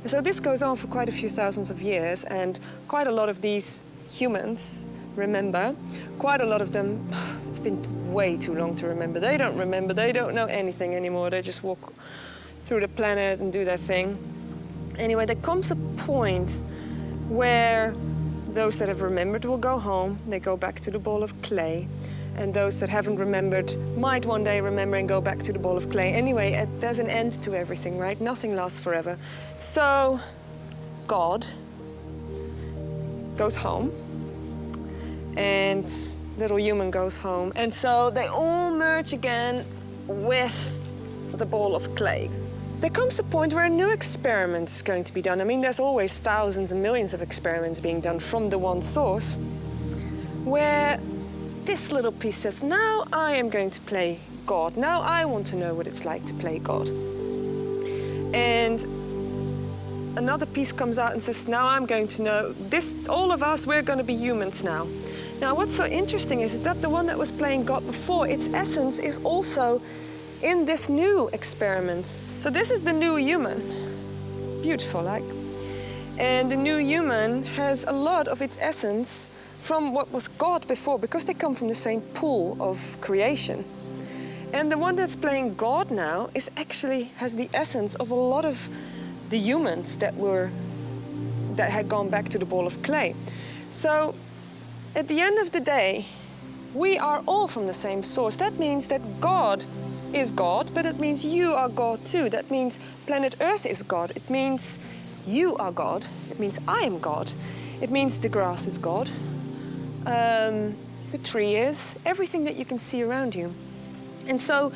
And so this goes on for quite a few thousands of years, and quite a lot of these humans remember. Quite a lot of them, it's been way too long to remember. They don't remember, they don't know anything anymore. They just walk through the planet and do their thing. Anyway, there comes a point where those that have remembered will go home, they go back to the ball of clay, and those that haven't remembered might one day remember and go back to the ball of clay. Anyway, there's an end to everything, right? Nothing lasts forever. So, God goes home, and little human goes home. And so they all merge again with the ball of clay. There comes a point where a new experiment is going to be done. I mean, there's always thousands and millions of experiments being done from the one source, where this little piece says, now I am going to play God. Now I want to know what it's like to play God. And another piece comes out and says, now I'm going to know this, all of us, we're going to be humans now. Now, what's so interesting is that the one that was playing God before, its essence is also in this new experiment. So this is the new human. Beautiful, like. And the new human has a lot of its essence from what was God before, because they come from the same pool of creation. And the one that's playing God now is actually has the essence of a lot of the humans that had gone back to the ball of clay. So at the end of the day, we are all from the same source. That means that God is God, but it means you are God too. That means planet Earth is God. It means you are God. It means I am God. It means the grass is God. The tree is, everything that you can see around you. And so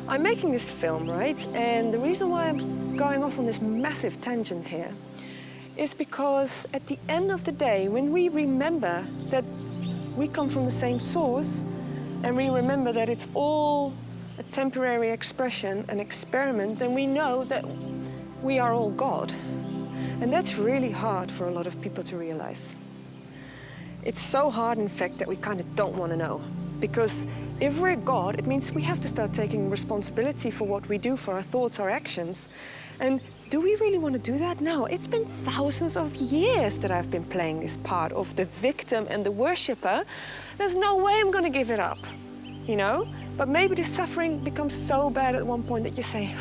I'm making this film, right? And the reason why I'm going off on this massive tangent here is because at the end of the day, when we remember that we come from the same source, and we remember that it's all a temporary expression, an experiment, then we know that we are all God. And that's really hard for a lot of people to realize. It's so hard, in fact, that we kind of don't want to know. Because if we're God, it means we have to start taking responsibility for what we do, for our thoughts, our actions. And Do we really want to do that? No, it's been thousands of years that I've been playing this part of the victim and the worshipper. There's no way I'm going to give it up, you know? But maybe the suffering becomes so bad at one point that you say,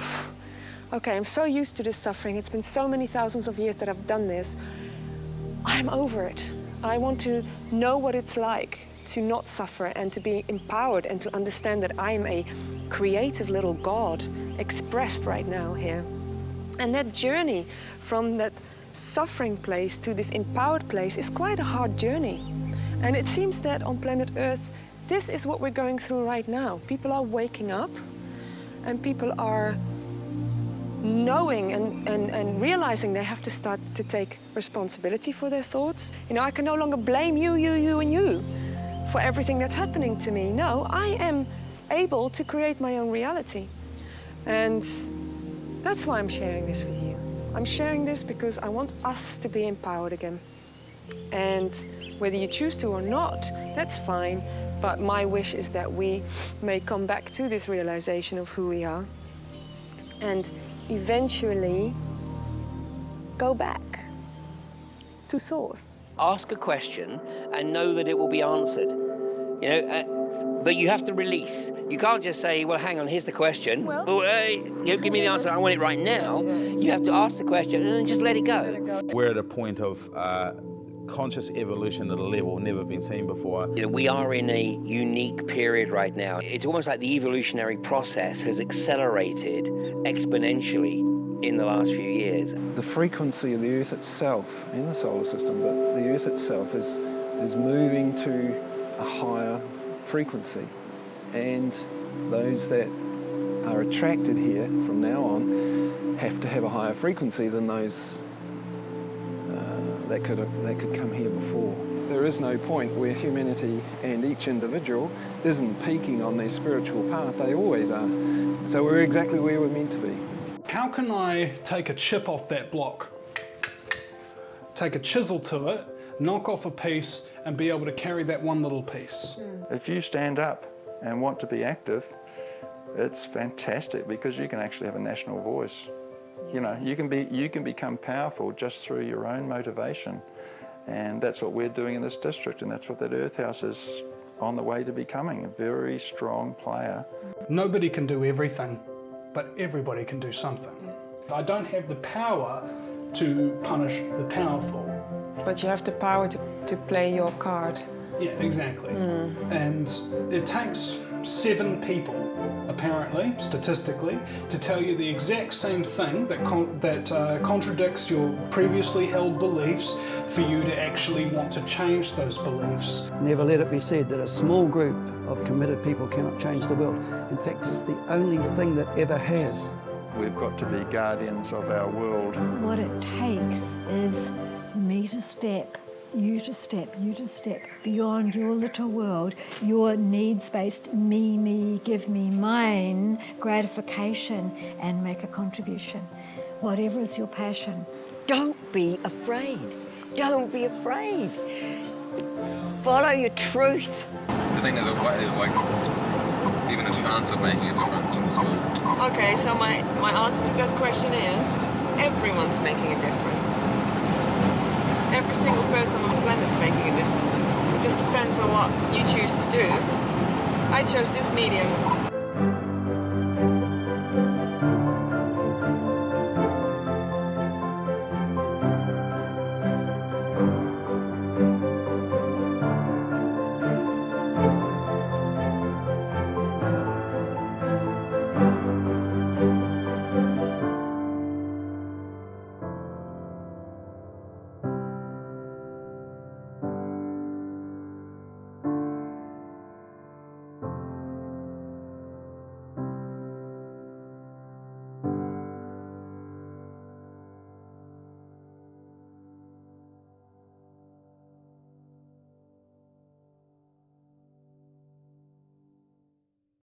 okay, I'm so used to this suffering. It's been so many thousands of years that I've done this. I'm over it. I want to know what it's like to not suffer and to be empowered and to understand that I am a creative little God expressed right now here. And that journey from that suffering place to this empowered place is quite a hard journey. And it seems that on planet Earth, this is what we're going through right now. People are waking up and people are knowing and realizing they have to start to take responsibility for their thoughts. You know, I can no longer blame you, and you for everything that's happening to me. No, I am able to create my own reality. And that's why I'm sharing this with you. I'm sharing this because I want us to be empowered again. And whether you choose to or not, that's fine. But my wish is that we may come back to this realization of who we are and eventually go back to source.
Ask a question and know that it will be answered. You know, but you have to release. You can't just say, well, hang on, here's the question. Well, give me the answer, I want it right now. You have to ask the question and then just let it go.
We're at a point of conscious evolution at a level never been seen before.
You know, we are in a unique period right now. It's almost like the evolutionary process has accelerated exponentially in the last few years.
The frequency of the Earth itself and the solar system, but the Earth itself is moving to a higher frequency. And those that are attracted here from now on have to have a higher frequency than those that could come here before. There is no point where humanity and each individual isn't peaking on their spiritual path. They always are. So we're exactly where we're meant to be.
How can I take a chip off that block, take a chisel to it, knock off a piece, and be able to carry that one little piece?
If you stand up and want to be active, it's fantastic because you can actually have a national voice. You know, you can become powerful just through your own motivation. And that's what we're doing in this district, and that's what that Earth House is on the way to becoming, a very strong player.
Nobody can do everything, but everybody can do something. I don't have the power to punish the powerful.
But you have the power to play your card.
Yeah, exactly. And it takes 7 people, apparently, statistically, to tell you the exact same thing that contradicts your previously held beliefs for you to actually want to change those beliefs.
Never let it be said that a small group of committed people cannot change the world. In fact, it's the only thing that ever has.
We've got to be guardians of our world.
What it takes is me to step, you to step, you to step beyond your little world, your needs-based me, give me mine gratification and make a contribution. Whatever is your passion.
Don't be afraid. Don't be afraid. Follow your truth.
I think there's like even a chance of making a difference in this world.
Okay, so my answer to that question is everyone's making a difference. Every single person on the planet's making a difference. It just depends on what you choose to do. I chose this medium